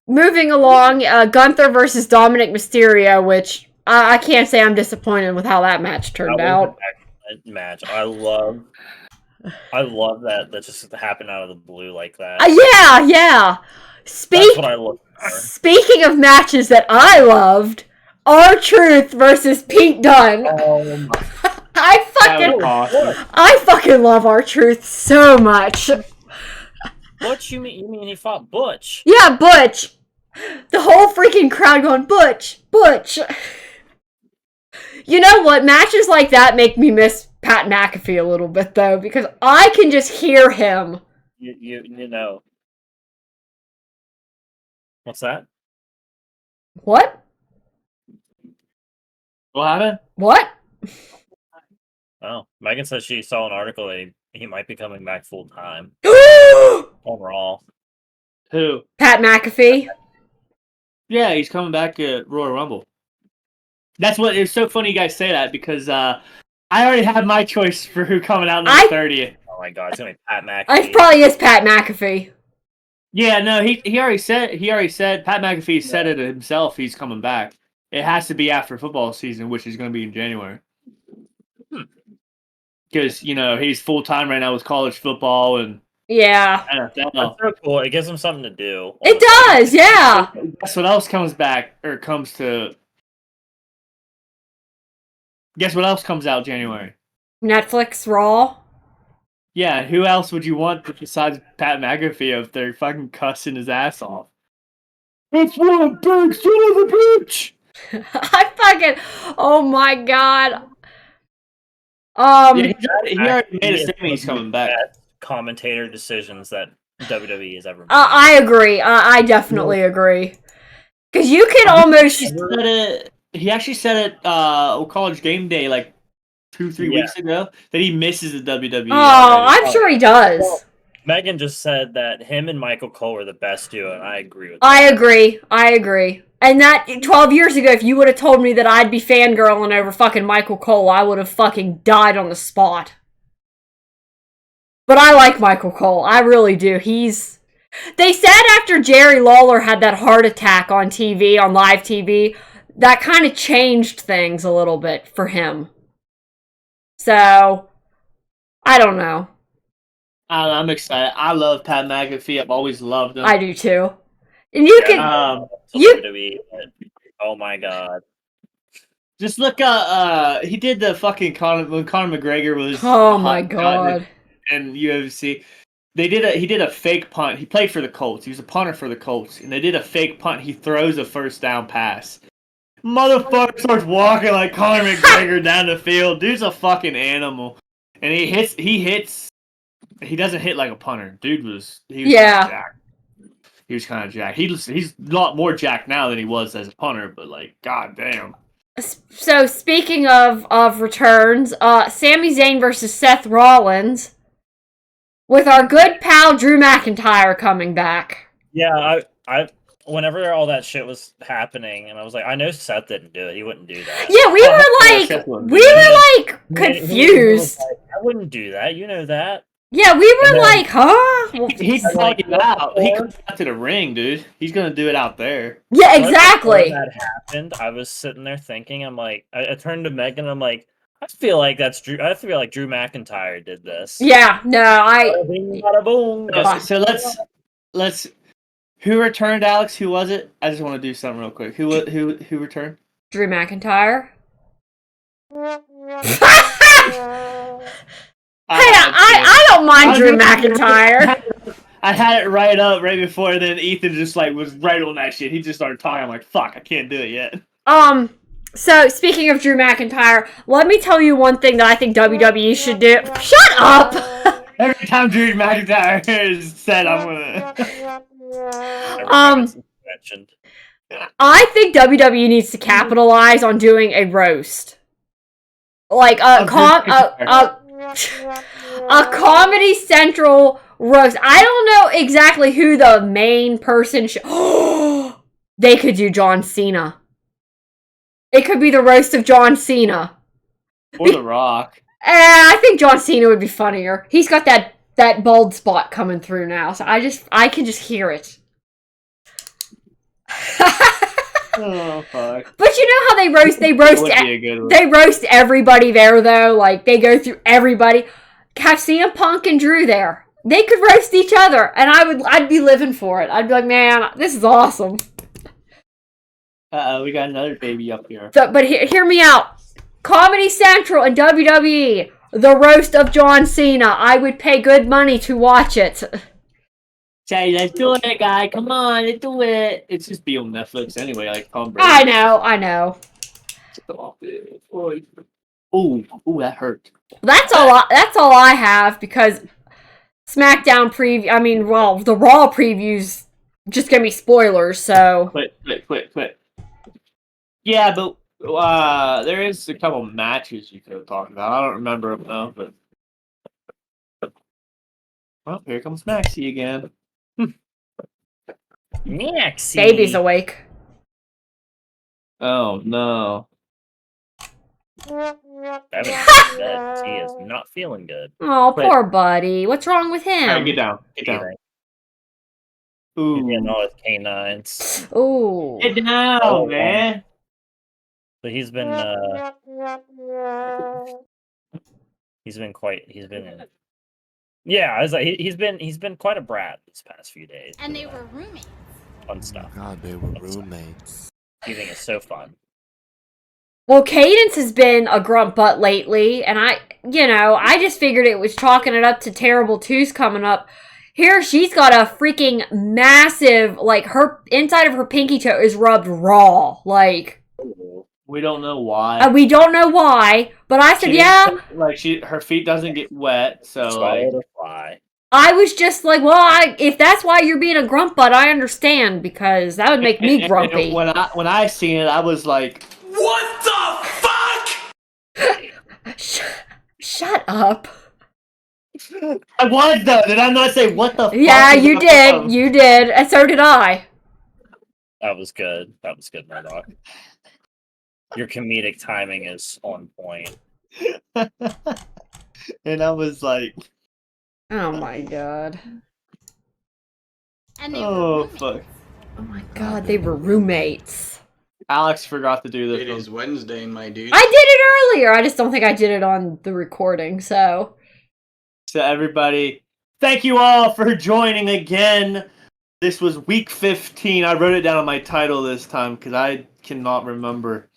Speaker 2: Moving along, Gunther versus Dominic Mysterio, which I can't say I'm disappointed with how that match turned out.
Speaker 4: Match. I love that just happened out of the blue like that.
Speaker 2: Yeah.
Speaker 4: That's what I look for.
Speaker 2: Speaking of matches that I loved, R-Truth versus Pete Dunne. I fucking love R-Truth so much.
Speaker 4: Butch? You mean he fought Butch?
Speaker 2: Yeah, Butch. The whole freaking crowd going, Butch. You know what? Matches like that make me miss Pat McAfee a little bit, though, because I can just hear him.
Speaker 4: You know. What's that?
Speaker 2: What?
Speaker 6: What happened?
Speaker 2: What?
Speaker 4: Oh, Megan says she saw an article that he might be coming back full time on Raw.
Speaker 6: Who?
Speaker 2: Pat McAfee.
Speaker 6: Yeah, he's coming back at Royal Rumble. That's what. It's so funny you guys say that because I already had my choice for who coming out on the 30th.
Speaker 4: Oh my god, it's gonna be Pat McAfee.
Speaker 2: It probably is Pat McAfee.
Speaker 6: Yeah, no, he already said Pat McAfee said it himself. He's coming back. It has to be after football season, which is going to be in January. Because he's full time right now with college football and
Speaker 2: Yeah.
Speaker 6: NFL.
Speaker 4: That's so cool. It gives him something to do.
Speaker 2: It does, yeah.
Speaker 6: Guess what else comes back or comes to? Guess what else comes out January?
Speaker 2: Netflix Raw.
Speaker 6: Yeah, who else would you want besides Pat McAfee if they're fucking cussing his ass off? It's one big son of a bitch!
Speaker 2: Oh my god.
Speaker 6: Yeah, he already made a statement he's coming back.
Speaker 4: Commentator decisions that WWE has ever made.
Speaker 2: I agree. I definitely agree. Because you can almost...
Speaker 6: He actually said it College Game Day like 2-3 weeks ago that he misses the WWE.
Speaker 2: Oh, I'm sure he does.
Speaker 4: Well, Megan just said that him and Michael Cole are the best duo, and I agree with that.
Speaker 2: I agree. And that 12 years ago, if you would have told me that I'd be fangirling over fucking Michael Cole, I would have fucking died on the spot. But I like Michael Cole. I really do. They said after Jerry Lawler had that heart attack on TV, on live TV, that kind of changed things a little bit for him. So, I don't know.
Speaker 6: I'm excited. I love Pat McAfee. I've always loved him.
Speaker 2: I do too. And you can...
Speaker 4: WWE, oh my god.
Speaker 6: Just look he did the fucking when Conor McGregor was
Speaker 2: oh my god.
Speaker 6: And UFC. He did a fake punt. He played for the Colts. He was a punter for the Colts. And they did a fake punt. He throws a first down pass. Motherfucker starts walking like Conor McGregor down the field. Dude's a fucking animal. And he hits he doesn't hit like a punter. Dude was jacked. He was kind of jacked. He's a lot more jacked now than he was as a punter, but like, goddamn.
Speaker 2: So speaking of returns, Sami Zayn versus Seth Rollins, with our good pal Drew McIntyre coming back.
Speaker 4: Yeah, I whenever all that shit was happening, and I was like, I know Seth didn't do it. He wouldn't do that.
Speaker 2: Yeah, we were like confused.
Speaker 4: I wouldn't do that. You know that.
Speaker 2: Yeah, we were
Speaker 4: And then-
Speaker 2: like, huh? Well,
Speaker 6: He called you out. He comes out to the ring, dude. He's gonna do it out there.
Speaker 2: yeah,
Speaker 4: Right before
Speaker 2: exactly.
Speaker 4: that happened, I was sitting there thinking, I'm like, I turned to Megan, I'm like, I feel like Drew McIntyre did this.
Speaker 2: Yeah, no,
Speaker 4: Bada bing, bada boom.
Speaker 6: So let's. Who returned, Alex? Who was it? I just want to do something real quick. Who returned?
Speaker 2: Drew McIntyre. Hey, I don't mind Drew McIntyre.
Speaker 6: I had it right up right before, and then Ethan just like was right on that shit. He just started talking. I'm like, fuck, I can't do it yet.
Speaker 2: So speaking of Drew McIntyre, let me tell you one thing that I think WWE should do. Shut up!
Speaker 6: Every time Drew McIntyre is said, I'm gonna.
Speaker 4: Mentioned.
Speaker 2: I think WWE needs to capitalize on doing a roast. Like a Comedy Central roast. I don't know exactly who the main person should. They could do John Cena. It could be the roast of John Cena.
Speaker 6: Or The Rock.
Speaker 2: I think John Cena would be funnier. He's got that bald spot coming through now, so I can just hear it.
Speaker 6: Oh fuck!
Speaker 2: But you know how they roast
Speaker 6: That would be a good one.
Speaker 2: they roast everybody there though. Like they go through everybody. Have CM Punk and Drew there. They could roast each other, and I'd be living for it. I'd be like, man, this is awesome.
Speaker 6: We got another baby up here.
Speaker 2: But hear me out. Comedy Central and WWE, the roast of John Cena. I would pay good money to watch it.
Speaker 6: Say, let's do it, guy. Come on, let's do it. It's just be on Netflix anyway, like Tom Brady.
Speaker 2: I know.
Speaker 6: Ooh, that hurt.
Speaker 2: That's all I have because SmackDown preview. I mean, well, the Raw previews just gonna be spoilers. So
Speaker 6: Quit. Yeah, but there is a couple matches you could have talked about. I don't remember them though, but well, here comes Maxie again.
Speaker 4: Maxie.
Speaker 2: baby's awake.
Speaker 6: Oh no.
Speaker 4: He is not feeling good.
Speaker 2: Oh,
Speaker 6: Wait.
Speaker 2: poor buddy. What's wrong with
Speaker 6: All right,
Speaker 2: him?
Speaker 6: get down.
Speaker 4: He's
Speaker 6: Ooh.
Speaker 4: getting all his canines.
Speaker 2: Ooh.
Speaker 6: Get down,
Speaker 4: Oh,
Speaker 6: man.
Speaker 4: But he's been yeah, I was like he's been quite a brat these past few days.
Speaker 7: And they were roommates.
Speaker 4: Fun stuff.
Speaker 3: God, they were roommates.
Speaker 4: Teasing is so fun.
Speaker 2: Well, Cadence has been a grunt butt lately, and I just figured it was chalking it up to Terrible 2's coming up. Here, she's got a freaking massive, like, her inside of her pinky toe is rubbed raw. Like,
Speaker 6: We don't know why.
Speaker 2: we don't know why, but I said,
Speaker 6: She
Speaker 2: yeah.
Speaker 6: didn't- like her feet doesn't get wet, so like,
Speaker 4: Swallowed a fly.
Speaker 2: I was just like, well, if that's why you're being a grunt butt, I understand, because that would make me
Speaker 6: and
Speaker 2: grumpy.
Speaker 6: when I seen it, I was like,
Speaker 3: What the fuck?
Speaker 2: Shut up.
Speaker 6: I was though. Did I not say what the?
Speaker 2: Yeah,
Speaker 6: fuck is
Speaker 2: you
Speaker 6: up
Speaker 2: did.
Speaker 6: with
Speaker 2: You did. And so did I.
Speaker 4: That was good. Murdoch. Your comedic timing is on point.
Speaker 6: them? And I was like,
Speaker 2: Oh my god.
Speaker 7: And they were
Speaker 6: oh
Speaker 7: roommates.
Speaker 6: fuck.
Speaker 2: Oh my god, they were roommates.
Speaker 6: Alex forgot to do
Speaker 8: It
Speaker 6: this
Speaker 8: is
Speaker 6: one.
Speaker 8: Wednesday, my dude.
Speaker 2: I did it earlier. I just don't think I did it on the recording, so.
Speaker 6: So everybody, thank you all for joining again. This was week 15. I wrote it down on my title this time because I cannot remember.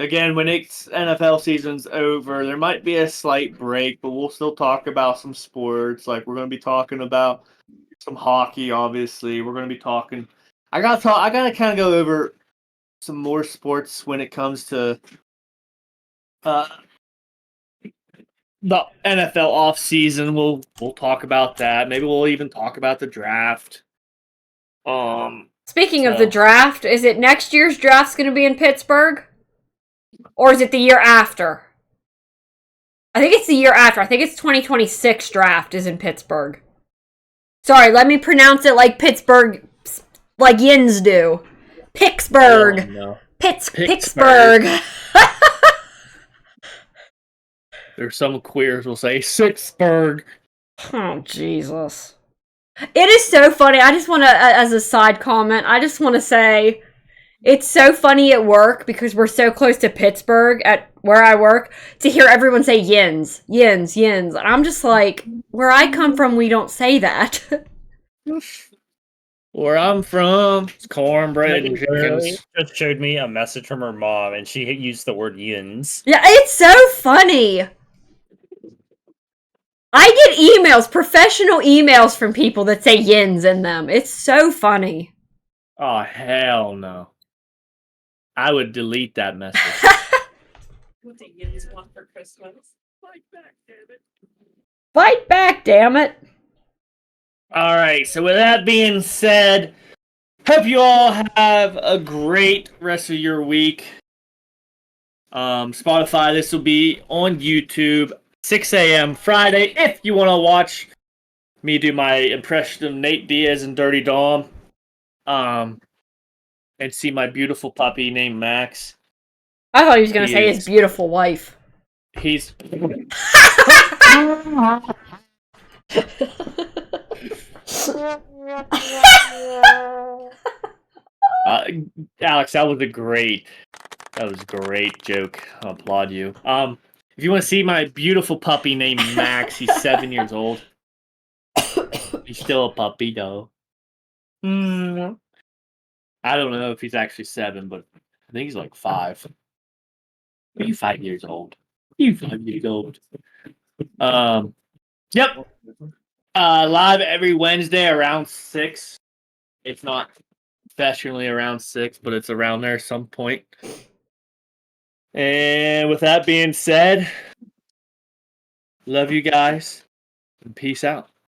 Speaker 6: Again, when it's NFL season's over, there might be a slight break, but we'll still talk about some sports. Like we're going to be talking about some hockey. Obviously, we're going to be talking. I gotta kind of go over some more sports when it comes to the NFL off season. We'll talk about that. Maybe we'll even talk about the draft.
Speaker 2: Speaking of the draft, is it next year's draft's going to be in Pittsburgh? Or is it the year after? I think it's the year after. I think it's 2026 draft is in Pittsburgh. Sorry, let me pronounce it like Pittsburgh, like Yins do. Pittsburgh.
Speaker 6: No.
Speaker 2: Pittsburgh.
Speaker 1: There's some queers will say Sixburg.
Speaker 2: Oh, Jesus. It is so funny. I just want to, as a side comment, I just want to say it's so funny at work because we're so close to Pittsburgh at where I work to hear everyone say yins, yins, yins. And I'm just like, where I come from, we don't say that.
Speaker 1: Where I'm from, it's cornbread and
Speaker 4: Literally
Speaker 1: chickens.
Speaker 4: just showed me a message from her mom, and she used the word yins.
Speaker 2: Yeah, it's so funny. I get emails, professional emails from people that say yins in them. It's so funny.
Speaker 1: Oh, hell no. I would delete that message.
Speaker 4: What do yins want for Christmas? Fight back, damn it.
Speaker 2: Fight back, damn it.
Speaker 1: All right, so with that being said, hope you all have a great rest of your week. Spotify, this will be on YouTube, 6 a.m. Friday, if you want to watch me do my impression of Nate Diaz and Dirty Dom, and see my beautiful puppy named Max.
Speaker 2: I thought he was going to say his beautiful wife.
Speaker 1: He's... Alex, that was a great joke. I applaud you. If you want to see my beautiful puppy named Max, he's 7 years old. He's still a puppy, though. I don't know if he's actually 7, but I think he's like 5. Are you 5 years old? You 5 years old. Yep. Live every Wednesday around 6. It's not professionally around 6, but it's around there some point. And with that being said, love you guys, and peace out.